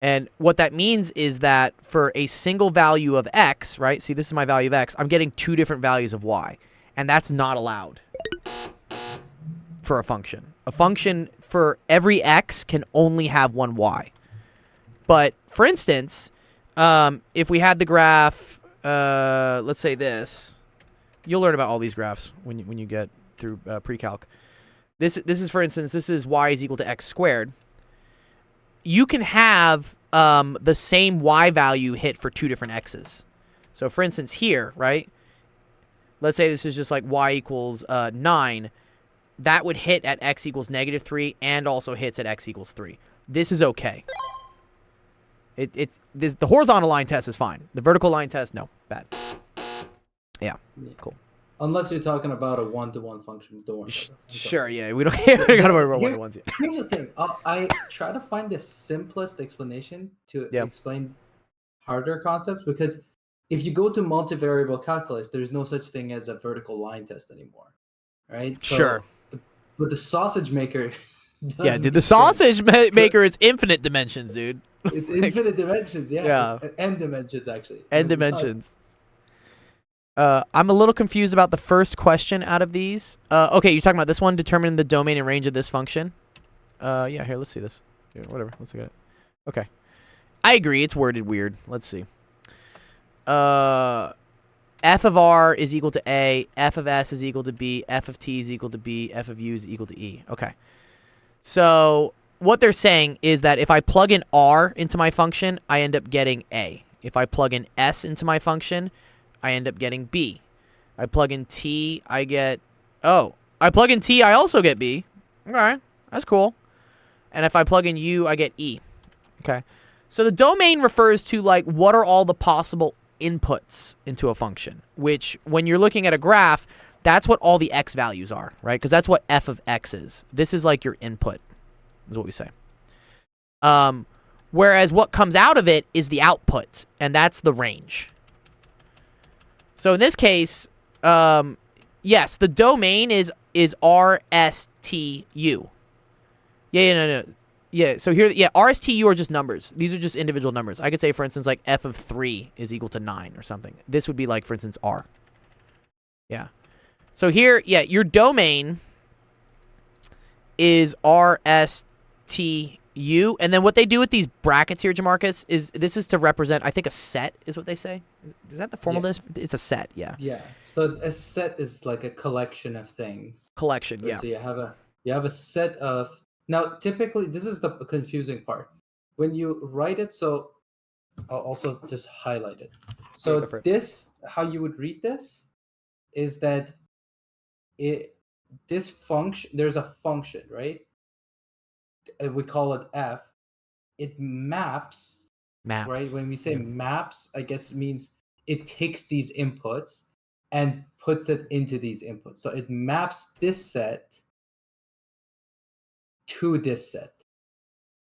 S1: And what that means is that for a single value of x, right? See, this is my value of x. I'm getting 2 different values of y. And that's not allowed for a function. A function for every x can only have one y. But for instance, if we had the graph, let's say this, you'll learn about all these graphs when you get through pre-calc. This is, for instance, this is y is equal to x squared. You can have the same y value hit for 2 different x's. So for instance here, right? Let's say this is just like y equals 9. That would hit at x equals -3 and also hits at x equals 3. This is okay. The horizontal line test is fine. The vertical line test, no, bad. Yeah, cool.
S4: Unless you're talking about a one-to-one function. Don't worry about it.
S1: Sure, yeah, we don't gotta worry about
S4: Here-
S1: one-to-ones yet.
S4: Here's the thing. I try to find the simplest explanation to
S1: Yeah.
S4: explain harder concepts, because if you go to multivariable calculus, there's no such thing as a vertical line test anymore, right? So,
S1: Sure.
S4: But the sausage maker. does
S1: Yeah, dude, the
S4: make sense.
S1: sausage maker is infinite dimensions, dude.
S4: It's infinite dimensions. Yeah.
S1: Yeah.
S4: It's n dimensions actually.
S1: N
S4: It's not-
S1: dimensions. I'm a little confused about the first question out of these. Okay, you're talking about this one, determining the domain and range of this function. Yeah, here, let's see this. Here, whatever, let's look at it. Okay. I agree, it's worded weird. Let's see. F of R is equal to A, F of S is equal to B, F of T is equal to B, F of U is equal to E. Okay. So what they're saying is that if I plug in R into my function, I end up getting A. If I plug in S into my function, I end up getting B. I plug in T, I get... Oh, I plug in T, I also get B. Okay, that's cool. And if I plug in U, I get E. Okay. So the domain refers to like what are all the possible inputs into a function, which when you're looking at a graph, that's what all the x values are, right? Because that's what f of x is. This is like your input, is what we say. Whereas what comes out of it is the output, and that's the range. So in this case, yes, the domain is RSTU. No. Yeah, so here, RSTU are just numbers. These are just individual numbers. I could say, for instance, like f of 3 is equal to 9 or something. This would be like, for instance, R. Yeah. So here, your domain is RSTU. And then what they do with these brackets here, Jamarcus, is this is to represent, I think, a set is what they say. Is that the formal list? It's a set, yeah.
S4: Yeah. So a set is like a collection of things.
S1: Collection,
S4: Right?
S1: yeah.
S4: So you have a set of. Now, typically, this is the confusing part. When you write it, so I'll also just highlight it. So
S1: go for it.
S4: this, how you would read this, is that this function, there's a function, right? We call it f. It maps, right? When we say maps, I guess it means it takes these inputs and puts it into these inputs. So it maps this set to this set,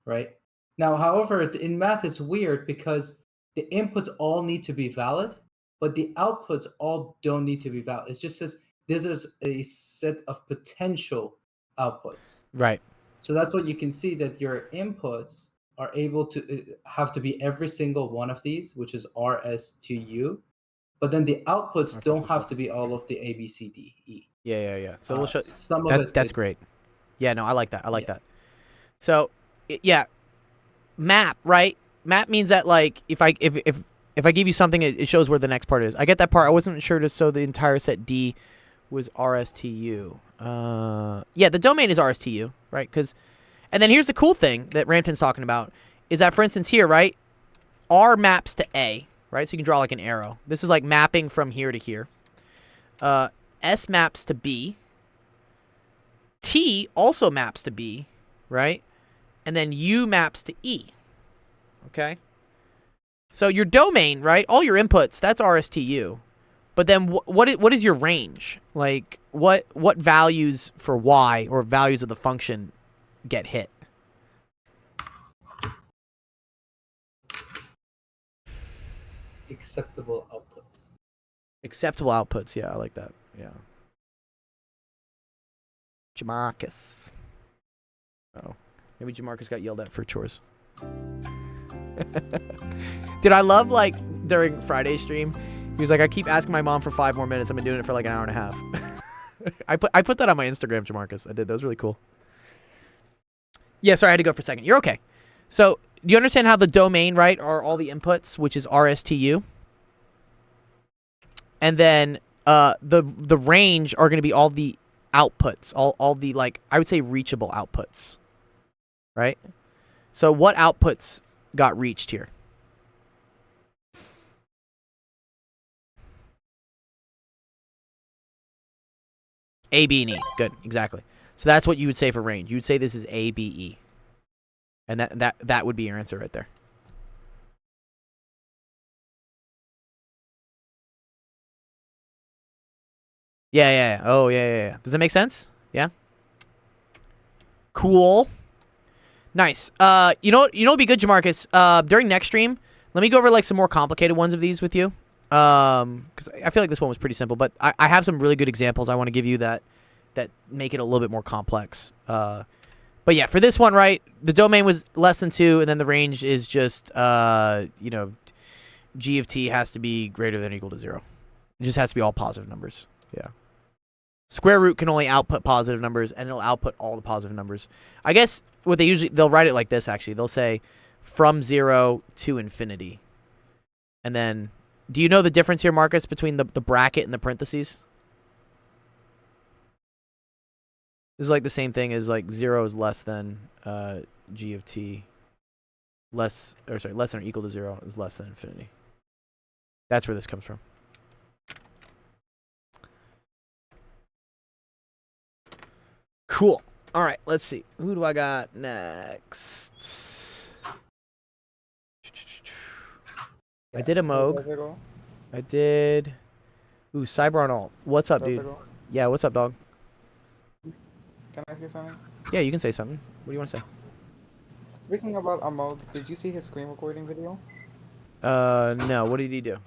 S4: right? Now, however, in math, it's weird because the inputs all need to be valid, but the outputs all don't need to be valid. It just says this is a set of potential outputs.
S1: Right.
S4: So that's what you can see, that your inputs are able to have to be every single one of these, which is RS to U. But then the outputs don't have to be all of the A, B, C, D, E.
S1: Yeah. So we'll show
S4: some of it.
S1: That's great. Yeah, no, I like that. I like that. So, map, right? Map means that like if I give you something, it shows where the next part is. I get that part. I wasn't sure to so the entire set D was RSTU. The domain is RSTU, right? And then here's the cool thing that Rampton's talking about is that, for instance, here, right, R maps to A, right? So you can draw like an arrow. This is like mapping from here to here. S maps to B. T also maps to B, right? And then U maps to E. Okay? So your domain, right? All your inputs, that's RSTU. But then what is your range? Like what values for Y or values of the function get hit?
S4: Acceptable outputs.
S1: Acceptable outputs, yeah, I like that. Yeah. Jamarcus. Oh. Maybe Jamarcus got yelled at for chores. Dude, I love like during Friday's stream, he was like, I keep asking my mom for 5 more minutes. I've been doing it for like an hour and a half. I put that on my Instagram, Jamarcus. I did. That was really cool. Yeah, sorry, I had to go for a second. You're okay. So, do you understand how the domain, right, are all the inputs, which is RSTU? And then the range are going to be all the outputs, all the, like, I would say reachable outputs, right? So what outputs got reached here? A, B, and E. Good, exactly. So that's what you would say for range. You would say this is A, B, E. And that would be your answer right there. Yeah. Oh, yeah. Does that make sense? Yeah? Cool. Nice. You know what'd be good, Jamarcus? During next stream, let me go over like some more complicated ones of these with you. Because I feel like this one was pretty simple, but I have some really good examples I want to give you that make it a little bit more complex. But yeah, for this one, right, the domain was less than 2, and then the range is just, G of t has to be greater than or equal to 0. It just has to be all positive numbers. Yeah. Square root can only output positive numbers, and it'll output all the positive numbers. I guess what they'll write it like this, actually. They'll say from 0 to infinity. And then, do you know the difference here, Marcus, between the bracket and the parentheses? This is like the same thing as like 0 is less than g of t. Less than or equal to 0 is less than infinity. That's where this comes from. Cool. All right, let's see. Who do I got next? I did a Moog.
S2: Go.
S1: I did. Ooh, Cyber on alt. What's up, dude?
S2: Go.
S1: Yeah, what's up, dog?
S2: Can I say something?
S1: Yeah, you can say something. What do you want to say?
S2: Speaking about Amog, did you see his screen recording video?
S1: No. What did he do?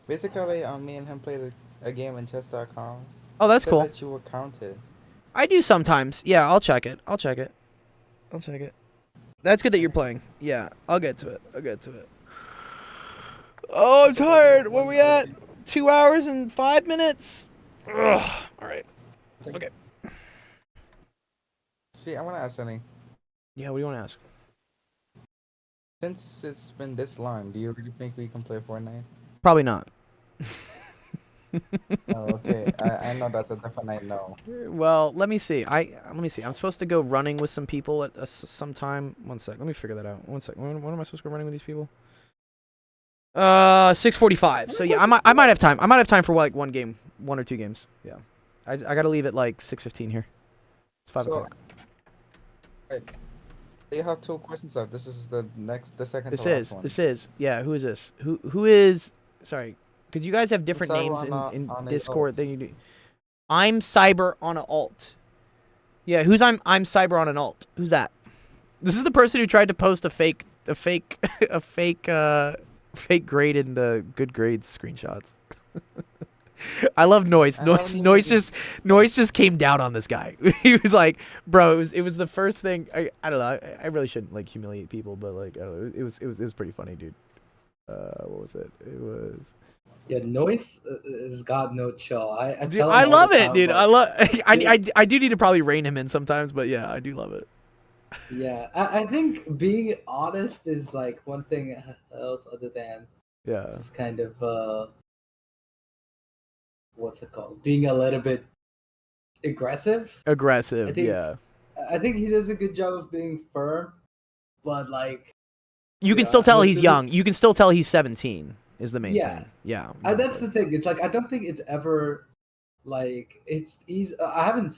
S2: Basically, me and him played a game in chess.com.
S1: Oh, that's
S2: Said
S1: cool.
S2: that you were counted.
S1: I do sometimes. Yeah, I'll check it. That's good that you're playing. Yeah, I'll get to it. Oh, I'm tired. Where we at? 2 hours and 5 minutes? Ugh. All right. Okay.
S2: See, I want to ask something.
S1: Yeah, what do you want to ask?
S2: Since it's been this long, do you really think we can play Fortnite?
S1: Probably not.
S2: Oh, okay. I know that's a definite no.
S1: Well, let me see. Let me see. I'm supposed to go running with some people at some time. One sec. Let me figure that out. One sec. When am I supposed to go running with these people? 6:45. So yeah, I might have time. I might have time for like one or two games. Yeah. I gotta leave at like 6:15 here. It's 5 o'clock.
S2: Right. You have 2 questions left. This is the second
S1: This
S2: to last one.
S1: is. Yeah. Who is this? Who is? Sorry, because you guys have different names
S2: Cyber
S1: in
S2: on a
S1: Discord
S2: alt.
S1: than you do. I'm Cyber on an alt. Yeah. Who's I'm Cyber on an alt. Who's that? This is the person who tried to post a fake grade in the good grades screenshots. I love Noise.
S2: I haven't even
S1: Noise just came down on this guy. He was like, bro, it was the first thing. I don't know. I really shouldn't like humiliate people, but like I don't know. It was pretty funny, dude. What was it? It was.
S4: Yeah, Noise has got no chill. I
S1: Dude,
S4: tell him
S1: I
S4: all
S1: love
S4: the
S1: it,
S4: time,
S1: dude.
S4: like,
S1: I love. I do need to probably rein him in sometimes, but yeah, I do love it.
S4: Yeah, I think being honest is like one thing else other than
S1: Yeah.
S4: just kind of what's it called? Being a little bit aggressive.
S1: Aggressive.
S4: I think-
S1: Yeah.
S4: I think he does a good job of being firm, but like
S1: You can
S4: yeah,
S1: still tell
S4: most
S1: he's
S4: of
S1: young. You can still tell he's 17. Is the main
S4: Yeah.
S1: thing. Yeah.
S4: that's the thing. It's like I don't think it's ever like he's I haven't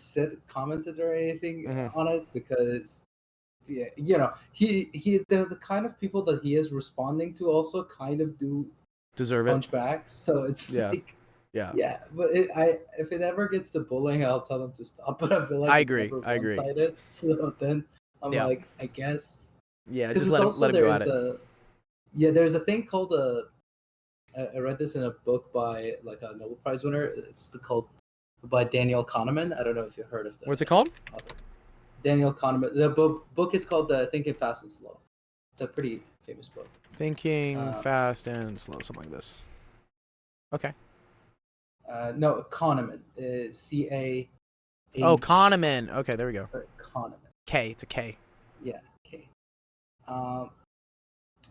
S4: commented or anything
S1: Mhm.
S4: on it because yeah, you know, he the kind of people that he is responding to also kind of do
S1: Deserve it.
S4: punch back. So it's
S1: Yeah.
S4: like
S1: Yeah.
S4: yeah, but if it ever gets to bullying, I'll tell them to stop. But I feel like
S1: I
S4: it's
S1: agree,
S4: never
S1: I agree.
S4: one-sided. So then I'm
S1: Yeah.
S4: like, I guess
S1: Yeah.
S4: because
S1: Just
S4: it's
S1: let
S4: also
S1: him go at it.
S4: there's a thing called I read this in a book by like a Nobel Prize winner. It's called by Daniel Kahneman. I don't know if you heard of that.
S1: What's it called?
S4: Author. Daniel Kahneman. The book is called Thinking Fast and Slow. It's a pretty famous book.
S1: Thinking
S4: fast
S1: fast and slow, something like this. Okay.
S4: No, Kahneman. C-A.
S1: Oh, Kahneman. Okay, there we go.
S4: Kahneman.
S1: K. It's a K.
S4: Yeah. Okay.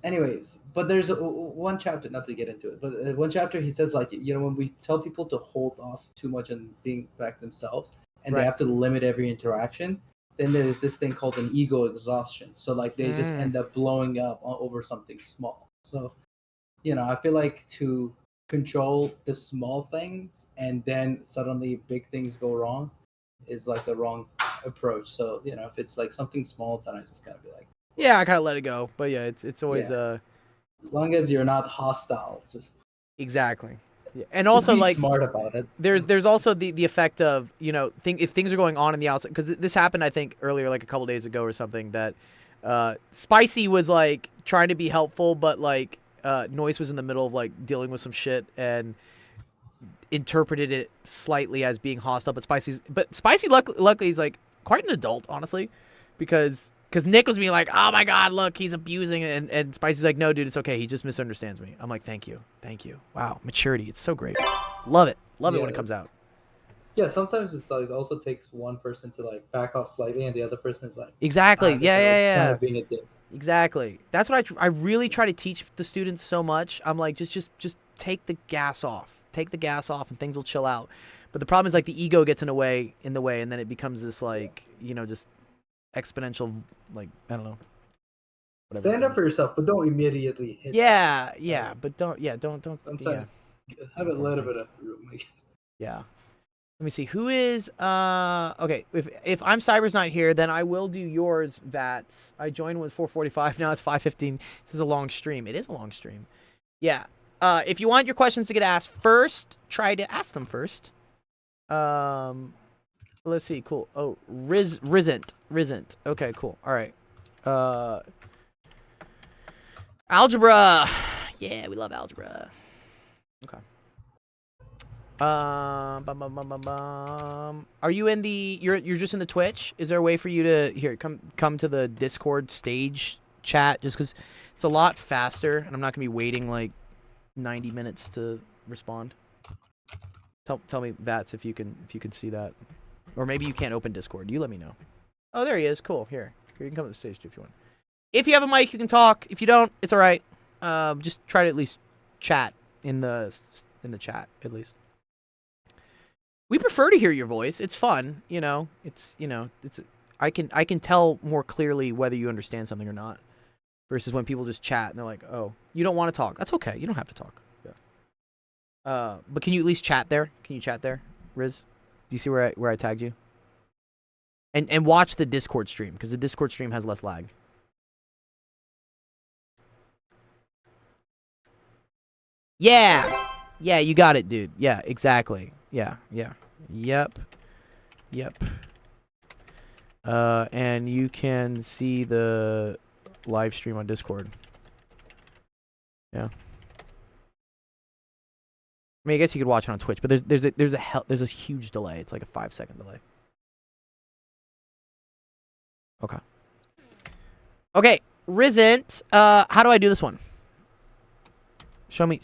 S4: Anyways, but there's one chapter, not to get into it, but one chapter he says like, you know, when we tell people to hold off too much and being back themselves, and
S1: Right.
S4: they have to limit every interaction, then there's this thing called an ego exhaustion. So like they just end up blowing up over something small. So, you know, I feel like to control the small things and then suddenly big things go wrong is like the wrong approach. So, you know, if it's like something small, then I just gotta be like,
S1: Yeah, I kind of let it go, but yeah, it's always
S4: as long as you're not hostile, just
S1: exactly. Yeah. And
S4: just
S1: also
S4: be
S1: like
S4: smart about it.
S1: there's also the effect of, you know, if things are going on in the outside, because this happened I think earlier, like a couple days ago or something, that Spicy was like trying to be helpful, but like Noise was in the middle of like dealing with some shit and interpreted it slightly as being hostile. But Spicy luckily is like quite an adult, honestly, because Nick was being like, oh my god, look, he's abusing it, and Spicy's like, no dude, it's okay, he just misunderstands me. I'm like, thank you, wow, maturity, it's so great. Love it when it comes out.
S4: Yeah, sometimes it's like also takes one person to like back off slightly, and the other person is like,
S1: Exactly.
S4: this guy is
S1: Yeah.
S4: kind of being a dick.
S1: Exactly. That's what I really try to teach the students so much. I'm like, just take the gas off. Take the gas off and things will chill out. But the problem is like the ego gets in the way, and then it becomes this like, you know, just exponential, like, I don't know. whatever
S4: Stand
S1: it's
S4: up for yourself, but don't immediately hit.
S1: Yeah, but don't
S4: Sometimes have a little bit of room, I guess.
S1: Yeah. Let me see. Who is okay, if I'm Cyber's not here, then I will do yours, Vats. I joined was 4:45, now it's 5:15. This is a long stream. It is a long stream. Yeah. If you want your questions to get asked first, try to ask them first. Let's see. Cool. Oh, Risent. Okay, cool. All right. Algebra. Yeah, we love algebra. Okay. Are you in the? You're just in the Twitch? Is there a way for you to come to the Discord stage chat? Just because it's a lot faster, and I'm not gonna be waiting like 90 minutes to respond. Tell me, Vats, if you can see that, or maybe you can't open Discord. You let me know. Oh, there he is. Cool. Here you can come to the stage too if you want. If you have a mic, you can talk. If you don't, it's all right. Just try to at least chat in the chat at least. We prefer to hear your voice. It's fun, It's I can tell more clearly whether you understand something or not, versus when people just chat and they're like, "Oh, you don't want to talk." That's okay. You don't have to talk. Yeah. But can you at least chat there? Can you chat there, Riz? Do you see where I tagged you? And watch the Discord stream, because the Discord stream has less lag. Yeah. Yeah, you got it, dude. Yeah, exactly. Yeah. Yep. And you can see the live stream on Discord. Yeah. I mean, I guess you could watch it on Twitch, but there's a huge delay. It's like a 5-second delay. Okay, Risent. How do I do this one? Tell me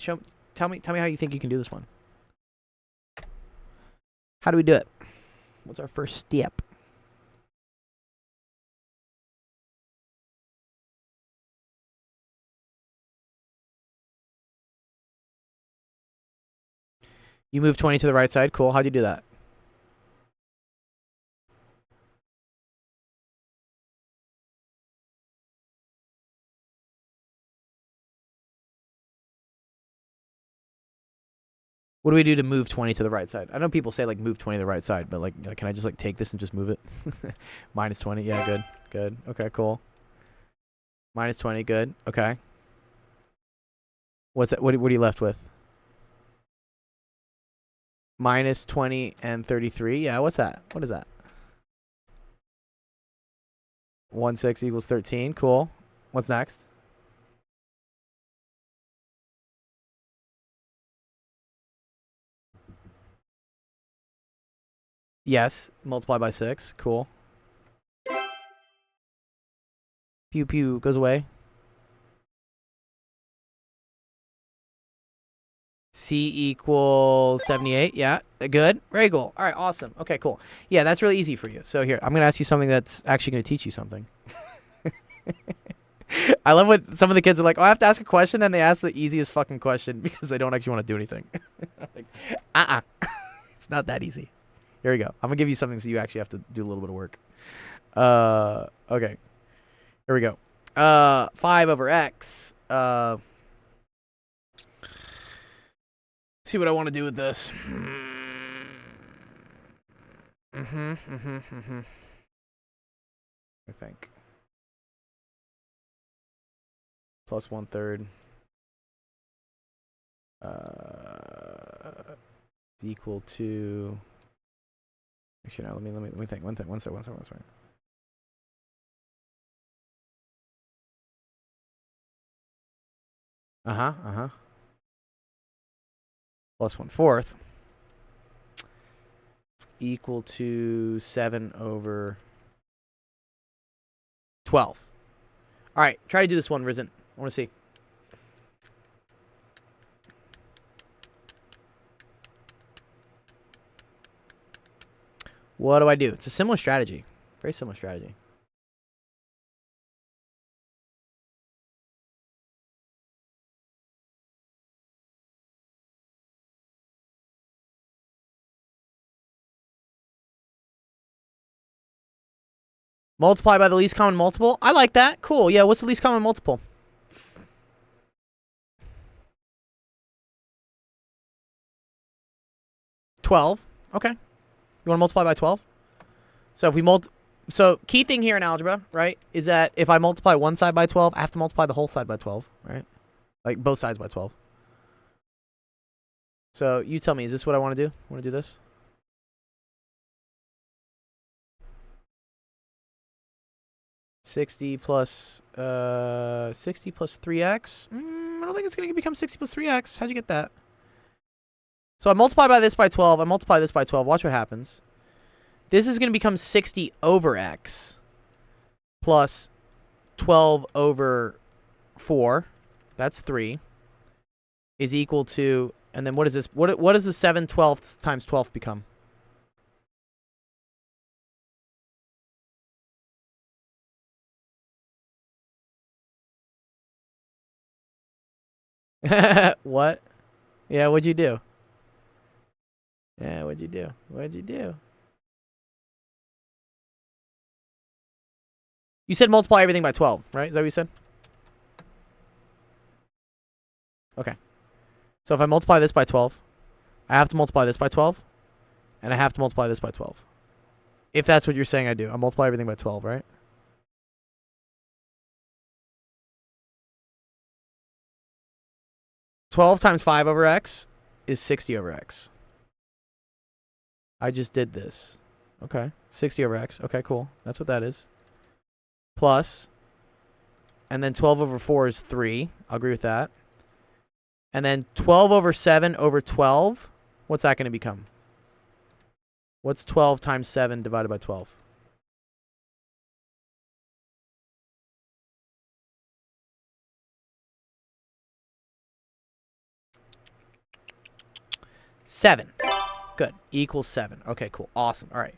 S1: how you think you can do this one. How do we do it? What's our first step? You move 20 to the right side. Cool. How'd you do that? What do we do to move 20 to the right side? I know people say, like, move 20 to the right side, but, like, can I just, like, take this and just move it? Minus 20. Yeah, good. Okay, cool. Minus 20. Good. Okay. What's that? What are you left with? Minus 20 and 33. Yeah, what's that? What is that? 1/6 equals 13. Cool. What's next? Yes. Multiply by 6. Cool. Pew pew goes away. C equals 78. Yeah, good. Very cool. All right, awesome. Okay, cool. Yeah, that's really easy for you. So here, I'm going to ask you something that's actually going to teach you something. I love when some of the kids are like, oh, I have to ask a question, and they ask the easiest fucking question because they don't actually want to do anything. Like, it's not that easy. Here we go. I'm going to give you something so you actually have to do a little bit of work. Okay. Here we go. 5 over x. See what I want to do with this. I think. Plus 1/3. Is equal to. Actually, no. Let me think. One second. Plus 1/4 equal to 7 over 12. All right, try to do this one, Risen. I want to see. What do I do? It's a similar strategy. Very similar strategy. Multiply by the least common multiple. I like that. Cool. Yeah, what's the least common multiple? $12. Okay. You want to multiply by 12? So if we so key thing here in algebra, right, is that if I multiply one side by 12, I have to multiply the whole side by 12, right? Like both sides by 12. So you tell me, is this what I want to do? Want to do this? $60 plus 3x. I don't think it's going to become 60 plus 3x. How'd you get that? So I multiply by this by 12. I multiply this by 12. Watch what happens. This is going to become 60 over x plus 12 over 4. That's 3. Is equal to, and then what is this? What does the 7/12 times 12 become? What? Yeah, what'd you do? Yeah, what'd you do? What'd you do? You said multiply everything by 12, right? Is that what you said? Okay. So if I multiply this by 12, I have to multiply this by 12, and I have to multiply this by 12. If that's what you're saying I do. I multiply everything by 12, right? $12 times 5 over x is 60 over x. I just did this. Okay. 60 over x. Okay, cool. That's what that is. Plus, and then 12 over 4 is 3. I'll agree with that. And then 12 over 7 over 12, what's that going to become? What's 12 times 7 divided by 12? Seven. Good. Equals 7. Okay, cool. Awesome. All right.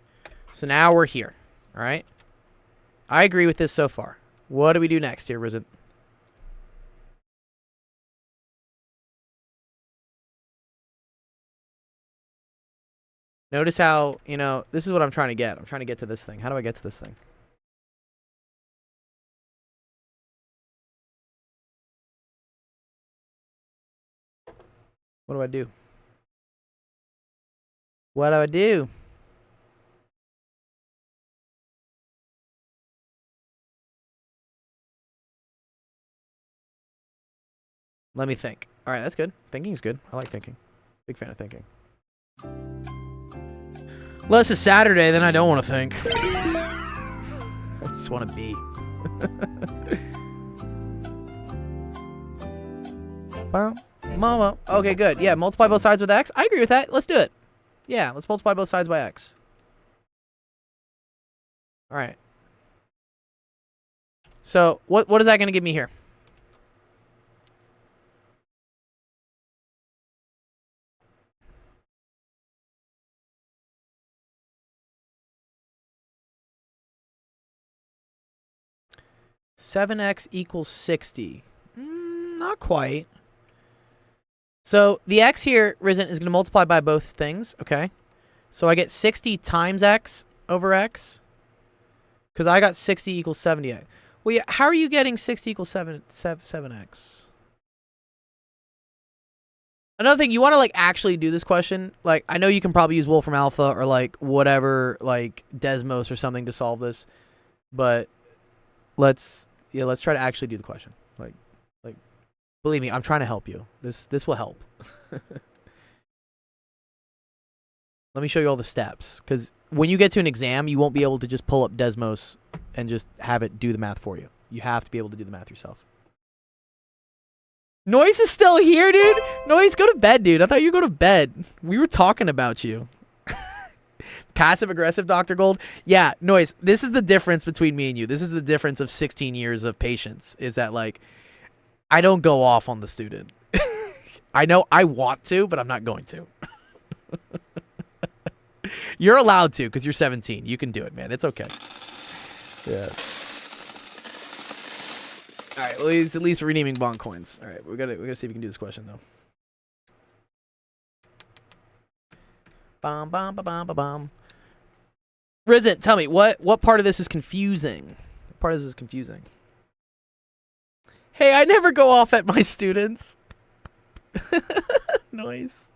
S1: So now we're here. All right. I agree with this so far. What do we do next here, Risen? Notice how, you know, this is what I'm trying to get. I'm trying to get to this thing. How do I get to this thing? What do I do? What do I do? Let me think. All right, that's good. Thinking's good. I like thinking. Big fan of thinking. Unless it's Saturday, then I don't want to think. I just want to be. Mama. Okay, good. Yeah, multiply both sides with x. I agree with that. Let's do it. Yeah, let's multiply both sides by x. All right. So what is that going to give me here? $7x equals 60. Not quite. So the x here, Risen, is going to multiply by both things, okay? So I get 60 times x over x. Because I got 60 equals 70x. Well, yeah, how are you getting 60 equals 7x? Another thing, you want to, like, actually do this question. Like, I know you can probably use Wolfram Alpha or, like, whatever, like, Desmos or something to solve this. But let's try to actually do the question. Like, believe me, I'm trying to help you. This will help. Let me show you all the steps. Because when you get to an exam, you won't be able to just pull up Desmos and just have it do the math for you. You have to be able to do the math yourself. Noise is still here, dude. Noise, go to bed, dude. I thought you were going to bed. We were talking about you. Passive-aggressive, Dr. Gold. Yeah, Noise, this is the difference between me and you. This is the difference of 16 years of patience, is that, like, I don't go off on the student. I know I want to, but I'm not going to. You're allowed to, because you're 17. You can do it, man. It's okay. Yeah. All right, well, he's at least redeeming bond coins. All right, we gotta see if we can do this question, though. Bom, bom, ba, bom, ba, bom. Risen, tell me, what part of this is confusing? What part of this is confusing? Hey, I never go off at my students. Noise.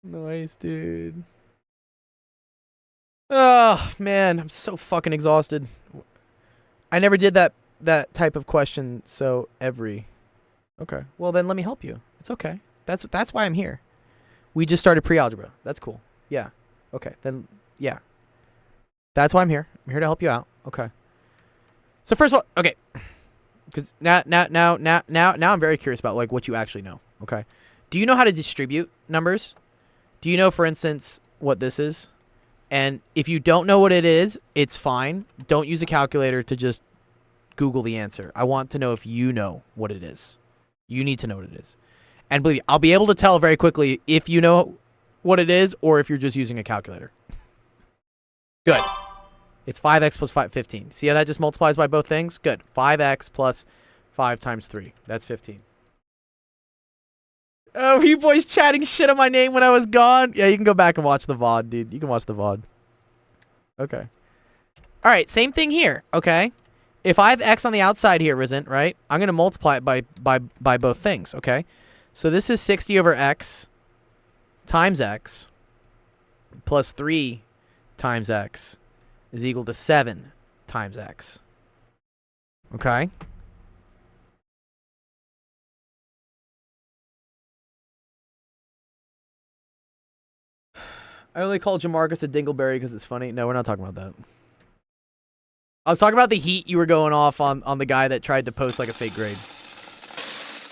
S1: Nice, dude. Oh, man. I'm so fucking exhausted. I never did that type of question, so every... Okay. Well, then let me help you. It's okay. That's why I'm here. We just started pre-algebra. That's cool. Yeah. Okay. Then, yeah. That's why I'm here. I'm here to help you out. Okay. So first of all, okay. Because now I'm very curious about like what you actually know. Okay. Do you know how to distribute numbers? Do you know, for instance, what this is? And if you don't know what it is, it's fine. Don't use a calculator to just Google the answer. I want to know if you know what it is. You need to know what it is. And believe me, I'll be able to tell very quickly if you know what it is or if you're just using a calculator. Good. It's 5x plus 15. See how that just multiplies by both things? Good. 5x plus 5 times 3. That's 15. Oh, you boys chatting shit on my name when I was gone? Yeah, you can go back and watch the VOD, dude. You can watch the VOD. Okay. All right, same thing here, okay? If I have x on the outside here, Risen, right? I'm going to multiply it by both things, okay? So this is 60 over x times x plus 3 times x is equal to 7 times x. Okay? I only call Jamarcus a dingleberry because it's funny. No, we're not talking about that. I was talking about the heat you were going off on the guy that tried to post like a fake grade.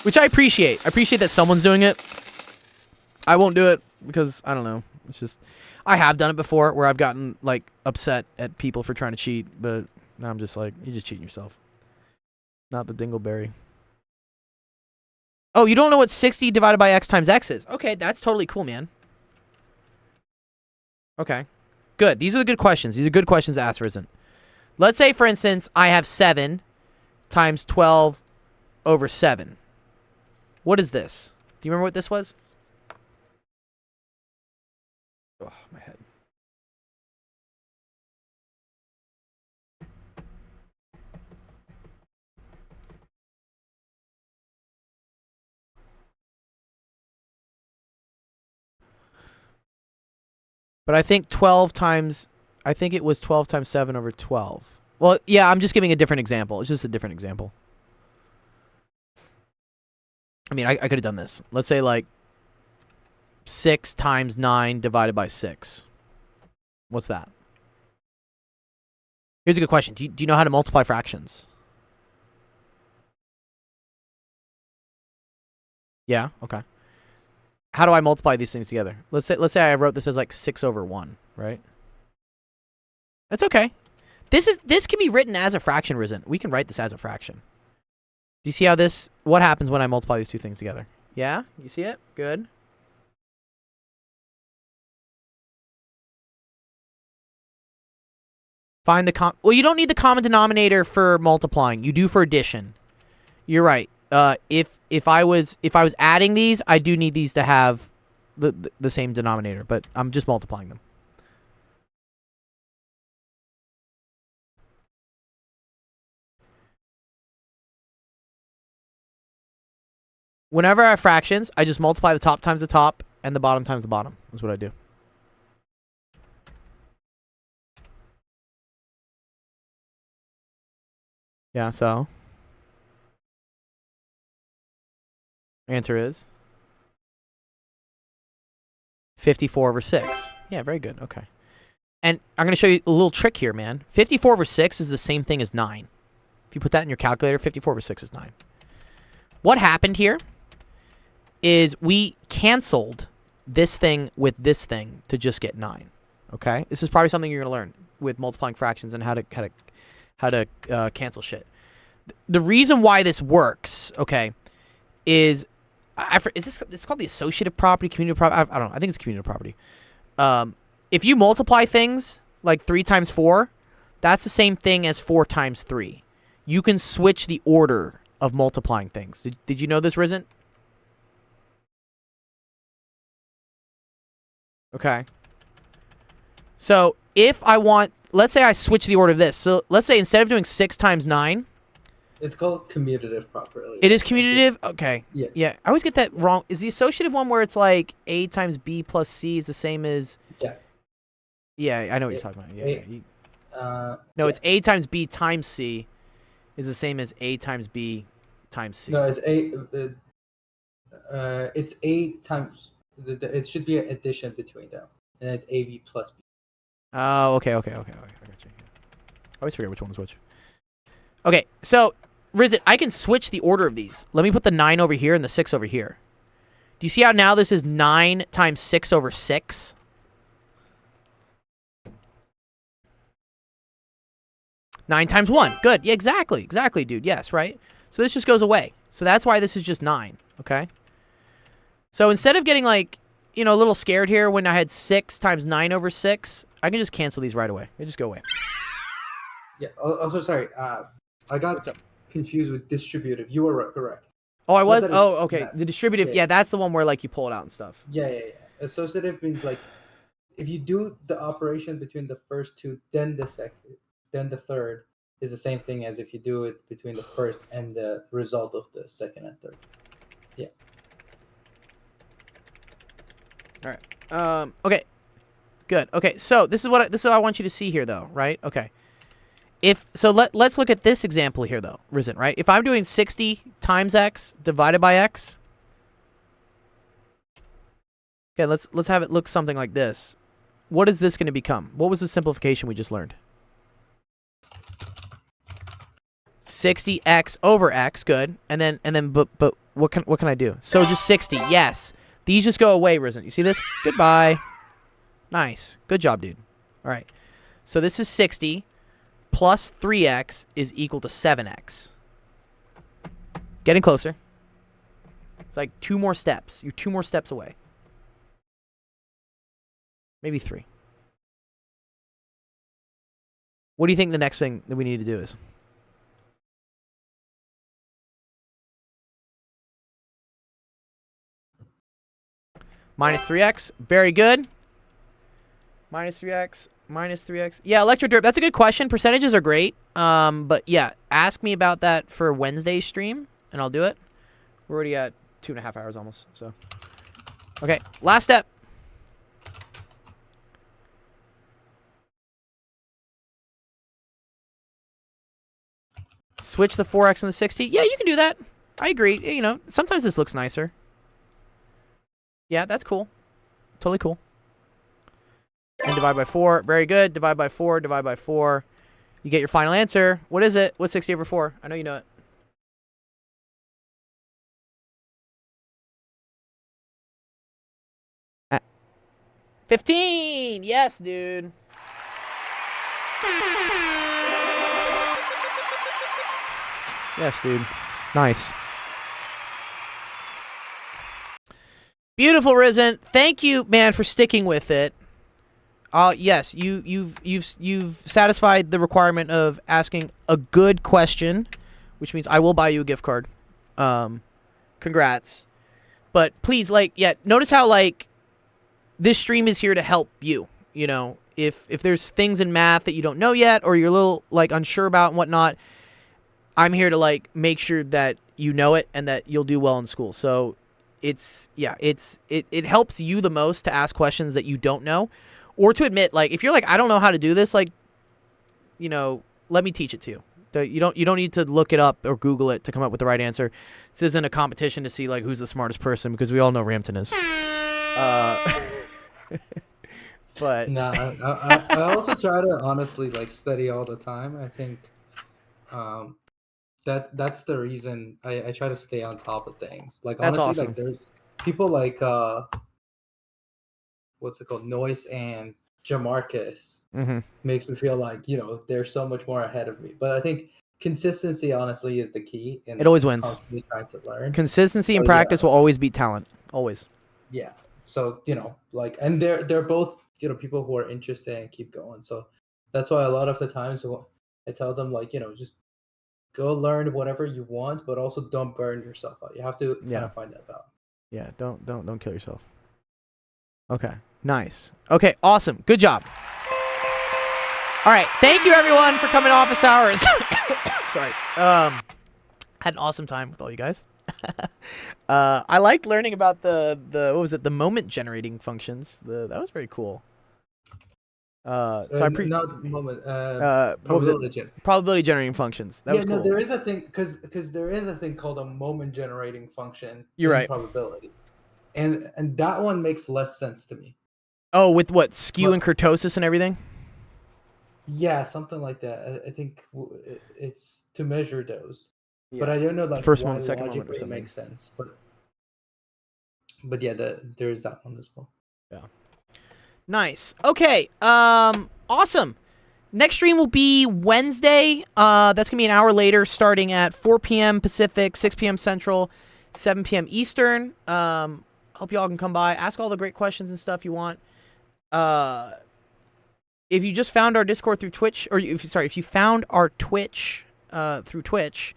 S1: Which I appreciate. I appreciate that someone's doing it. I won't do it because, I don't know. It's just, I have done it before where I've gotten like upset at people for trying to cheat, but now I'm just like, you're just cheating yourself. Not the dingleberry. Oh, you don't know what 60 divided by x times x is? Okay, that's totally cool, man. Okay. Good. These are the good questions. These are good questions to ask, Risen. Let's say, for instance, I have 7 times 12 over 7. What is this? Do you remember what this was? Oh, my head. But I think 12 times... I think it was 12 times 7 over 12. Well, yeah, I'm just giving a different example. It's just a different example. I mean, I could have done this. Let's say, like, 6 times 9 divided by 6. What's that? Here's a good question. Do you know how to multiply fractions? Yeah? Okay. How do I multiply these things together? Let's say I wrote this as, like, 6 over 1, right? That's okay. This can be written as a fraction, Risen. We can write this as a fraction. Do you see how this... What happens when I multiply these two things together? Yeah? You see it? Good. Find the well, you don't need the common denominator for multiplying. You do for addition. You're right. If I was adding these, I do need these to have the same denominator, but I'm just multiplying them. Whenever I have fractions, I just multiply the top times the top and the bottom times the bottom. That's what I do. Yeah, so answer is 54 over 6. Yeah, very good. Okay. And I'm going to show you a little trick here, man. 54 over 6 is the same thing as 9. If you put that in your calculator, 54 over 6 is 9. What happened here is we canceled this thing with this thing to just get 9. Okay? This is probably something you're going to learn with multiplying fractions and how to cancel shit. The reason why this works, okay, is it's called the associative property, commutative property? I don't know. I think it's commutative property. If you multiply things like 3 times 4, that's the same thing as 4 times 3. You can switch the order of multiplying things. Did you know this, Risen? Okay. So if I want, let's say I switch the order of this. So let's say instead of doing 6 times 9,
S4: It's called commutative properly.
S1: It is commutative? Okay.
S4: Yeah.
S1: Yeah. I always get that wrong. Is the associative one where it's like A times B plus C is the same as...
S4: Yeah.
S1: Yeah, I know what you're talking about. Yeah. No,
S4: yeah.
S1: it's A times B times C is the same as A times B times C.
S4: No, it's A times. It should be an addition between them, and it's AB plus B.
S1: Oh, okay. I got you. I always forget which one is which. Okay, so, Rizit, I can switch the order of these. Let me put the 9 over here and the 6 over here. Do you see how now this is 9 times 6 over 6? Nine times 1. Good. Yeah, exactly, dude. Yes, right? So this just goes away. So that's why this is just 9, okay? So instead of getting, like, you know, a little scared here when I had 6 times 9 over 6, I can just cancel these right away. They just go away.
S4: Yeah. Also, sorry. I got confused with distributive. You were correct.
S1: Oh, I was?
S4: that
S1: Oh,
S4: it's
S1: okay.
S4: not.
S1: The distributive,
S4: Yeah.
S1: yeah, that's the one where, like, you pull it out and stuff.
S4: Yeah. Associative means like if you do the operation between the first two, then the second, then the third is the same thing as if you do it between the first and the result of the second and third. Yeah.
S1: All right. Okay. Good. Okay. So this is what I want you to see here, though. Right. Okay. Let's look at this example here, though, Risen. Right. If I'm doing 60 times x divided by x. Okay. Let's have it look something like this. What is this going to become? What was the simplification we just learned? 60x over x. Good. And then but what can I do? So just 60. Yes. These just go away, Risen. You see this? Goodbye. Nice. Good job, dude. All right. So this is 60 plus 3x is equal to 7x. Getting closer. It's like 2 more steps. You're 2 more steps away. Maybe 3. What do you think the next thing that we need to do is? Minus 3x. Very good. Minus 3x. Minus 3x. Yeah, Electro-Derp. That's a good question. Percentages are great. But yeah, ask me about that for Wednesday's stream, and I'll do it. We're already at 2.5 hours almost. So, okay. Last step. Switch the 4x and the 60. Yeah, you can do that. I agree. You know, sometimes this looks nicer. Yeah, that's cool. Totally cool. And divide by 4. Very good. Divide by 4. Divide by 4. You get your final answer. What is it? What's 60 over 4? I know you know it. 15. Yes, dude. Yes, dude. Nice. Beautiful, Risen. Thank you, man, for sticking with it. Yes, you've satisfied the requirement of asking a good question, which means I will buy you a gift card. Congrats. But please, like, yeah, notice how, like, this stream is here to help you. You know, if there's things in math that you don't know yet or you're a little, like, unsure about and whatnot, I'm here to, like, make sure that you know it and that you'll do well in school. So it helps you the most to ask questions that you don't know, or to admit, like, if you're like, I don't know how to do this, like, you know, let me teach it to you. You don't need to look it up or Google it to come up with the right answer. This isn't a competition to see, like, who's the smartest person, because we all know Rampton is. But
S4: No, I also try to honestly, like, study all the time. I think that's the reason I try to stay on top of things. Like,
S1: That's
S4: honestly,
S1: awesome.
S4: like, there's people like what's it called, Noise and Jamarcus makes me feel like, you know, they're so much more ahead of me. But I think consistency, honestly, is the key. And
S1: It always wins.
S4: Constantly trying to learn.
S1: Consistency and
S4: So, yeah.
S1: practice will always beat talent. Always.
S4: Yeah. So, you know, like, and they're both, you know, people who are interested and keep going. So that's why a lot of the times I tell them, like, you know, just go learn whatever you want, but also don't burn yourself out. You have to kind of find that balance.
S1: Yeah, don't kill yourself. Okay. Nice. Okay, awesome. Good job. All right. Thank you everyone for coming to office hours. Sorry. Had an awesome time with all you guys. I liked learning about the what was it, the moment generating functions. That was very cool. So I
S4: not moment.
S1: what was it?
S4: Probability gen.
S1: Probability generating functions. That was
S4: No,
S1: cool.
S4: there is a thing because there is a thing called a moment generating function
S1: You're
S4: in
S1: right.
S4: probability, and that one makes less sense to me.
S1: Oh, with what, skew
S4: But-
S1: and kurtosis and everything?
S4: Yeah, something like that. I think it's to measure those, but
S1: Yeah.
S4: I don't know like
S1: First
S4: why
S1: moment, second moment or
S4: logically it
S1: something.
S4: makes sense. But yeah, there is that one as well.
S1: Yeah. Nice. Okay. Awesome. Next stream will be Wednesday. That's gonna be an hour later, starting at 4 p.m. Pacific, 6 p.m. Central, 7 p.m. Eastern. Hope y'all can come by, ask all the great questions and stuff you want. If you just found our Discord through Twitch, or if you found our Twitch through Twitch,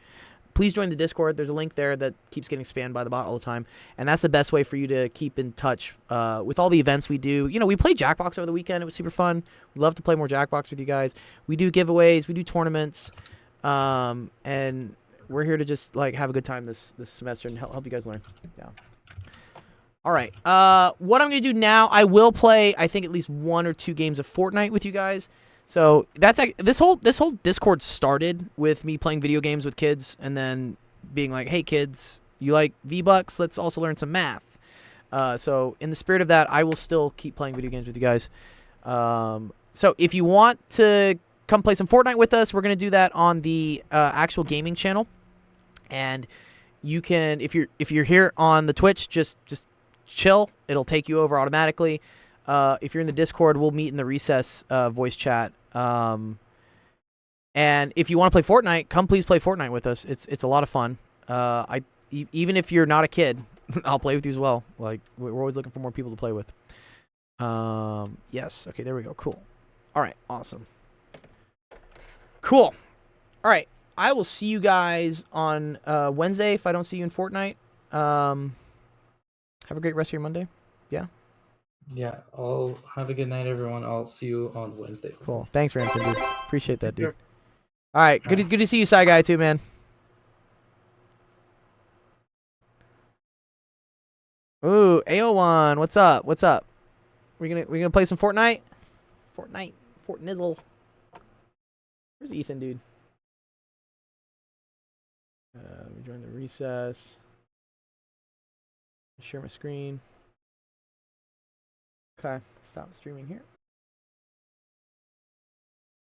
S1: please join the Discord. There's a link there that keeps getting spammed by the bot all the time, and that's the best way for you to keep in touch with all the events we do. You know, we played Jackbox over the weekend. It was super fun. We'd love to play more Jackbox with you guys. We do giveaways. We do tournaments, and we're here to just like have a good time this semester and help you guys learn. Yeah. All right. What I'm gonna do now, I will play, I think, at least 1 or 2 games of Fortnite with you guys. So that's like this whole Discord started with me playing video games with kids, and then being like, "Hey kids, you like V-Bucks? Let's also learn some math." So in the spirit of that, I will still keep playing video games with you guys. So if you want to come play some Fortnite with us, we're gonna do that on the actual gaming channel, and you can, if you're here on the Twitch, just chill. It'll take you over automatically. If you're in the Discord, we'll meet in the recess voice chat. And if you want to play Fortnite, come please play Fortnite with us. It's a lot of fun. Even if you're not a kid, I'll play with you as well. Like, we're always looking for more people to play with. Yes. Okay, there we go. Cool. All right. Awesome. Cool. All right. I will see you guys on Wednesday if I don't see you in Fortnite. Have a great rest of your Monday. Yeah.
S4: Yeah, I'll have a good night, everyone. I'll see you on Wednesday.
S1: Cool. Thanks, Ransom, dude. Appreciate that, dude.
S7: Sure.
S1: All right. Good to see you, Side Guy, too, man. Ooh, AO1. What's up? What's up? We gonna play some Fortnite? Fortnite. Fortnizzle. Where's Ethan, dude? Let me join the recess. Share my screen. Okay, stop streaming here.